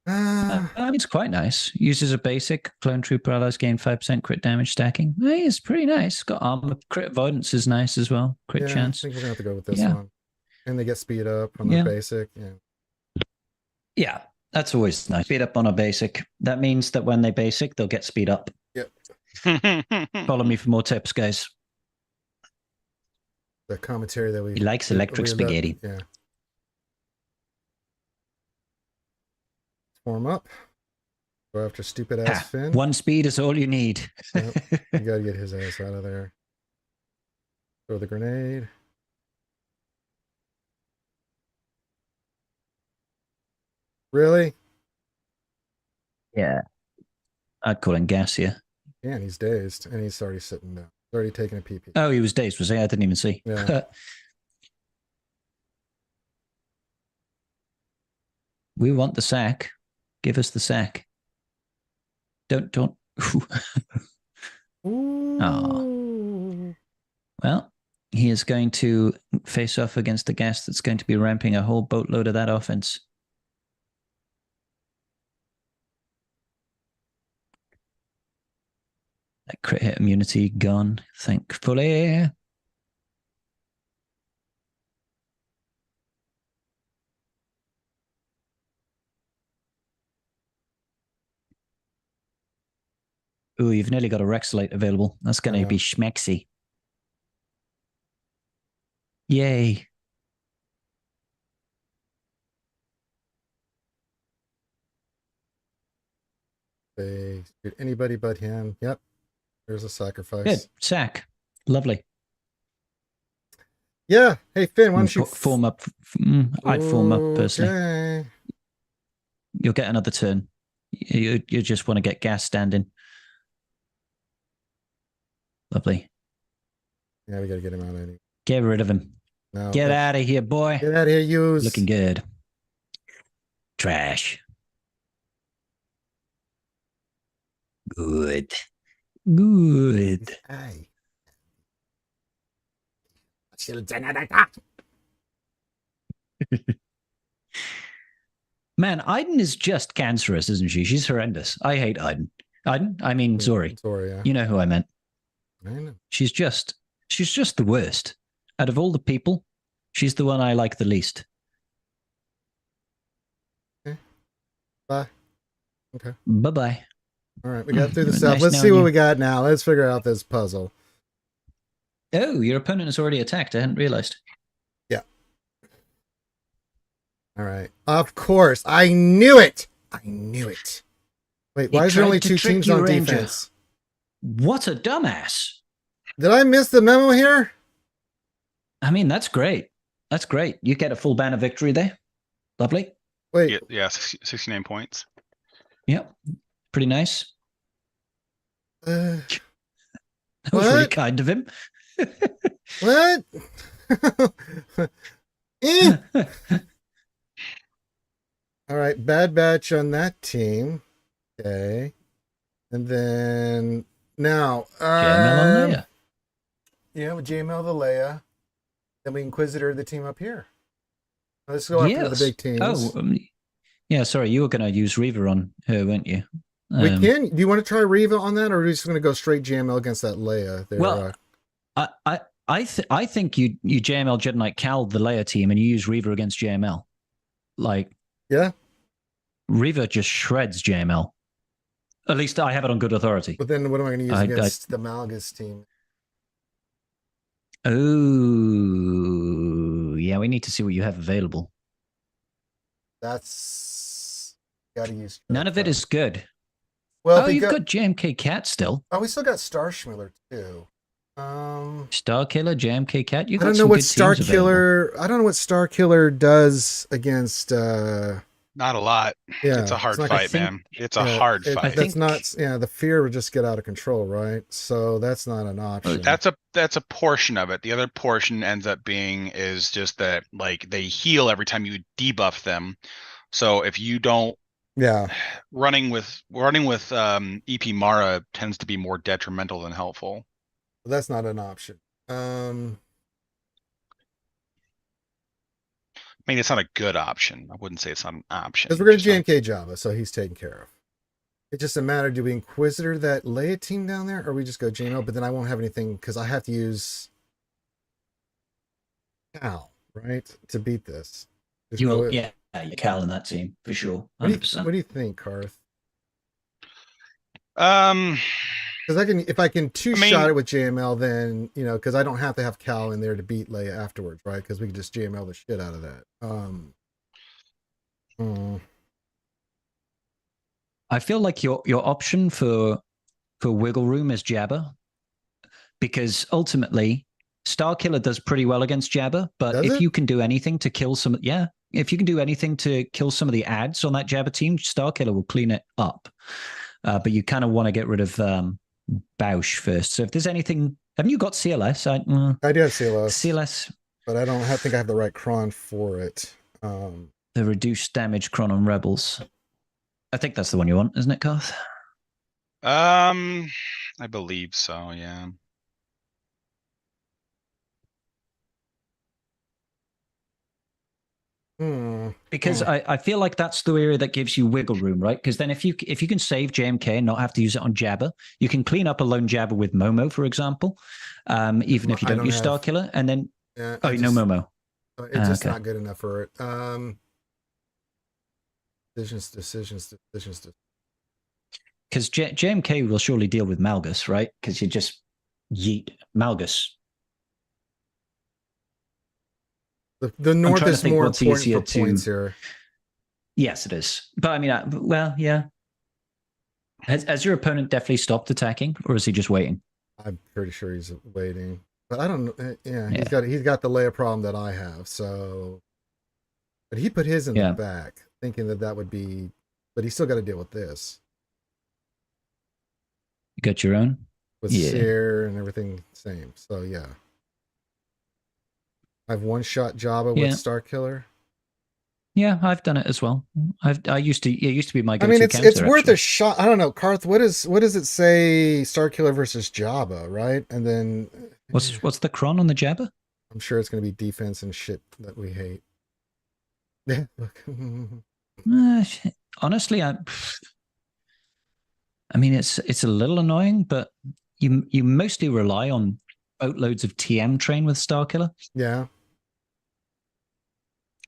It's quite nice. Uses a basic. Clone Trooper allies gain 5% crit damage stacking. Hey, it's pretty nice. Got armor. Crit avoidance is nice as well. Crit chance. I think we're going to have to go with this one. And they get speed up on the basic. Yeah, that's always nice. Speed up on a basic. That means that when they basic, they'll get speed up. Yep. Follow me for more tips, guys. The commentary that he likes electric spaghetti. Yeah. Form up. Go after stupid ass Finn. One speed is all you need. Yep. You gotta get his ass out of there. Throw the grenade. Really? Yeah. I'd call him gas here. Yeah, and he's dazed, and he's already sitting down. He's already taking a pee. Oh, he was dazed, was he? I didn't even see. Yeah. We want the sack. Give us the sack. Don't. Oh. Well, he is going to face off against the gas that's going to be ramping a whole boatload of that offense. That crit hit immunity gone, thankfully. Ooh, you've nearly got a Rexolite available. That's going to be schmexy. Yay. They shoot anybody but him. Yep. There's a sacrifice. Good. Sack. Lovely. Yeah. Hey, Finn, why don't you form up? I'd form up personally. You'll get another turn. You just want to get gas standing. Lovely. Yeah, we got to get him out of here. Get rid of him. No, get out of here, boy. Get out of here, use. Looking good. Trash. Good. Good. Hey. Man, Iden is just cancerous, isn't she? She's horrendous. I hate Iden. I mean, Zori. Zori, yeah. You know who I meant. I know. She's just the worst. Out of all the people, she's the one I like the least. Okay. Bye. Okay. Bye-bye. All right, we got through the stuff. Let's see what we got now. Let's figure out this puzzle. Oh, your opponent has already attacked. I hadn't realized. Yeah. All right. Of course. I knew it. I knew it. Wait, why is there only 2 teams on defense? What a dumbass. Did I miss the memo here? I mean, that's great. That's great. You get a full banner victory there. Lovely. Wait. Yeah, 69 points. Yep. Pretty nice. That was really kind of him. What? All right, bad batch on that team. Okay. And then now JML on Leia. Yeah, with JML the Leia. Then we Inquisitor the team up here. Let's go after the big teams. Oh, yeah, sorry, you were going to use Reva on her, weren't you? We can. Do you want to try Reva on that, or are we just going to go straight JML against that Leia? There, well, I think you JML Jedi Knight Cal the Leia team, and you use Reva against JML. Like, yeah, Reva just shreds JML. At least I have it on good authority. But then what am I going to use against the Malgus team? Oh, yeah, we need to see what you have available. That's got to use. None of it is good. Well, oh, you've got JMK Cat still. Oh, we still got Star Schmiller too. Star Killer, JMK Cat. You got I don't know what Star Killer. I don't know what Star Killer does against. Not a lot. Yeah, it's a hard fight, man. It's a hard fight. That's not. Yeah, the fear would just get out of control, right? So that's not an option. That's a portion of it. The other portion ends up being is just that like they heal every time you debuff them. So if you don't. Yeah, running with EP Mara tends to be more detrimental than helpful. That's not an option. I mean, it's not a good option. I wouldn't say it's not an option. Because we're going to JMK Jabba, so he's taken care of. It's just a matter, do we Inquisitor that Leia team down there, or we just go JML, but then I won't have anything, because I have to use Cal, right, to beat this. Yeah, you're Cal in that team, for sure. 100%. What do you think, Karth? Because if I can two-shot it with JML, then, because I don't have to have Cal in there to beat Leia afterwards, right? Because we can just JML the shit out of that. I feel like your option for wiggle room is Jabba, because ultimately Starkiller does pretty well against Jabba, but if you can do anything to kill some, if you can do anything to kill some of the ads on that Jabba team, Starkiller will clean it up. But you kind of want to get rid of Bausch first. So if there's anything, haven't you got CLS? I do have CLS. CLS, but I don't think I have the right cron for it. The reduced damage cron on rebels. I think that's the one you want, isn't it, Karth? I believe so, yeah. Because I feel like that's the area that gives you wiggle room, right? Because then if you can save JMK and not have to use it on Jabba, you can clean up a lone Jabba with Momo, for example, even if you don't use Starkiller, and then no Momo. It's just not good enough for it. Decisions. Because JMK will surely deal with Malgus, right? Because you just yeet Malgus. The North is more important for points here. Yes, it is. But I mean, well, yeah. Has your opponent definitely stopped attacking, or is he just waiting? I'm pretty sure he's waiting. But I don't know. Yeah, he's got the Leia problem that I have. So, but he put his in the back, thinking that would be. But he's still got to deal with this. You got your own with Sear and everything same. So yeah. I've one-shot Jabba with Starkiller. Yeah, I've done it as well. It used to be my go-to. I mean, it's worth a shot. I don't know, Karth. What does it say? Starkiller versus Jabba, right? And then what's the cron on the Jabba? I'm sure it's going to be defense and shit that we hate. Yeah. Honestly, I mean, it's a little annoying, but you mostly rely on boatloads of TM train with Starkiller. Yeah.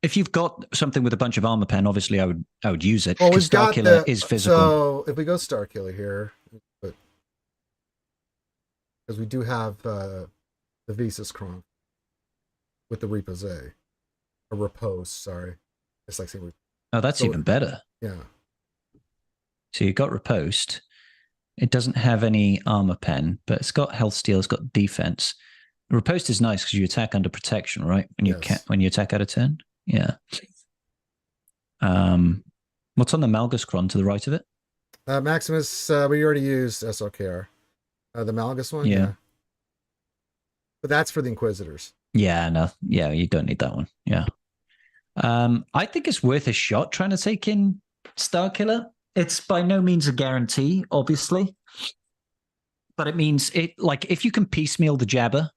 If you've got something with a bunch of armor pen, obviously I would use it. Well, Starkiller is physical. So if we go Starkiller here, because we do have the Visas Cron with the Repose. A Repose, sorry. It's like saying oh, that's even better. Yeah. So you got Riposte. It doesn't have any armor pen, but it's got health steal, it's got defense. Riposte is nice because you attack under protection, right? When you attack out of turn. Yeah. What's on the Malgus Cron to the right of it? Maximus, we already used SLKR. The Malgus one? Yeah. But that's for the Inquisitors. Yeah, no. Yeah, you don't need that one. Yeah. I think it's worth a shot trying to take in Starkiller. It's by no means a guarantee, obviously. But it means if you can piecemeal the Jabba,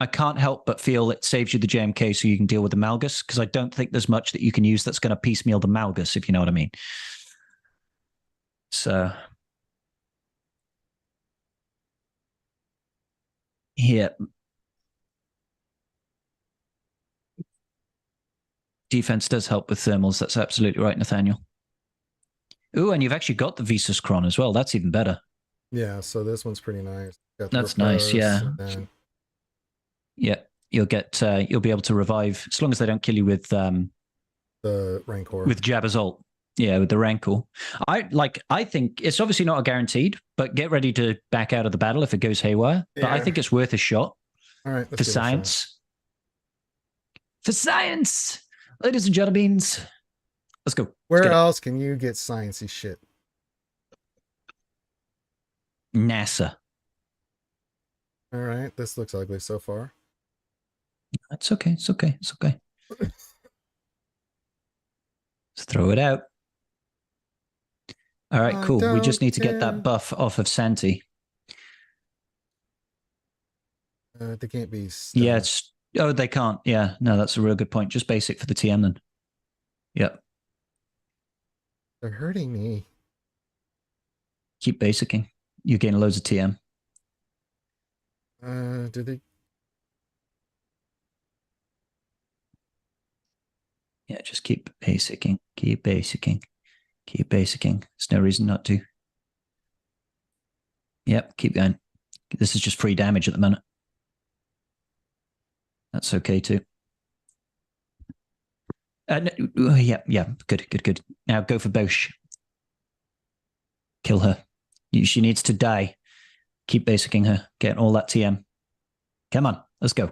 I can't help but feel it saves you the JMK so you can deal with the Malgus, because I don't think there's much that you can use that's going to piecemeal the Malgus, if you know what I mean. So, yeah. Defense does help with thermals. That's absolutely right, Nathaniel. Ooh, and you've actually got the Visas Cron as well. That's even better. Yeah, so this one's pretty nice. Got the That's nice, repose, yeah. and then Yeah, you'll be able to revive as long as they don't kill you with the Rancor. With Jabba's ult. Yeah, with the Rancor. I think it's obviously not a guaranteed, but get ready to back out of the battle if it goes haywire. But I Yeah. think it's worth a shot. All right, For let's give it a shot. science. For science, ladies and gentlemen. Let's go. Where Let's else can you get sciencey shit? NASA. All right, this looks ugly so far. It's okay. It's okay. It's okay. Let's throw it out. All right, cool. We just need to get that buff off of Santi. They can't be stunned. Yeah, it's... Oh, they can't. Yeah, no, that's a real good point. Just basic for the TM then. Yep. They're hurting me. Keep basicing. You're getting loads of TM. Do they? Yeah, just keep basicing. Keep basicing. Keep basicking. There's no reason not to. Yep, keep going. This is just free damage at the minute. That's okay too. Yeah, good. Now go for Bosch. Kill her. She needs to die. Keep basicing her. Get all that TM. Come on, let's go.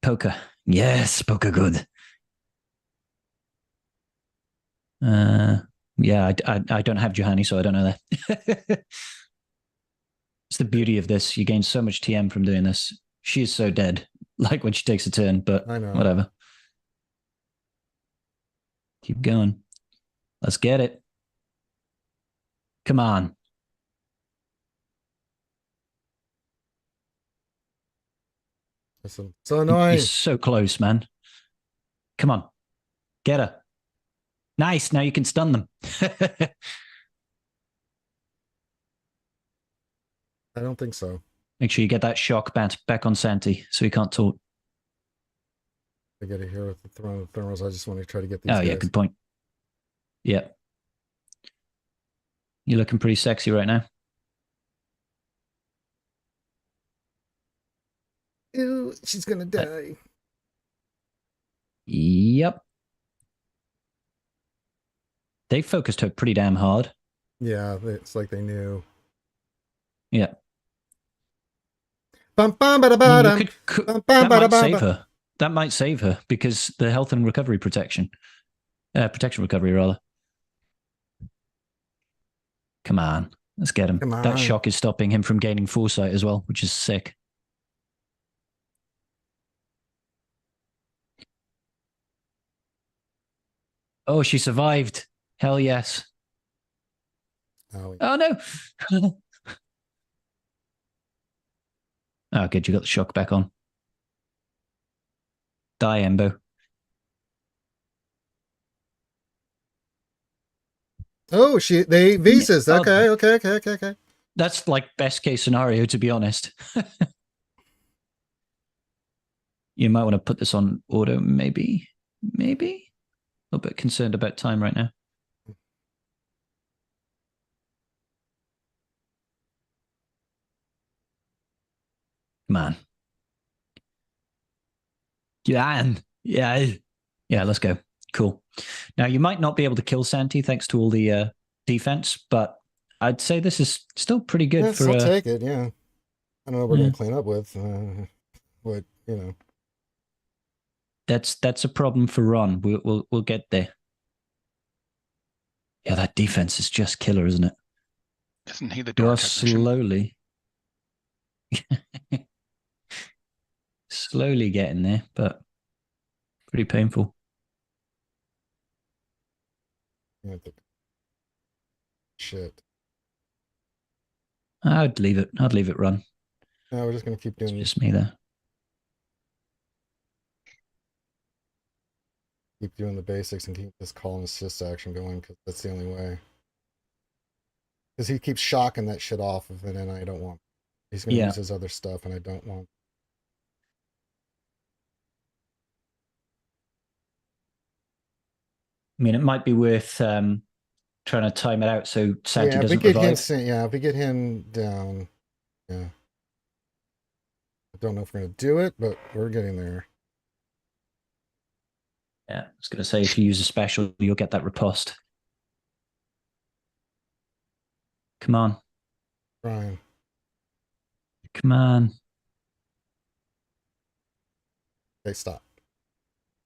Poker. Yes, poker good. Yeah, I don't have Johanny, so I don't know that. It's the beauty of this. You gain so much TM from doing this. She is so dead, like when she takes a turn, but I know. whatever. Keep going. Let's get it. Come on. Listen, so annoying. You're so close, man. Come on. Get her. Nice. Now you can stun them. I don't think so. Make sure you get that shock back on Santi so he can't talk. I get it here with the Throne of Thermals. I just want to try to get these Oh, guys. yeah, good point. Yeah. You're looking pretty sexy right now. Ew, she's going to die. Yep. They focused her pretty damn hard. Yeah, it's like they knew. Yeah. Bum, bum, bada, I mean, bum, that bada, might save her. That might save her because the health and recovery protection. Protection recovery, rather. Come on. Let's get him. Come on. That shock is stopping him from gaining foresight as well, which is sick. Oh, she survived. Hell yes. Oh, Oh, no. Oh, good. You got the shock back on. Die, Embo. oh, they visas. Oh. Okay. That's like best case scenario, to be honest. You might want to put this on auto, maybe. Maybe. A little bit concerned about time right now. Come on. Yeah, let's go. Cool. Now, you might not be able to kill Santi thanks to all the defense, but I'd say this is still pretty good Yes, for... I'll take it, yeah. I don't know what we're going to clean up with. What, you know. That's a problem for Ron. We'll get there. Yeah, that defense is just killer, isn't it? Isn't he the door You're technician? slowly getting there, but pretty painful. Yeah, shit. I'd leave it. I'd leave it run. No, we're just going to keep doing It's just me there. Keep doing the basics and keep this call and assist action going because that's the only way. Because he keeps shocking that shit off of it, and I don't want. He's going to use his other stuff, and I don't want. I mean, it might be worth trying to time it out so Sanji Yeah, if we doesn't get revive. him, if we get him down, yeah. I don't know if we're gonna do it, but we're getting there. Yeah, I was going to say, if you use a special, you'll get that riposte. Come on. Trying. Come on. Okay, stop.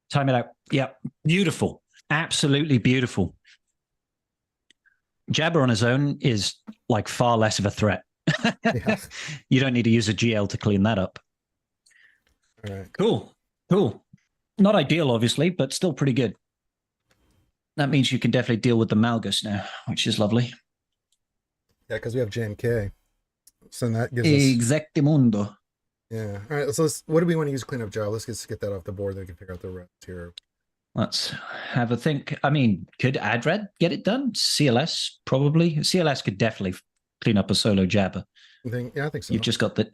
Time it out. Yeah, beautiful. Absolutely beautiful. Jabba on his own is like far less of a threat. Yeah. You don't need to use a GL to clean that up. All right. Cool. Cool. Not ideal, obviously, but still pretty good. That means you can definitely deal with the Malgus now, which is lovely. Yeah, because we have JMK. So that gives us... Exactamundo. Yeah. All right, so what do we want to use to clean up Java? Let's just get that off the board, then we can figure out the rest here. Let's have a think. I mean, could Adrad get it done? CLS, probably. CLS could definitely clean up a solo Jabba. Yeah, I think so. You've just got the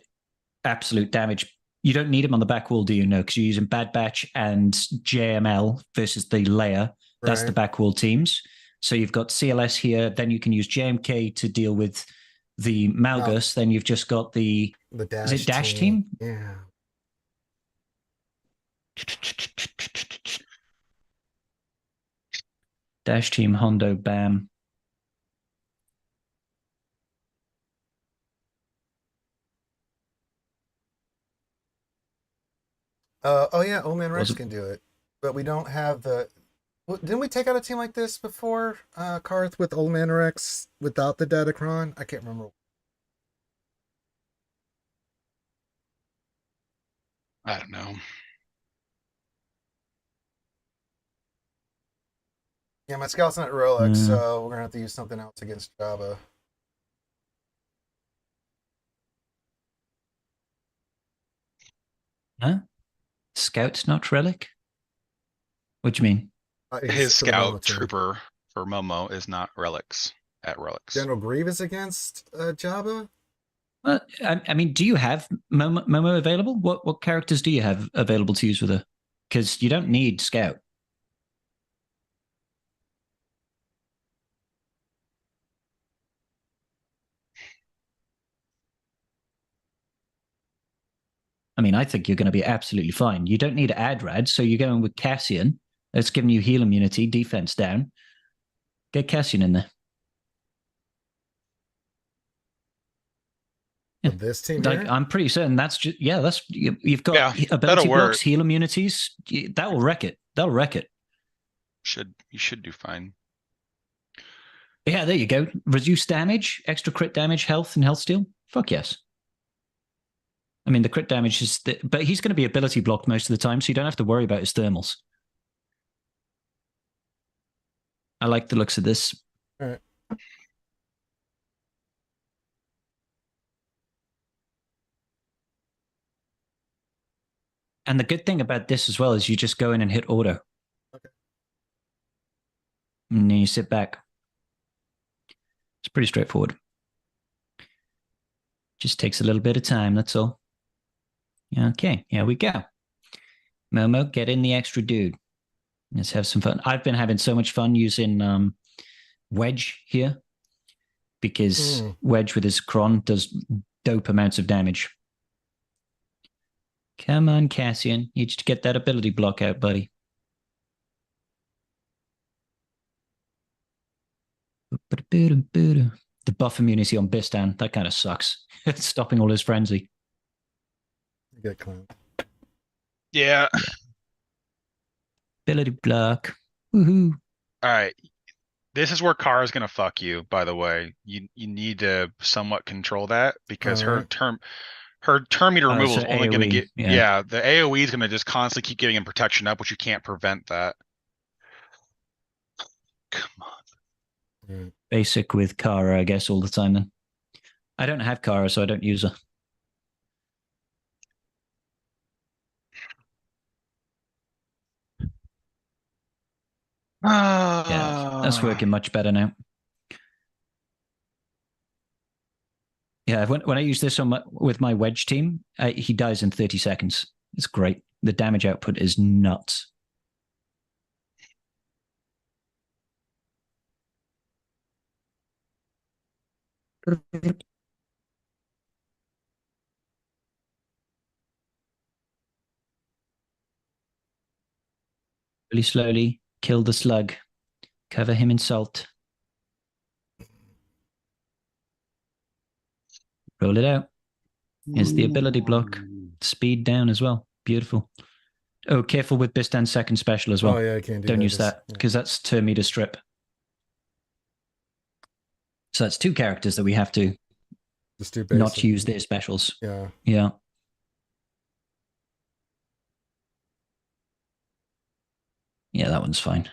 absolute damage. You don't need him on the back wall, do you? No, because you're using Bad Batch and JML versus the Leia. That's Right. the back wall teams. So you've got CLS here. Then you can use JMK to deal with the Malgus. Then you've just got the Dash is it Dash team? Yeah. Dash team, Hondo, Bam. Oh yeah, Old Man Rex can do it, but we don't have the. Didn't we take out a team like this before, Karth, with Old Man Rex without the Datacron? I can't remember. I don't know. Yeah, my scout's not Relic, so we're gonna have to use something else against Jabba. Huh? Scout's not Relic? What do you mean? His scout trooper for Momo is not Relics at Relics. General Grievous against Jabba? I mean, do you have Momo available? What characters do you have available to use with her? Because you don't need Scout. I mean, I think you're going to be absolutely fine. You don't need Adrad, so you're going with Cassian. That's giving you heal immunity, defense down. Get Cassian in there. Yeah. This team like, here? I'm pretty certain that's just that's you've got ability blocks, work. Heal immunities. That will wreck it. That'll wreck it. You should do fine. Yeah, there you go. Reduce damage, extra crit damage, health, and health steal. Fuck yes. I mean, the crit damage is, but he's going to be ability blocked most of the time, so you don't have to worry about his thermals. I like the looks of this. All right. And the good thing about this as well is you just go in and hit auto. Okay. And then you sit back. It's pretty straightforward. Just takes a little bit of time, that's all. Okay, here we go. Momo, get in the extra dude. Let's have some fun. I've been having so much fun using Wedge here because Wedge with his Cron does dope amounts of damage. Come on, Cassian. You just get that ability block out, buddy. The buff immunity on Bistan, that kind of sucks. It's stopping all his frenzy. Get clown. Yeah. Ability block. Woohoo. All right. This is where Kara's gonna fuck you, by the way. You need to somewhat control that because her term meter removal is only gonna get the AoE is gonna just constantly keep getting in protection up, which you can't prevent that. Come on. Basic with Kara, I guess, all the time then. I don't have Kara, so I don't use her. Yeah, that's working much better now. Yeah, when I use this on with my Wedge team, he dies in 30 seconds. It's great. The damage output is nuts. Really slowly, kill the slug. Cover him in salt. Roll it out. Here's the ability block. Speed down as well. Beautiful. Oh, careful with Bistan's second special as well. Oh, yeah, I can't do Don't that. use that, because that's turn meter strip. So that's 2 characters that we have to Just do not basic. use their specials. Yeah. Yeah. Yeah, that one's fine.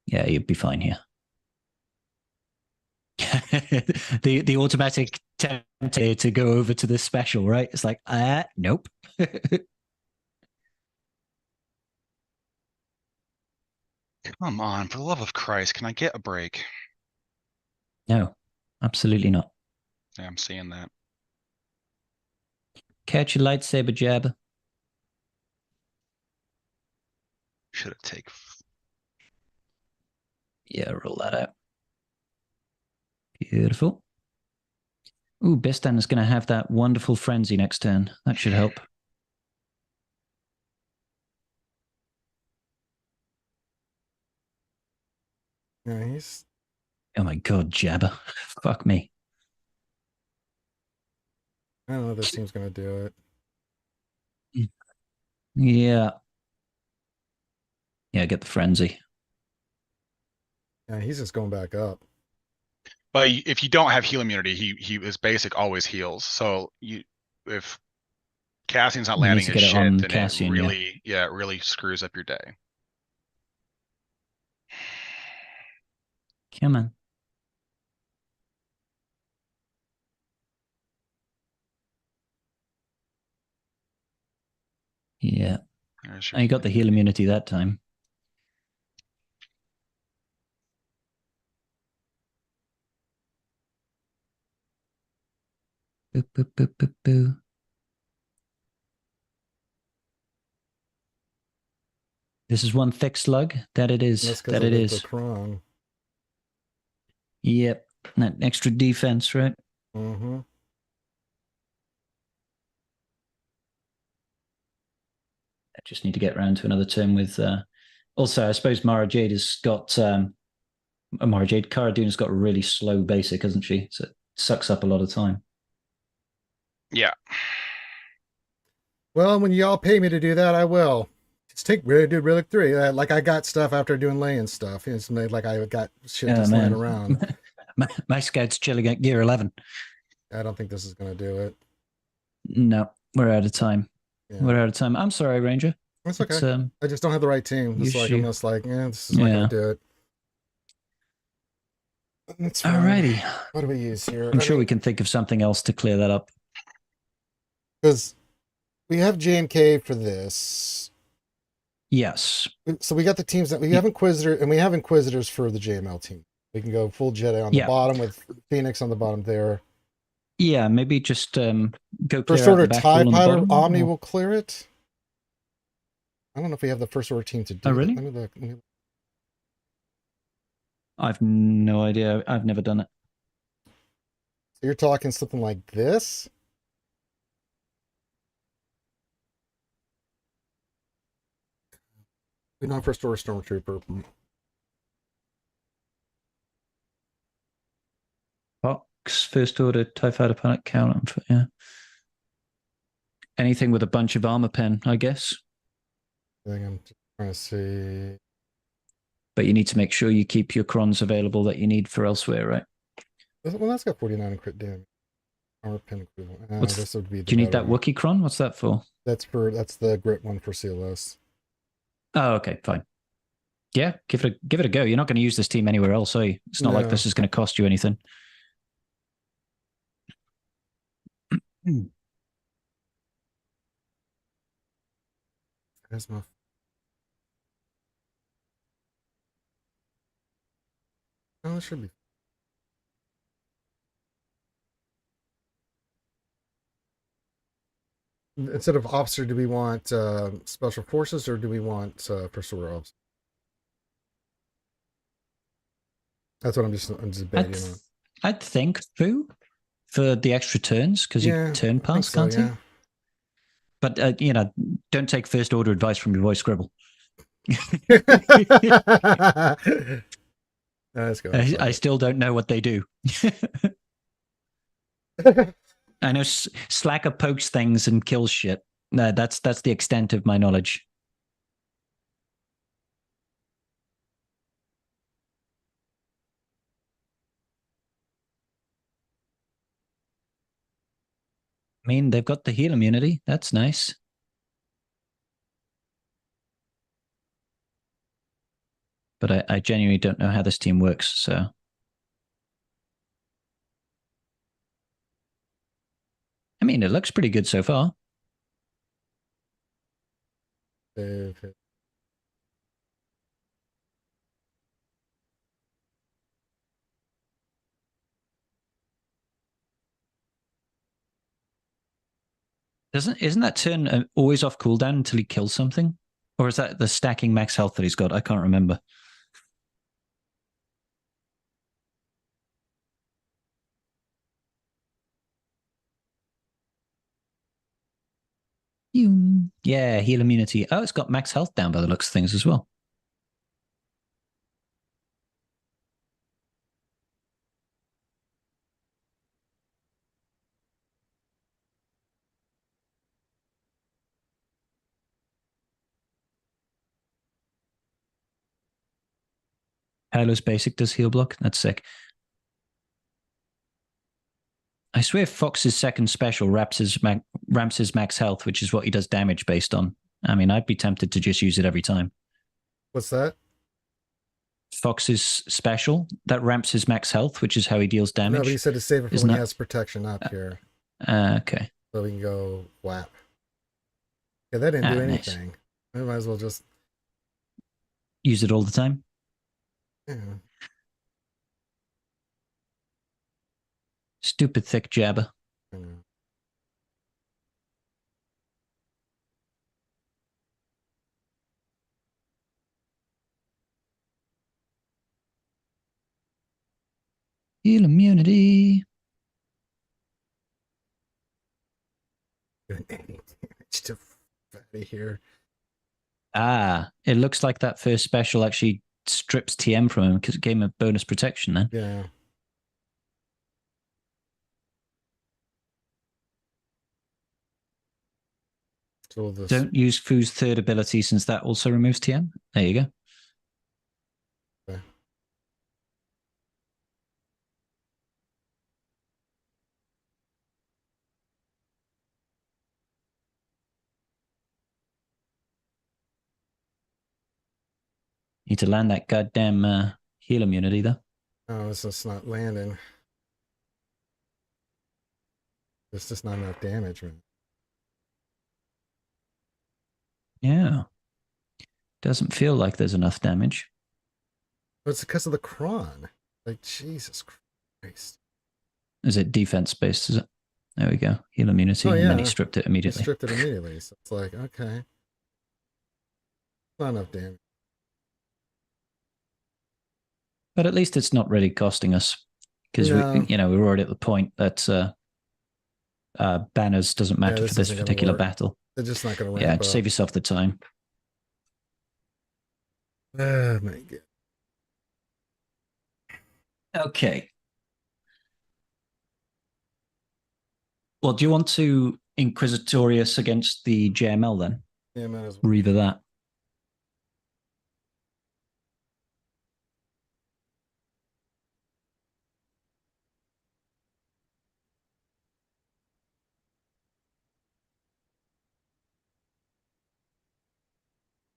Yeah, you'd be fine here. the automatic template to go over to the special, right? It's like, nope. Come on, for the love of Christ, can I get a break? No, absolutely not. Yeah, I'm seeing that. Catch your lightsaber jab. Should have taken. Yeah, roll that out. Beautiful. Ooh, Bistan is going to have that wonderful frenzy next turn. That should help. Nice. Oh my god, Jabba. Fuck me. I don't know if this team's going to do it. Yeah. Yeah, get the frenzy. Yeah, he's just going back up. But if you don't have heal immunity, he his basic always heals. So if Cassian's not You need landing to his get it shit, on then Cassian, it really, it really screws up your day. Come on. Yeah. There's Oh, you got the heal immunity that time. Boo, boo, boo, boo, boo. This is one thick slug. That it is. That's That because it of is. the Datacron. Yep. That extra defense, right? Mm-hmm. I just need to get around to another turn with. Also, I suppose Mara Jade has got. Mara Jade, Cara Dune has got a really slow basic, hasn't she? So it sucks up a lot of time. Yeah. Well, when y'all pay me to do that, I will. Just do Relic 3. Like I got stuff after doing laying stuff. It's made like I got shit just laying around. my scout's chilling at gear 11. I don't think this is going to do it. No, we're out of time. Yeah. We're out of time. I'm sorry, Ranger. That's okay. I just don't have the right team. It's like, I'm just like, this is not going to do it. That's fine. Alrighty. What do we use here? I'm sure we can think of something else to clear that up. Because we have JMK for this. Yes. So we got the teams that we have Inquisitor, and we have Inquisitors for the JML team. We can go full Jedi on the bottom with Phoenix on the bottom there. Yeah, maybe just go clear First Order TIE Fighter Omni will clear it. I don't know if we have the First Order team to do really? Let me look. I've no idea. I've never done it. So you're talking something like this? We don't have First Order Stormtrooper. Box, First Order, TIE Fighter Pilot, count. Yeah. Anything with a bunch of armor pen, I guess. I think I'm just trying to see. But you need to make sure you keep your crons available that you need for elsewhere, right? Well, that's got 49 in crit damage. Armor pen equivalent. This would be the do you need that Wookiee cron? What's that for? That's the grit one for CLS. Oh, okay, fine. Yeah, give it a go. You're not going to use this team anywhere else, are you? It's not like this is going to cost you anything. There's my... Oh, it should be. Instead of officer, do we want special forces or do we want First Order officer? That's what I'm just debating on. I'd think Foo. for the extra turns because you turn past, so, can't you? But don't take first order advice from your voice scribble. I still don't know what they do. I know Slacker pokes things and kills shit. No, that's the extent of my knowledge. I mean, they've got the heal immunity. That's nice. But I genuinely don't know how this team works, so. I mean, it looks pretty good so far. Isn't that turn always off cooldown until he kills something? Or is that the stacking max health that he's got? I can't remember. Yeah, heal immunity. Oh, it's got max health down by the looks of things as well. Halo's basic does heal block. That's sick. I swear Fox's second special ramps his max health, which is what he does damage based on. I mean, I'd be tempted to just use it every time. What's that? Fox's special that ramps his max health, which is how he deals damage. No, but he said to save it for when he has protection up here. Okay. So we can go whap. Yeah, that didn't do anything. Nice. We might as well just use it all the time. Yeah. Stupid thick jabber. Heal immunity. Doing any damage to fatty here. Ah, it looks like that first special actually strips TM from him because it gave him a bonus protection then. Yeah. Don't use Fu's third ability since that also removes TM. There you go. Okay. Need to land that goddamn heal immunity though. Oh, it's just not landing. There's just not enough damage, man. Yeah. Doesn't feel like there's enough damage. But it's because of the cron. Like, Jesus Christ. Is it defense based? Is it? There we go. Heal immunity. Oh, yeah. And then he stripped it immediately. He stripped it immediately. So it's like, okay. Not enough damage. But at least it's not really costing us. Because, we're already at the point that banners doesn't matter for this particular battle. They're just not going to ramp Yeah, up. save yourself the time. Oh, my God. Okay. Well, do you want to Inquisitorius against the JML then? Yeah, might as well. Reaver that.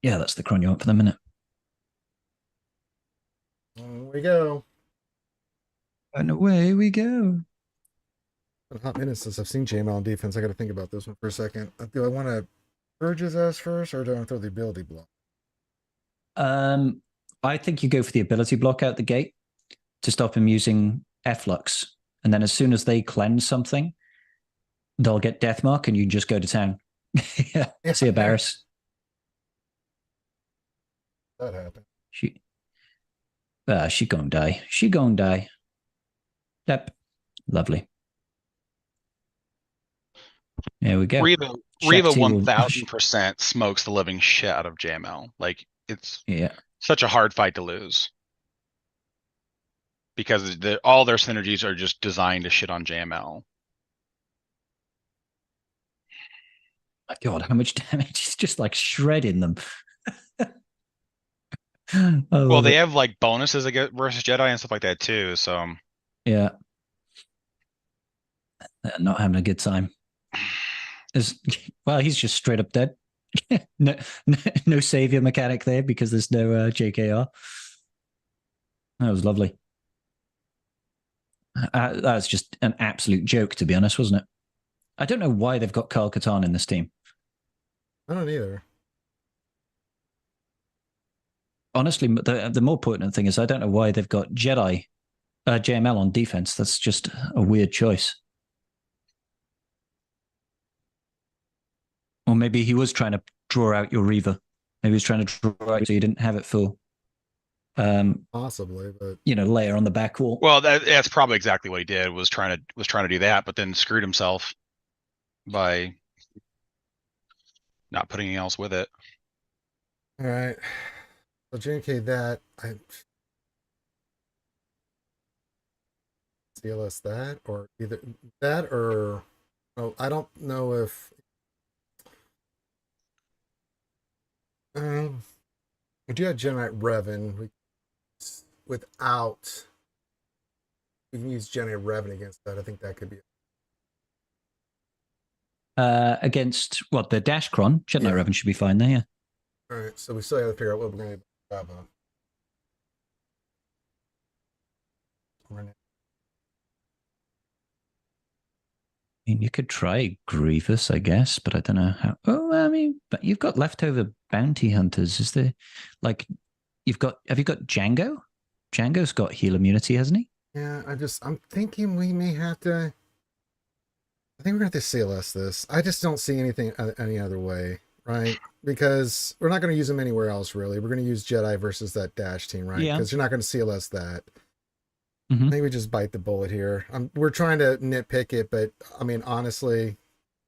Yeah, that's the cron you want for the minute. Here we go. And away we go. Been a hot minute since I've seen JML on defense. I got to think about this one for a second. Do I want to purge his ass first, or do I want to throw the ability block? I think you go for the ability block out the gate to stop him using F-Lux. And then as soon as they cleanse something, they'll get Deathmark and you can just go to town. Yeah. See you, Barris. That happened. She gonna die. She gonna die. Yep. Lovely. There we go. Reva Shakti will- 1000% smokes the living shit out of JML. Like, it's Yeah. such a hard fight to lose. Because all their synergies are just designed to shit on JML. My God, how much damage? It's just like shredding them. Well, they have like bonuses against versus Jedi and stuff like that too. So yeah, not having a good time. Well, he's just straight up dead. no savior mechanic there because there's no JKR. That was lovely. That's just an absolute joke, to be honest, wasn't it? I don't know why they've got Kyle Katarn in this team. I don't either. Honestly, the more pertinent thing is I don't know why they've got JML on defense. That's just a weird choice. Or maybe he was trying to draw out your Reaver. Maybe he was trying to draw out so you didn't have it full. Possibly, but Leia on the back wall. well, that's probably exactly what he did. Was trying to do that, but then screwed himself by not putting anything else with it. all right. So JK that CLS that or either that or I don't know if we do have Jedi Revan. We can use Jedi Revan against that. I think that could be Against what, the Datacron? Jedi Revan should be fine there, yeah. all right. So we still have to figure out what we're going to have. I mean, you could try Grievous, I guess, but I don't know how. Oh, I mean, but you've got leftover bounty hunters. Is there, like, have you got Django? Django's got heal immunity, hasn't he? Yeah, I'm thinking we may have to. I think we're going to have to CLS this. I just don't see anything any other way, right? Because we're not going to use them anywhere else, really. We're going to use Jedi versus that Dash team, right? Yeah. Because you're not going to CLS that. Mm-hmm. I think we just bite the bullet here. We're trying to nitpick it, but I mean, honestly,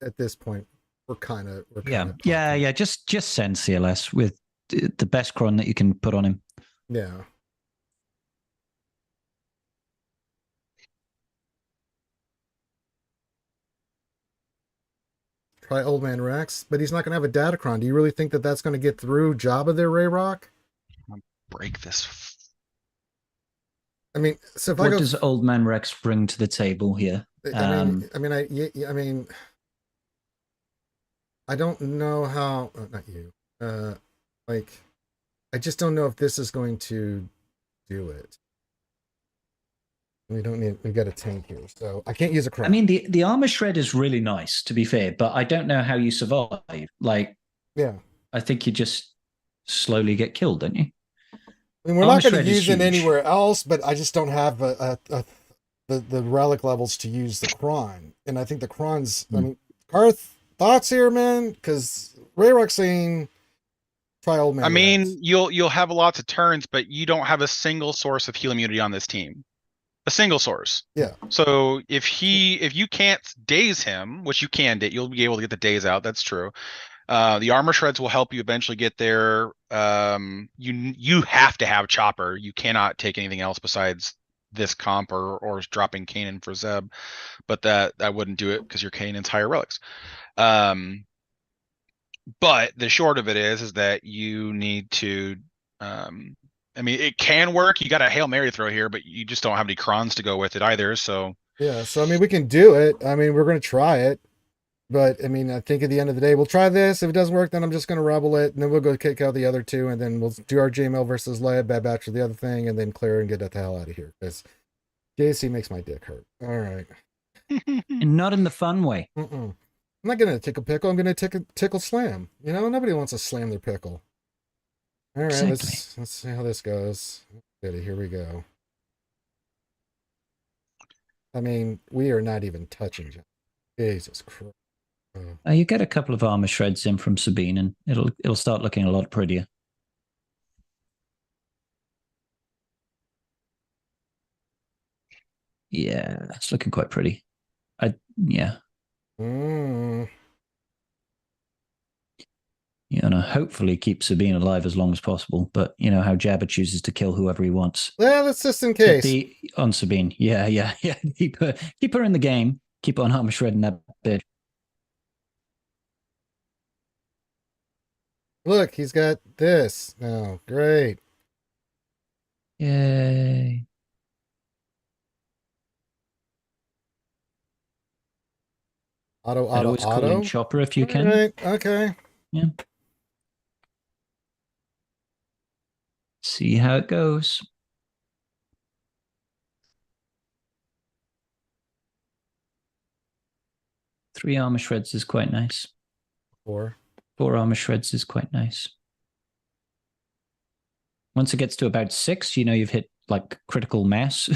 at this point, we're kind of yeah. Just send CLS with the best cron that you can put on him. Yeah. Try Old Man Rex, but he's not going to have a Datacron. Do you really think that that's going to get through Jabba there, Ray Rock? Break this. I mean, so if what I go, does Old Man Rex bring to the table here? I don't know how. Not you. Like, I just don't know if this is going to do it. We don't need. We got a tank here, so I can't use a crown. I mean, the armor shred is really nice, to be fair, but I don't know how you survive. Like, yeah, I think you just slowly get killed, don't you? I mean, we're not going to use it anywhere else, but I just don't have the relic levels to use the cron, and I think the cron's. I mean, Garth, thoughts here, man? Because Ray Rock's saying try Old Man. I mean, Rex. you'll have lots of turns, but you don't have a single source of heal immunity on this team. A single source. Yeah. So if you can't daze him, which you can, you'll be able to get the daze out. That's true. The armor shreds will help you eventually get there. You have to have Chopper. You cannot take anything else besides this comp or dropping Kanan for Zeb, but that wouldn't do it because your Kanan's higher relics. But the short of it is that you need to. I mean, it can work. You got a Hail Mary throw here, but you just don't have any crons to go with it either. So yeah, so I mean, we can do it. I mean, we're going to try it. But I mean, I think at the end of the day, we'll try this. If it doesn't work, then I'm just going to rebel it, and then we'll go kick out the other two, and then we'll do our JML versus Leia, Bad Batch for the other thing, and then clear and get the hell out of here. Because JC makes my dick hurt. All right. And not in the fun way. I'm not going to tickle pickle. I'm going to tickle slam. You know, nobody wants to slam their pickle. All right, exactly. let's see how this goes. Good, here we go. I mean, we are not even touching John. Jesus Christ. You get a couple of armor shreds in from Sabine, and it'll start looking a lot prettier. Yeah, it's looking quite pretty. Yeah. Mm. You know, hopefully keep Sabine alive as long as possible. But you know how Jabba chooses to kill whoever he wants. Well, that's just in case. On Sabine. Yeah. Keep her in the game. Keep on armor shredding that bitch. Look, he's got this now. Great. Yay. Always call in Chopper if you can. Right. Okay. Yeah. See how it goes. Three armor shreds is quite nice. Four armor shreds is quite nice. Once it gets to about 6, you know you've hit like critical mass.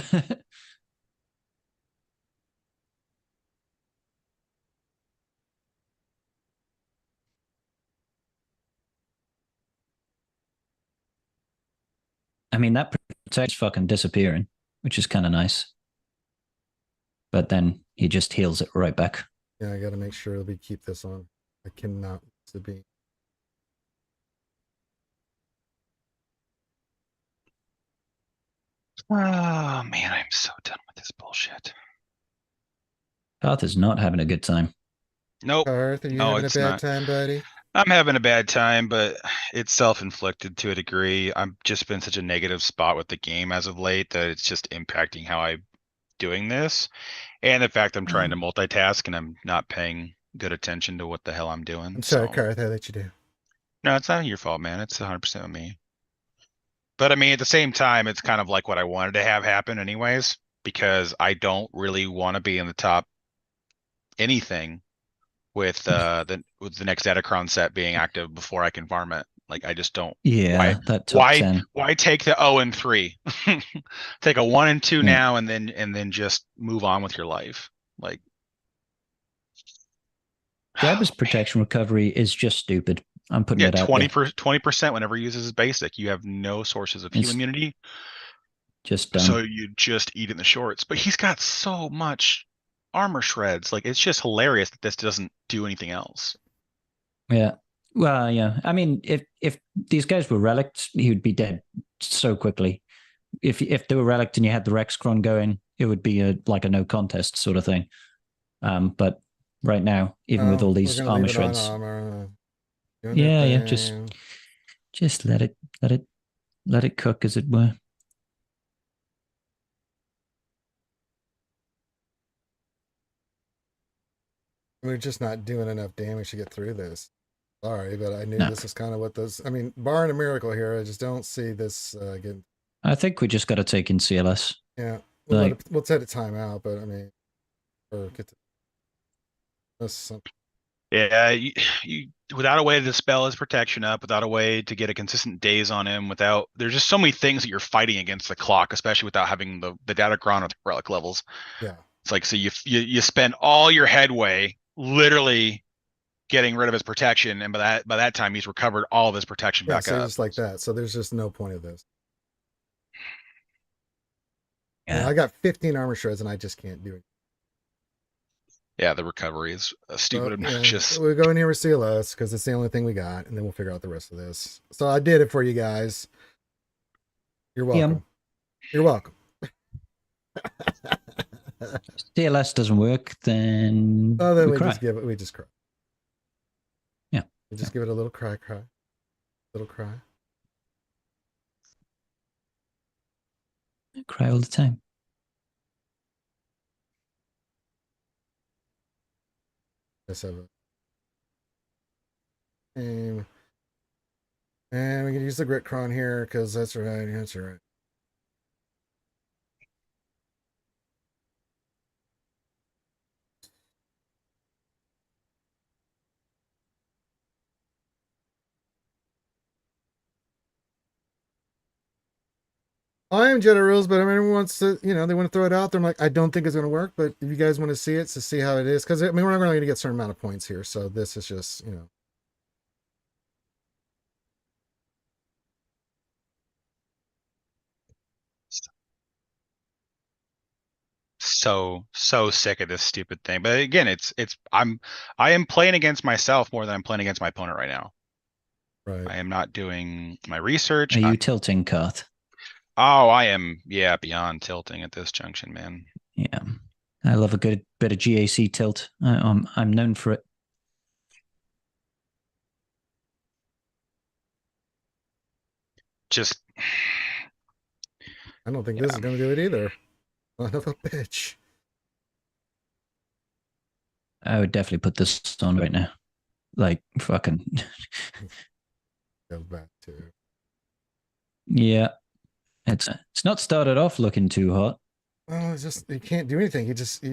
I mean, that protect's fucking disappearing, which is kind of nice. But then he just heals it right back. Yeah, I got to make sure we keep this on. I cannot be. Oh man, I'm so done with this bullshit. Darth is not having a good time. Nope. Darth, are you having a bad time, buddy? I'm having a bad time, but it's self-inflicted to a degree. I've just been such a negative spot with the game as of late that it's just impacting how I'm doing this. And the fact I'm trying to multitask and I'm not paying good attention to what the hell I'm doing. I'm sorry, Darth, I let you do. No, it's not your fault, man. It's 100% on me. But I mean, at the same time, it's kind of like what I wanted to have happen anyways, because I don't really want to be in the top anything with the next Datacron set being active before I can farm it. Like I just don't. Yeah, that top 10. Why take the 0 and 3? Take a 1 and 2 now, and then just move on with your life. Like Jabba's protection recovery is just stupid. I'm putting it out 20% whenever he uses his basic. You have no sources of heal immunity. Just dumb. So you just eat in the shorts. But he's got so much armor shreds. Like it's just hilarious that this doesn't do anything else. Yeah. Well, yeah. I mean, if these guys were relics, he would be dead so quickly. If they were relic and you had the Rexcron going, it would be like a no contest sort of thing. But right now, even with all these armor shreds, yeah, just let it cook, as it were. We're just not doing enough damage to get through this. Sorry, but I knew this is kind of what this. I mean, barring a miracle here, I just don't see this getting. I think we just got to take in CLS. Yeah, we'll set a timeout, but I mean, or get to this. Yeah, you without a way to dispel his protection up, without a way to get a consistent daze on him, there's just so many things that you're fighting against the clock, especially without having the Datacron or the relic levels. Yeah, it's like so you spend all your headway literally getting rid of his protection, and by that time he's recovered all of his protection back up. Just like that. So there's just no point of this. Yeah, I got 15 armor shreds and I just can't do it. Yeah, the recovery is stupid obnoxious. We'll go in here with CLS because it's the only thing we got, and then we'll figure out the rest of this. So I did it for you guys. You're welcome. You're welcome. CLS doesn't work, then we just give it. We just cry. Yeah, we just give it a little cry, little cry. I cry all the time. Let's have and we can use the Gritcron here because that's right. That's right. I am Jedi rules, but I mean, everyone wants to, they want to throw it out there. I'm like, I don't think it's going to work, but if you guys want to see it, to see how it is, because I mean, we're not going to get a certain amount of points here, so this is just, so sick of this stupid thing. But again, I am playing against myself more than I'm playing against my opponent right now. Right. I am not doing my research. Are you tilting, Karth? Oh, I am, yeah, beyond tilting at this junction, man. Yeah. I love a good bit of GAC tilt. I'm known for it. Just I don't think this is going to do it either. Son of a bitch. I would definitely put this on right now. Like, fucking. Go back to. Yeah. It's not started off looking too hot. Oh, it's just, you can't do anything. You just,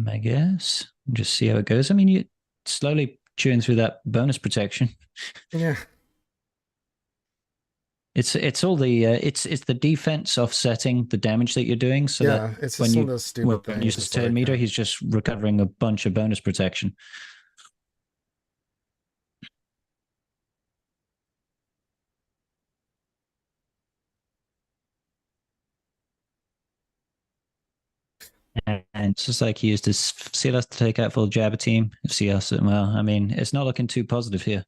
I guess. Just see how it goes. I mean, you slowly chewing through that bonus protection. yeah. It's all the it's the defense offsetting the damage that you're doing. So Yeah, that it's just when one you of those stupid when things. use his It's turn like, meter, he's just recovering a bunch of bonus protection. And it's just like he used his CLS to take out full Jabba team. If CS, well, I mean, it's not looking too positive here.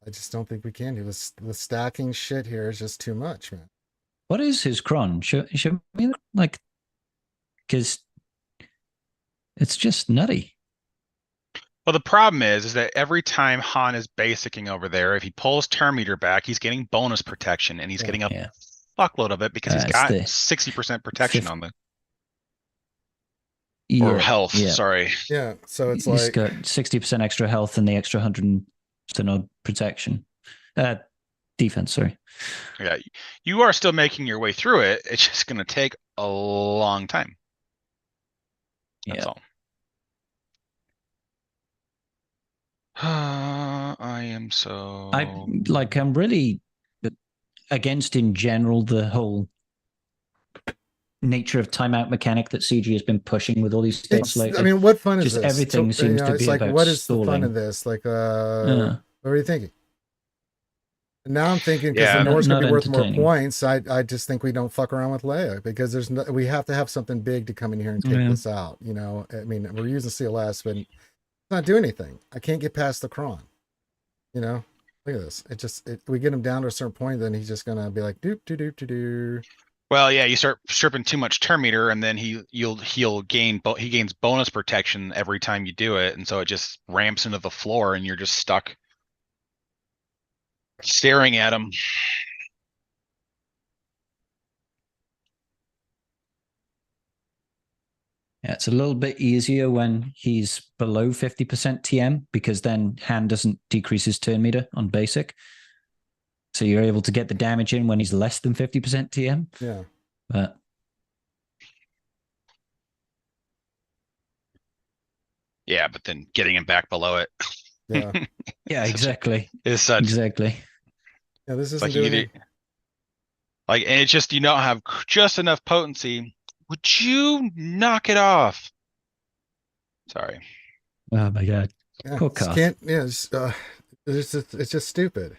I just don't think we can do this. The stacking shit here is just too much, man. What is his cron? Should we like? Because it's just nutty. well, the problem is that every time Han is basicing over there, if he pulls turn meter back, he's getting bonus protection, and he's getting a fuckload of it because he's got 60% protection on the or health. Sorry. Yeah, so it's he's like got 60% extra health and the extra 100% odd protection, defense. Sorry. Yeah, you are still making your way through it. It's just going to take a long time. That's all. I am so. I'm really against in general the whole nature of timeout mechanic that CG has been pushing with all these things. Like, I mean, what fun is just this? everything seems to be like, about what is stalling. the fun of this? Like, what are you thinking? Now I'm thinking because the North's gonna be worth more points. I just think we don't fuck around with Leia because we have to have something big to come in here and take this out. You know, I mean, we're using CLS, but it's not doing anything. I can't get past the cron. You know, look at this. We get him down to a certain point, then he's just gonna be like doop doop doop doop doop. Well, yeah, you start stripping too much turn meter, and then he gains bonus protection every time you do it, and so it just ramps into the floor, and you're just stuck staring at him. Yeah, it's a little bit easier when he's below 50% TM because then Han doesn't decrease his turn meter on basic. So you're able to get the damage in when he's less than 50% TM. Yeah. But yeah, but then getting him back below it. Yeah. Yeah, exactly. It's such exactly. Yeah, this isn't doing it. Like, and it's just you don't have just enough potency. Would you knock it off? Sorry. Oh my god. Yeah, Poor Karth. It's just stupid.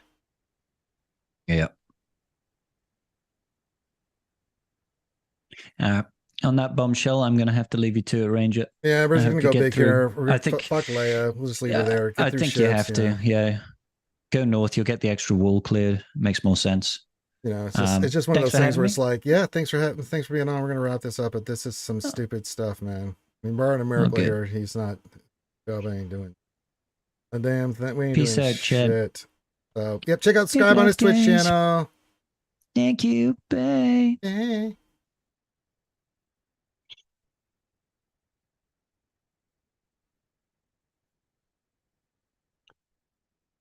Yeah. On that bombshell, I'm going to have to leave you to arrange it. Yeah, we're just going to go big here. We're I think fuck Leia. We'll just leave her there. I think you have to. Yeah. Go north. You'll get the extra wall cleared. Makes more sense. You know, it's just one of those things where it's like, yeah, thanks for being on. We're going to wrap this up, but this is some stupid stuff, man. I mean, barring a miracle here, he's not. Job ain't doing a damn thing. We ain't Peace doing out, shit. So, yep, check out Skype on his Twitch channel. Thank you. Bye. Hey.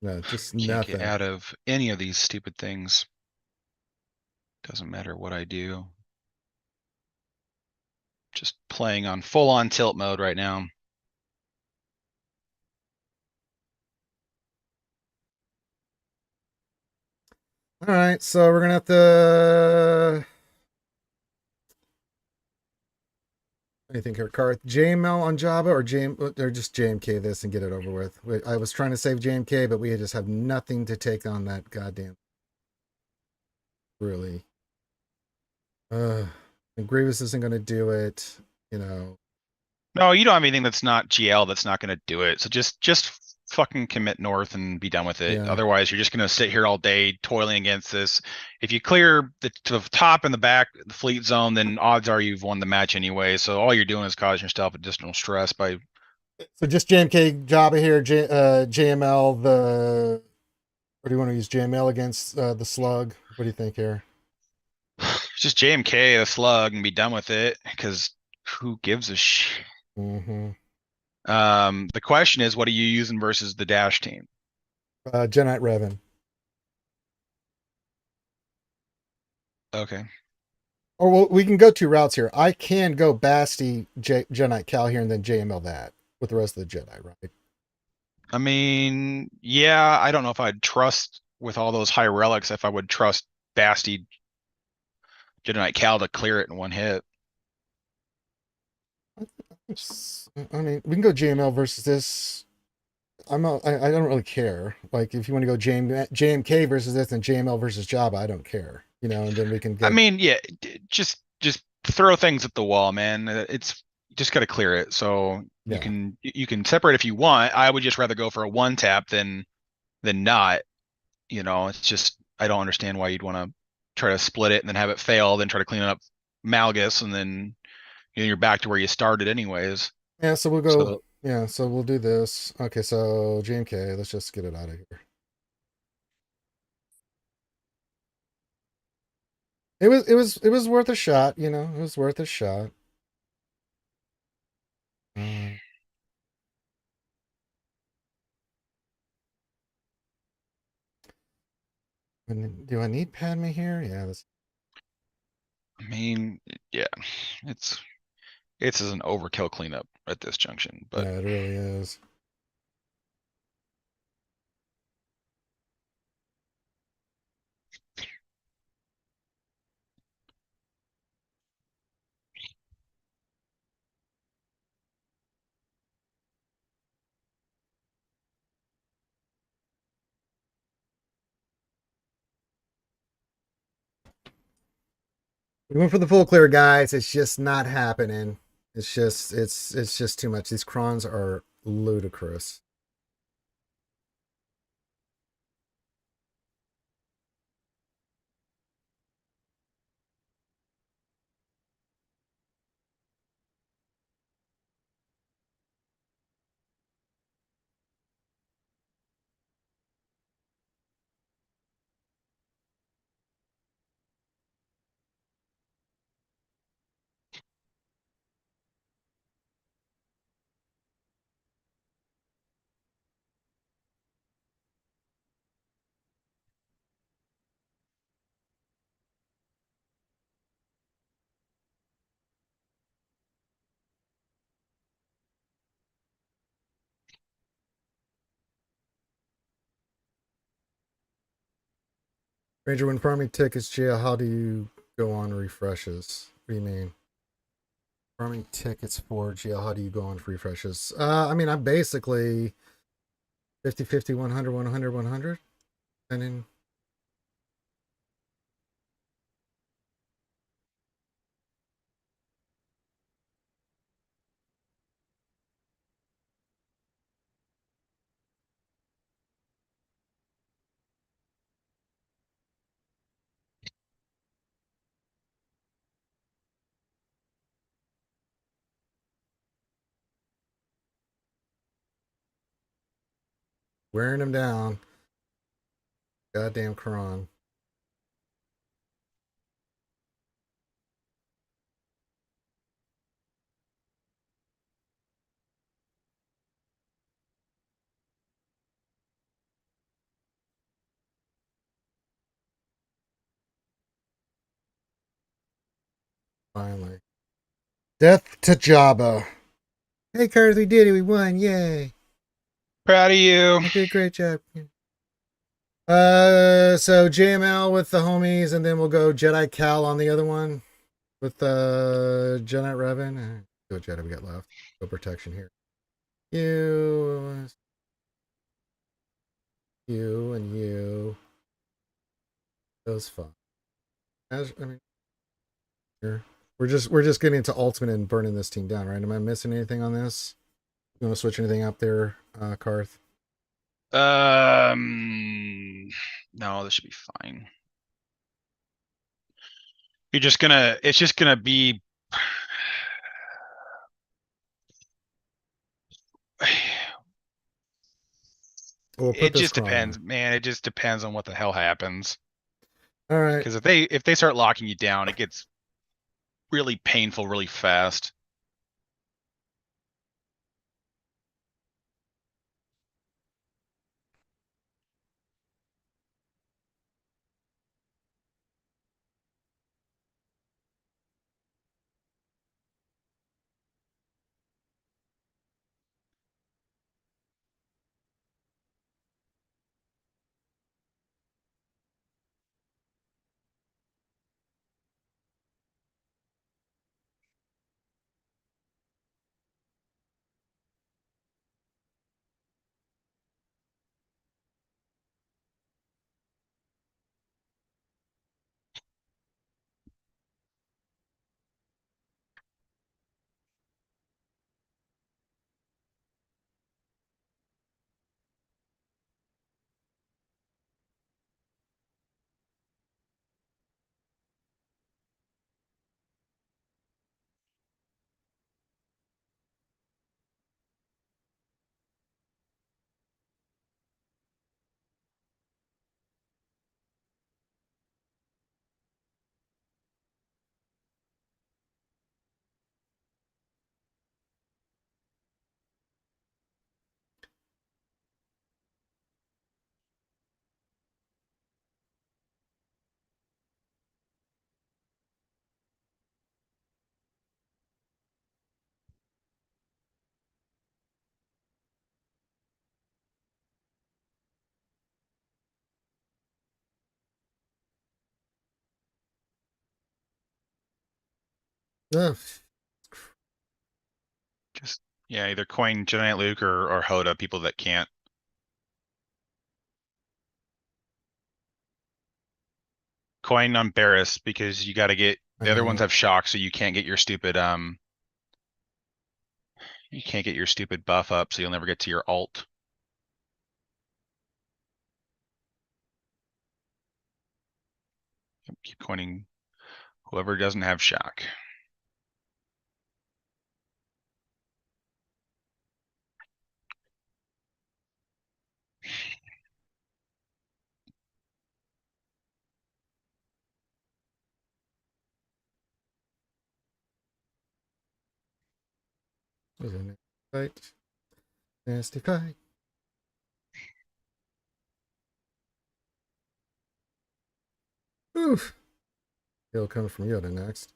No, just Can't nothing. get out of any of these stupid things. Doesn't matter what I do. Just playing on full on tilt mode right now. All right, so we're gonna have to. Anything here, Karth? JML on Jabba or just JMK this and get it over with? I was trying to save JMK, but we just have nothing to take on that goddamn. Really. And Grievous isn't going to do it, you know. No, you don't have anything that's not GL that's not going to do it. So just fucking commit north and be done with it. Yeah. Otherwise, you're just going to sit here all day toiling against this. If you clear the top and the back, the fleet zone, then odds are you've won the match anyway. So all you're doing is causing yourself additional stress by. So just JMK Jabba here, JML the. Or do you want to use JML against the Slug? What do you think here? Just JMK the slug and be done with it, because who gives a shit? Mm-hmm. The question is, what are you using versus the dash team? Jedi Revan. Okay. Or we can go two routes here. I can go Basti, Jedi Cal here, and then JML that with the rest of the Jedi, right? I mean, yeah, I don't know if I'd trust with all those high relics if I would trust Basti Jedi Knight Cal to clear it in one hit. I mean, we can go JML versus this. I don't really care. Like, if you want to go JMK versus this and JML versus Jabba, I don't care. You know, and then we can get. I mean, yeah, just throw things at the wall, man. It's just got to clear it. So Yeah. you can separate if you want. I would just rather go for a one tap than not. You know, it's just I don't understand why you'd want to try to split it and then have it fail, then try to clean it up Malgus, and then you're back to where you started anyways. Yeah, so we'll go. Yeah, so we'll do this. Okay, so JMK, let's just get it out of here. It was worth a shot, you know. It was worth a shot. Do I need Padme here? Yeah, that's. I mean, yeah, it's an overkill cleanup at this junction, but Yeah, it really is. We went for the full clear, guys. It's just not happening. It's just too much. These crons are ludicrous. Ranger, when farming tickets, Gia, how do you go on refreshes? What do you mean? Farming tickets for GL, how do you go on refreshes? I mean, I'm basically 50, 50, 100, 100, 100. And then. Wearing him down. Goddamn Kron. Finally. Death to Jabba. Hey, Cars, we did it. We won. Yay. proud of you. I did a great job. So JML with the homies, and then we'll go Jedi Cal on the other one with Jedi Revan. what Jedi we got left. Go protection here. You and you. Those fun. I mean, here. We're just getting into ultimate and burning this team down, right? Am I missing anything on this? You want to switch anything up there, Karth? No, this should be fine. It's just gonna be. It just depends, man. It just depends on what the hell happens. All right. Because if they start locking you down, it gets really painful really fast. Just either coin Giant Luke or Hoda, people that can't. Coin on Barris because you got to get the other ones have shock, so you can't get your stupid buff up, so you'll never get to your ult. Keep coining whoever doesn't have shock. Fight. Nasty fight. Oof. He'll come from Yoda next.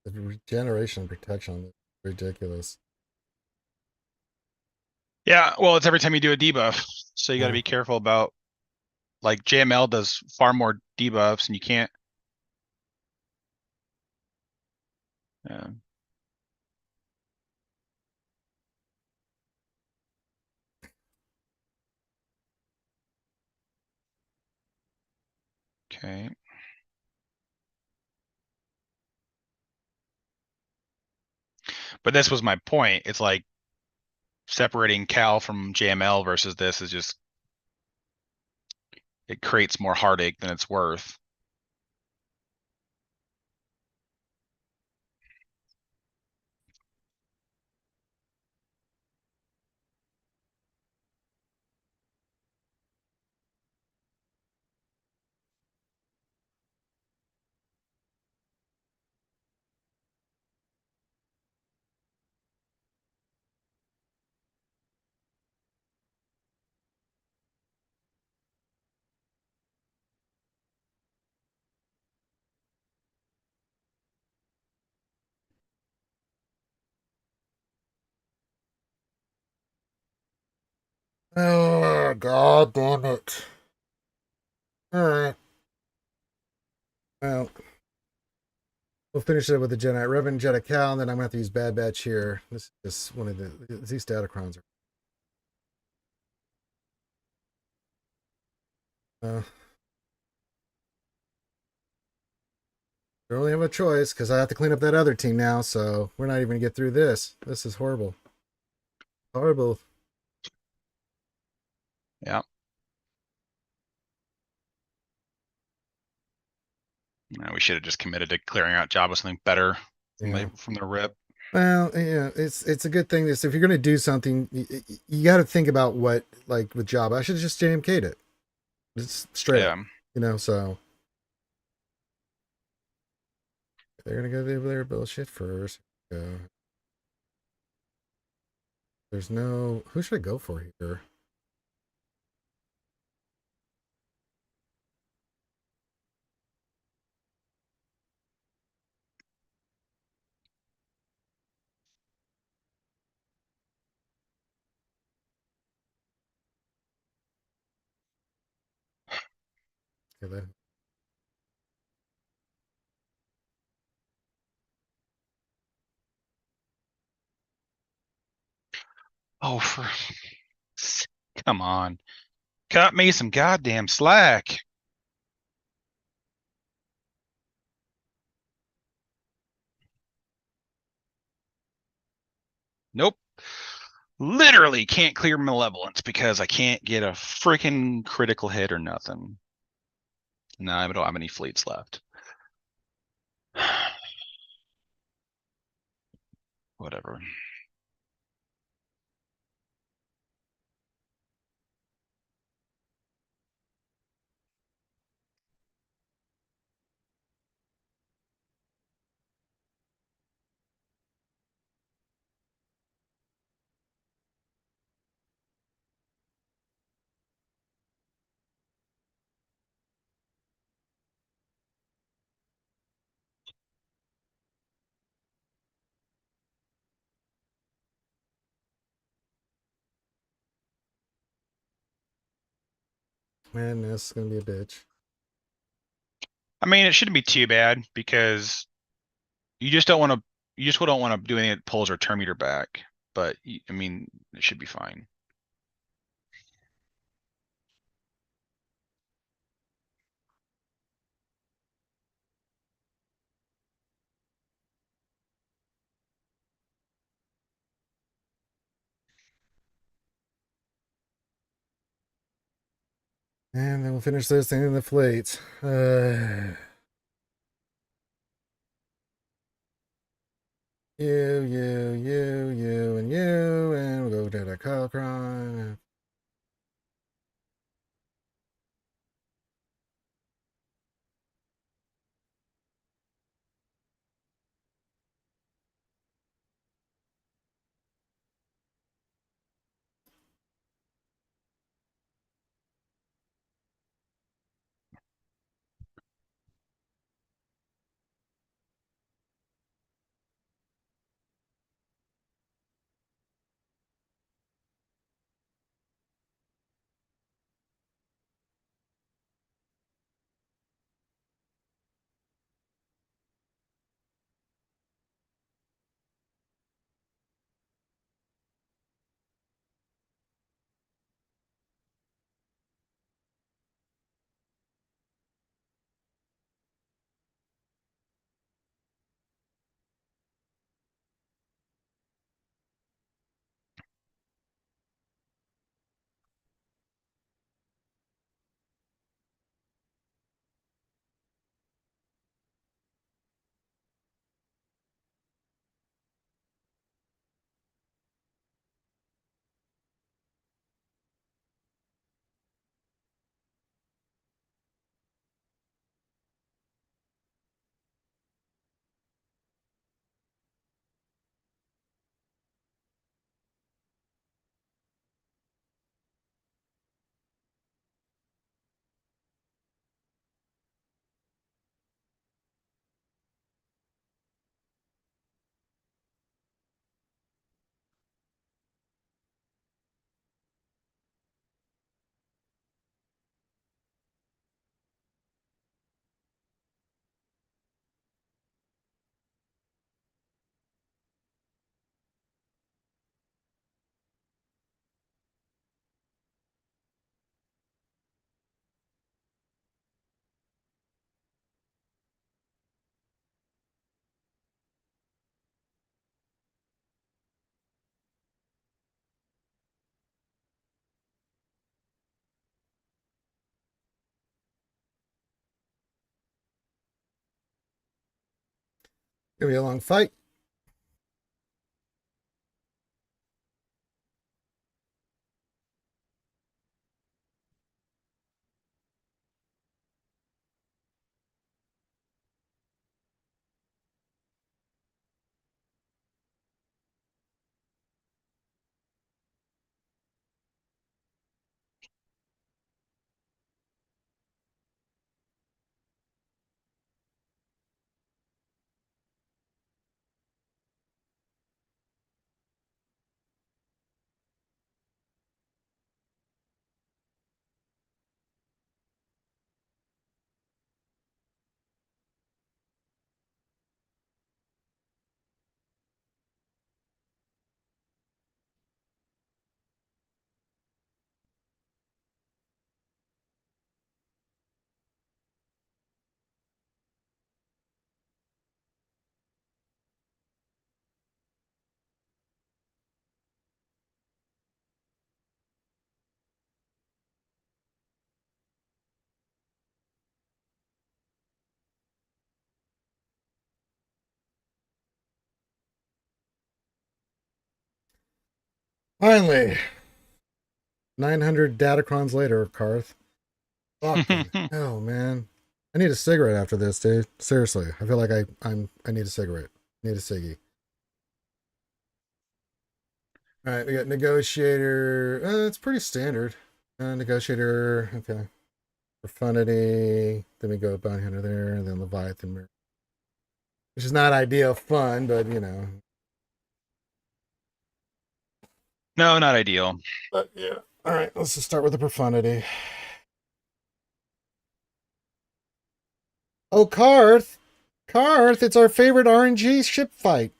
The regeneration and protection is ridiculous. Yeah, well, it's every time you do a debuff, so you got to be careful about. Like JML does far more debuffs, and you can't. Yeah. Okay. But this was my point. It's like separating Cal from JML versus this is just, it creates more heartache than it's worth. Oh, god damn it. Alright. Well, we'll finish it with the Jedi Reverend Jedi Cal, and then I'm gonna have to use Bad Batch here. This is one of these Datacrons are. We only have a choice because I have to clean up that other team now, so we're not even gonna get through this. This is horrible. Horrible. Yeah. No, we should have just committed to clearing out job with something better from the rip. Well, yeah, it's a good thing. This if you're gonna do something, you got to think about what like with job. I should have just JMK'd it. Just straight up, So they're gonna go over there bullshit first. There's no. Who should I go for here? Okay, Oh, come on. Cut me some goddamn slack. Nope. Literally can't clear Malevolence because I can't get a freaking critical hit or nothing. No, I don't have any fleets left. Whatever. Man, this is gonna be a bitch. I mean, it shouldn't be too bad because you just don't want to. You just don't want to do anything that pulls our turn meter back. But I mean, it should be fine. And then we'll finish this thing in the fleet. You, and we'll go to the Conquest. Gonna be a long fight. Finally, 900 Datacrons later, Karth. Fucking hell, man. I need a cigarette after this, dude. Seriously, I feel like I need a cigarette. Need a ciggy. All right, we got negotiator. It's pretty standard. Negotiator. Okay. Profundity. Then we go bounty hunter there, and then Leviathan mirror, which is not ideal fun, but you know. No, not ideal. But yeah. All right, let's just start with the profundity. Oh, Karth. Karth, it's our favorite RNG ship fight.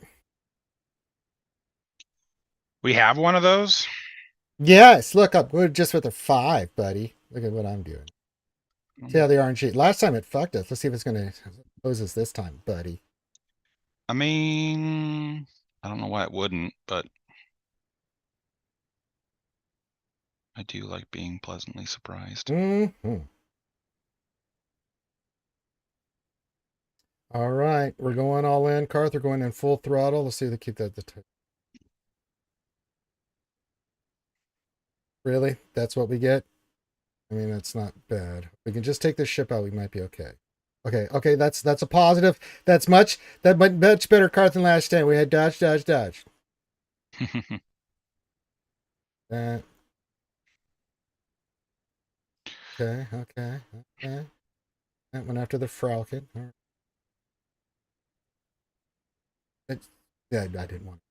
We have one of those. Yes, look up. We're just with a 5, buddy. Look at what I'm doing. See how the RNG. Last time it fucked us. Let's see if it's gonna pose us this time, buddy. I mean, I don't know why it wouldn't, but I do like being pleasantly surprised. Mm-hmm. All right, we're going all in. Karth, we're going in full throttle. Let's see if they keep that at the top. Really? That's what we get? I mean, that's not bad. We can just take this ship out. We might be okay. Okay, that's a positive. That's much better Karth than last time. We had dodge. That. Okay. That went after the Falcon. All right. Yeah, I didn't want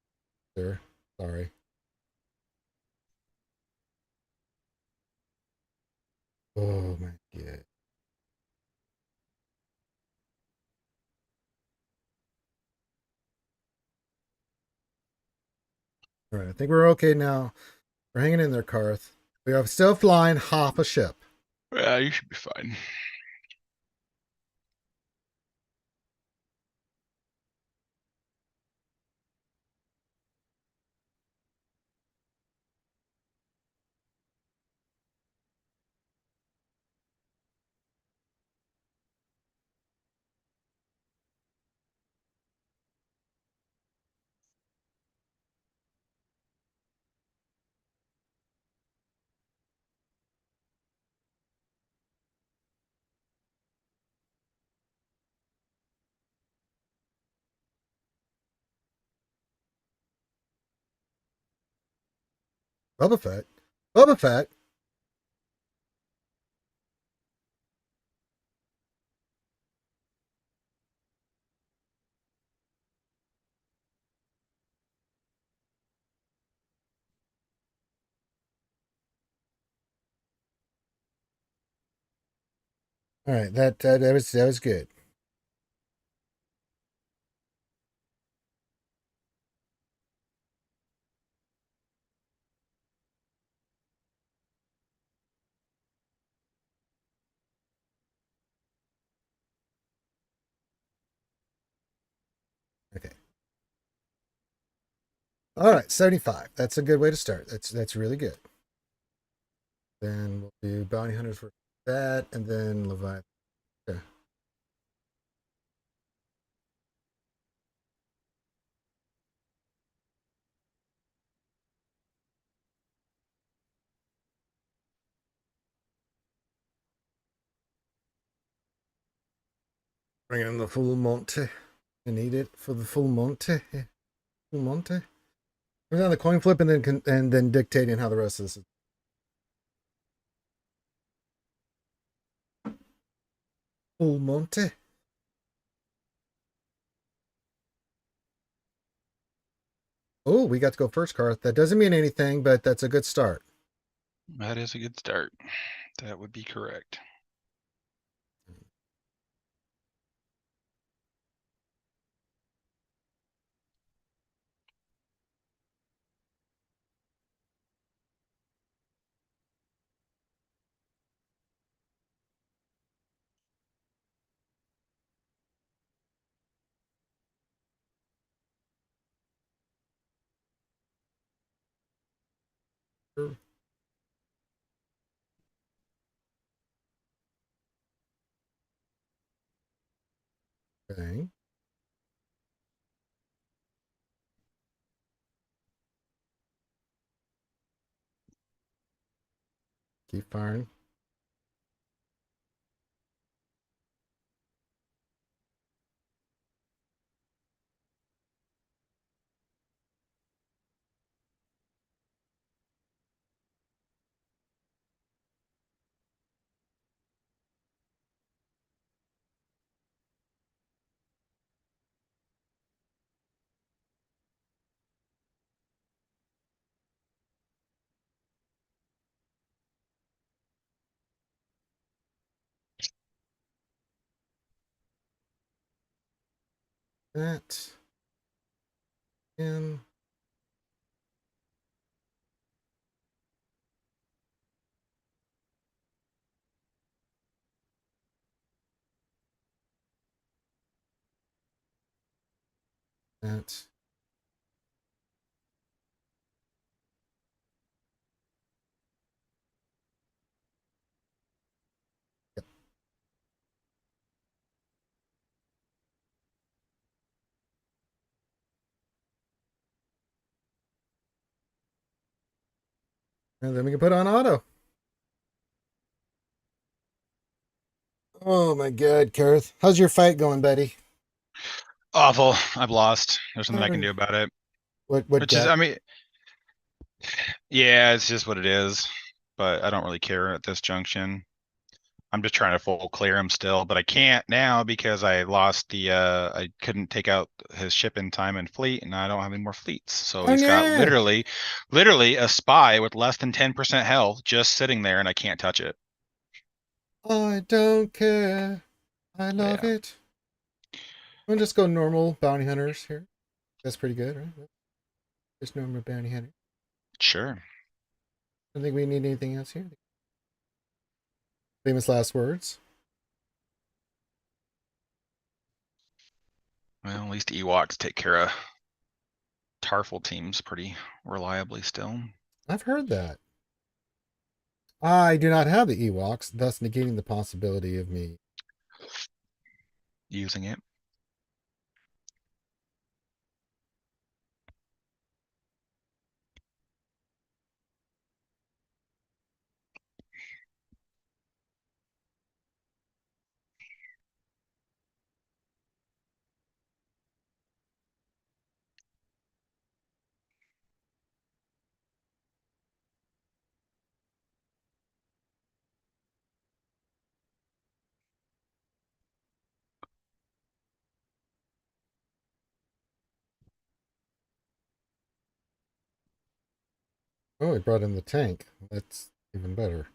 to, sir. Sorry. Oh my god. All right, I think we're okay now. We're hanging in there, Karth. We are still flying half a ship. Yeah, you should be fine. Boba Fett. Boba Fett. All right, that was good. Okay. All right, 75. That's a good way to start. That's really good. Then we'll do bounty hunters for that, and then Leviathan. Okay. Bring in the full Monty. I need it for the full Monty. Full Monty. Bring on the coin flip and then dictating how the rest of this is. Full Monty. Oh, we got to go first, Karth. That doesn't mean anything, but that's a good start. That is a good start. That would be correct. Okay. Keep firing. That. And that. Yep. And then we can put on auto. Oh my god, Karth. How's your fight going, buddy? Awful. I've lost. There's nothing I can do about it. What Which is, deck? I mean, yeah, it's just what it is. But I don't really care at this junction. I'm just trying to full clear him still, but I can't now because I lost the I couldn't take out his ship in time and fleet, and I don't have any more fleets. So Oh he's got no! literally a spy with less than 10% health just sitting there, and I can't touch it. I don't care. I love Yeah. it. We'll just go normal bounty hunters here. That's pretty good, right? Just normal bounty hunter. Sure. I don't think we need anything else here. Famous last words. Well, at least Ewoks take care of Tarful teams pretty reliably still. I've heard that. I do not have the Ewoks, thus negating the possibility of me Using it. Oh, he brought in the tank. That's even better.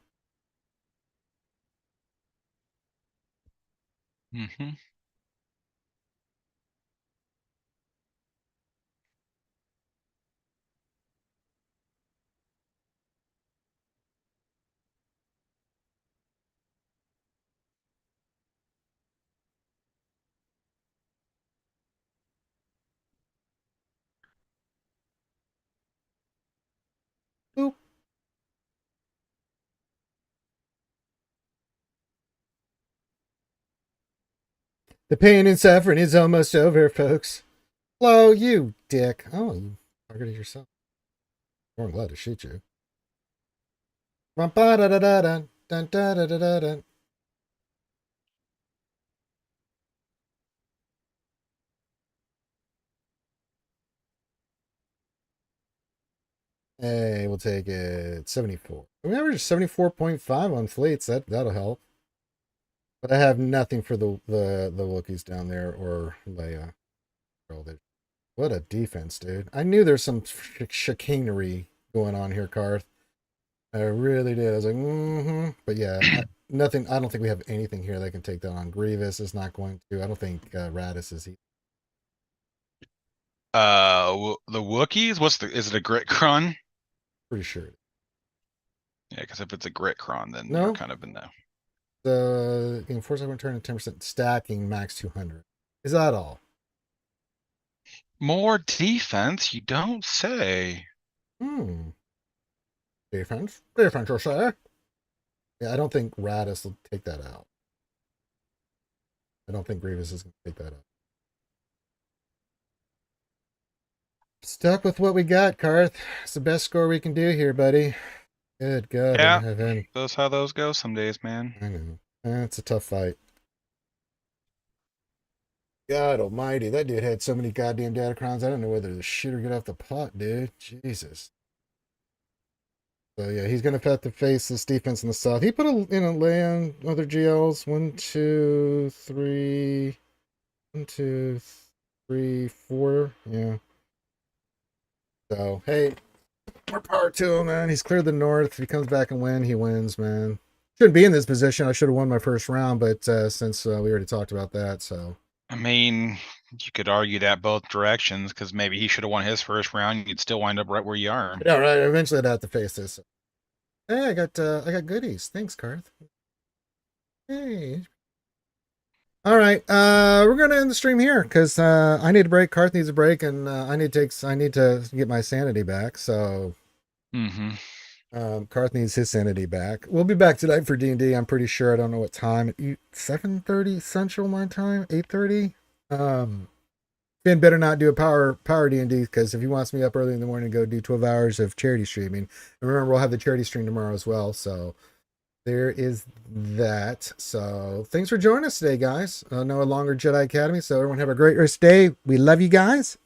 Mm-hmm. Boop. The pain and suffering is almost over, folks. Hello, you dick. Oh, you targeted yourself. I'm glad to shoot you. Ba-da-da-da-dun, dun-da-da-da-da-dun. Hey, we'll take it 74. We average 74.5 on fleets. That'll help. But I have nothing for the Wookiees down there or Leia. What a defense, dude. I knew there's some chicanery going on here, Karth. I really did. I was like, But yeah, nothing. I don't think we have anything here that can take that on. Grievous is not going to. I don't think Radis is either. The Wookiees. Is it a Gritcron? Pretty sure. Yeah, because if it's a Gritcron, then No. you're kind of in the. In force I return 10% stacking max 200. Is that all? More defense? You don't say. Defense, you'll say. Yeah, I don't think Radis will take that out. I don't think Grievous is going to take that out. Stuck with what we got, Karth. It's the best score we can do here, buddy. Good God. Yeah, heaven. that's how those go some days, man. I know. It's a tough fight. God almighty, that dude had so many goddamn Datacrons. I don't know whether the shit or get off the pot, dude. Jesus. So yeah, he's gonna have to face this defense in the south. He put lay on other GLs. 1, 2, 3. 1, 2, 3, 4. Yeah. So hey, more power to him, man. He's cleared the north. If he comes back and win, he wins, man. Shouldn't be in this position. I should have won my first round, but since we already talked about that, so. I mean, you could argue that both directions because maybe he should have won his first round. You'd still wind up right where you are. Yeah, right. Eventually, I'd have to face this. Hey, I got goodies. Thanks, Karth. Hey. All right, we're gonna end the stream here because I need a break. Karth needs a break, and I need to get my sanity back. So, Karth needs his sanity back. We'll be back tonight for D&D. I'm pretty sure. I don't know what time. 7:30 Central my time. 8:30. Finn better not do a power D&D because if he wants me up early in the morning to go do 12 hours of charity streaming. And remember, we'll have the charity stream tomorrow as well. So there is that. So thanks for joining us today, guys. No longer Jedi Academy. So everyone have a great rest of the day. We love you guys.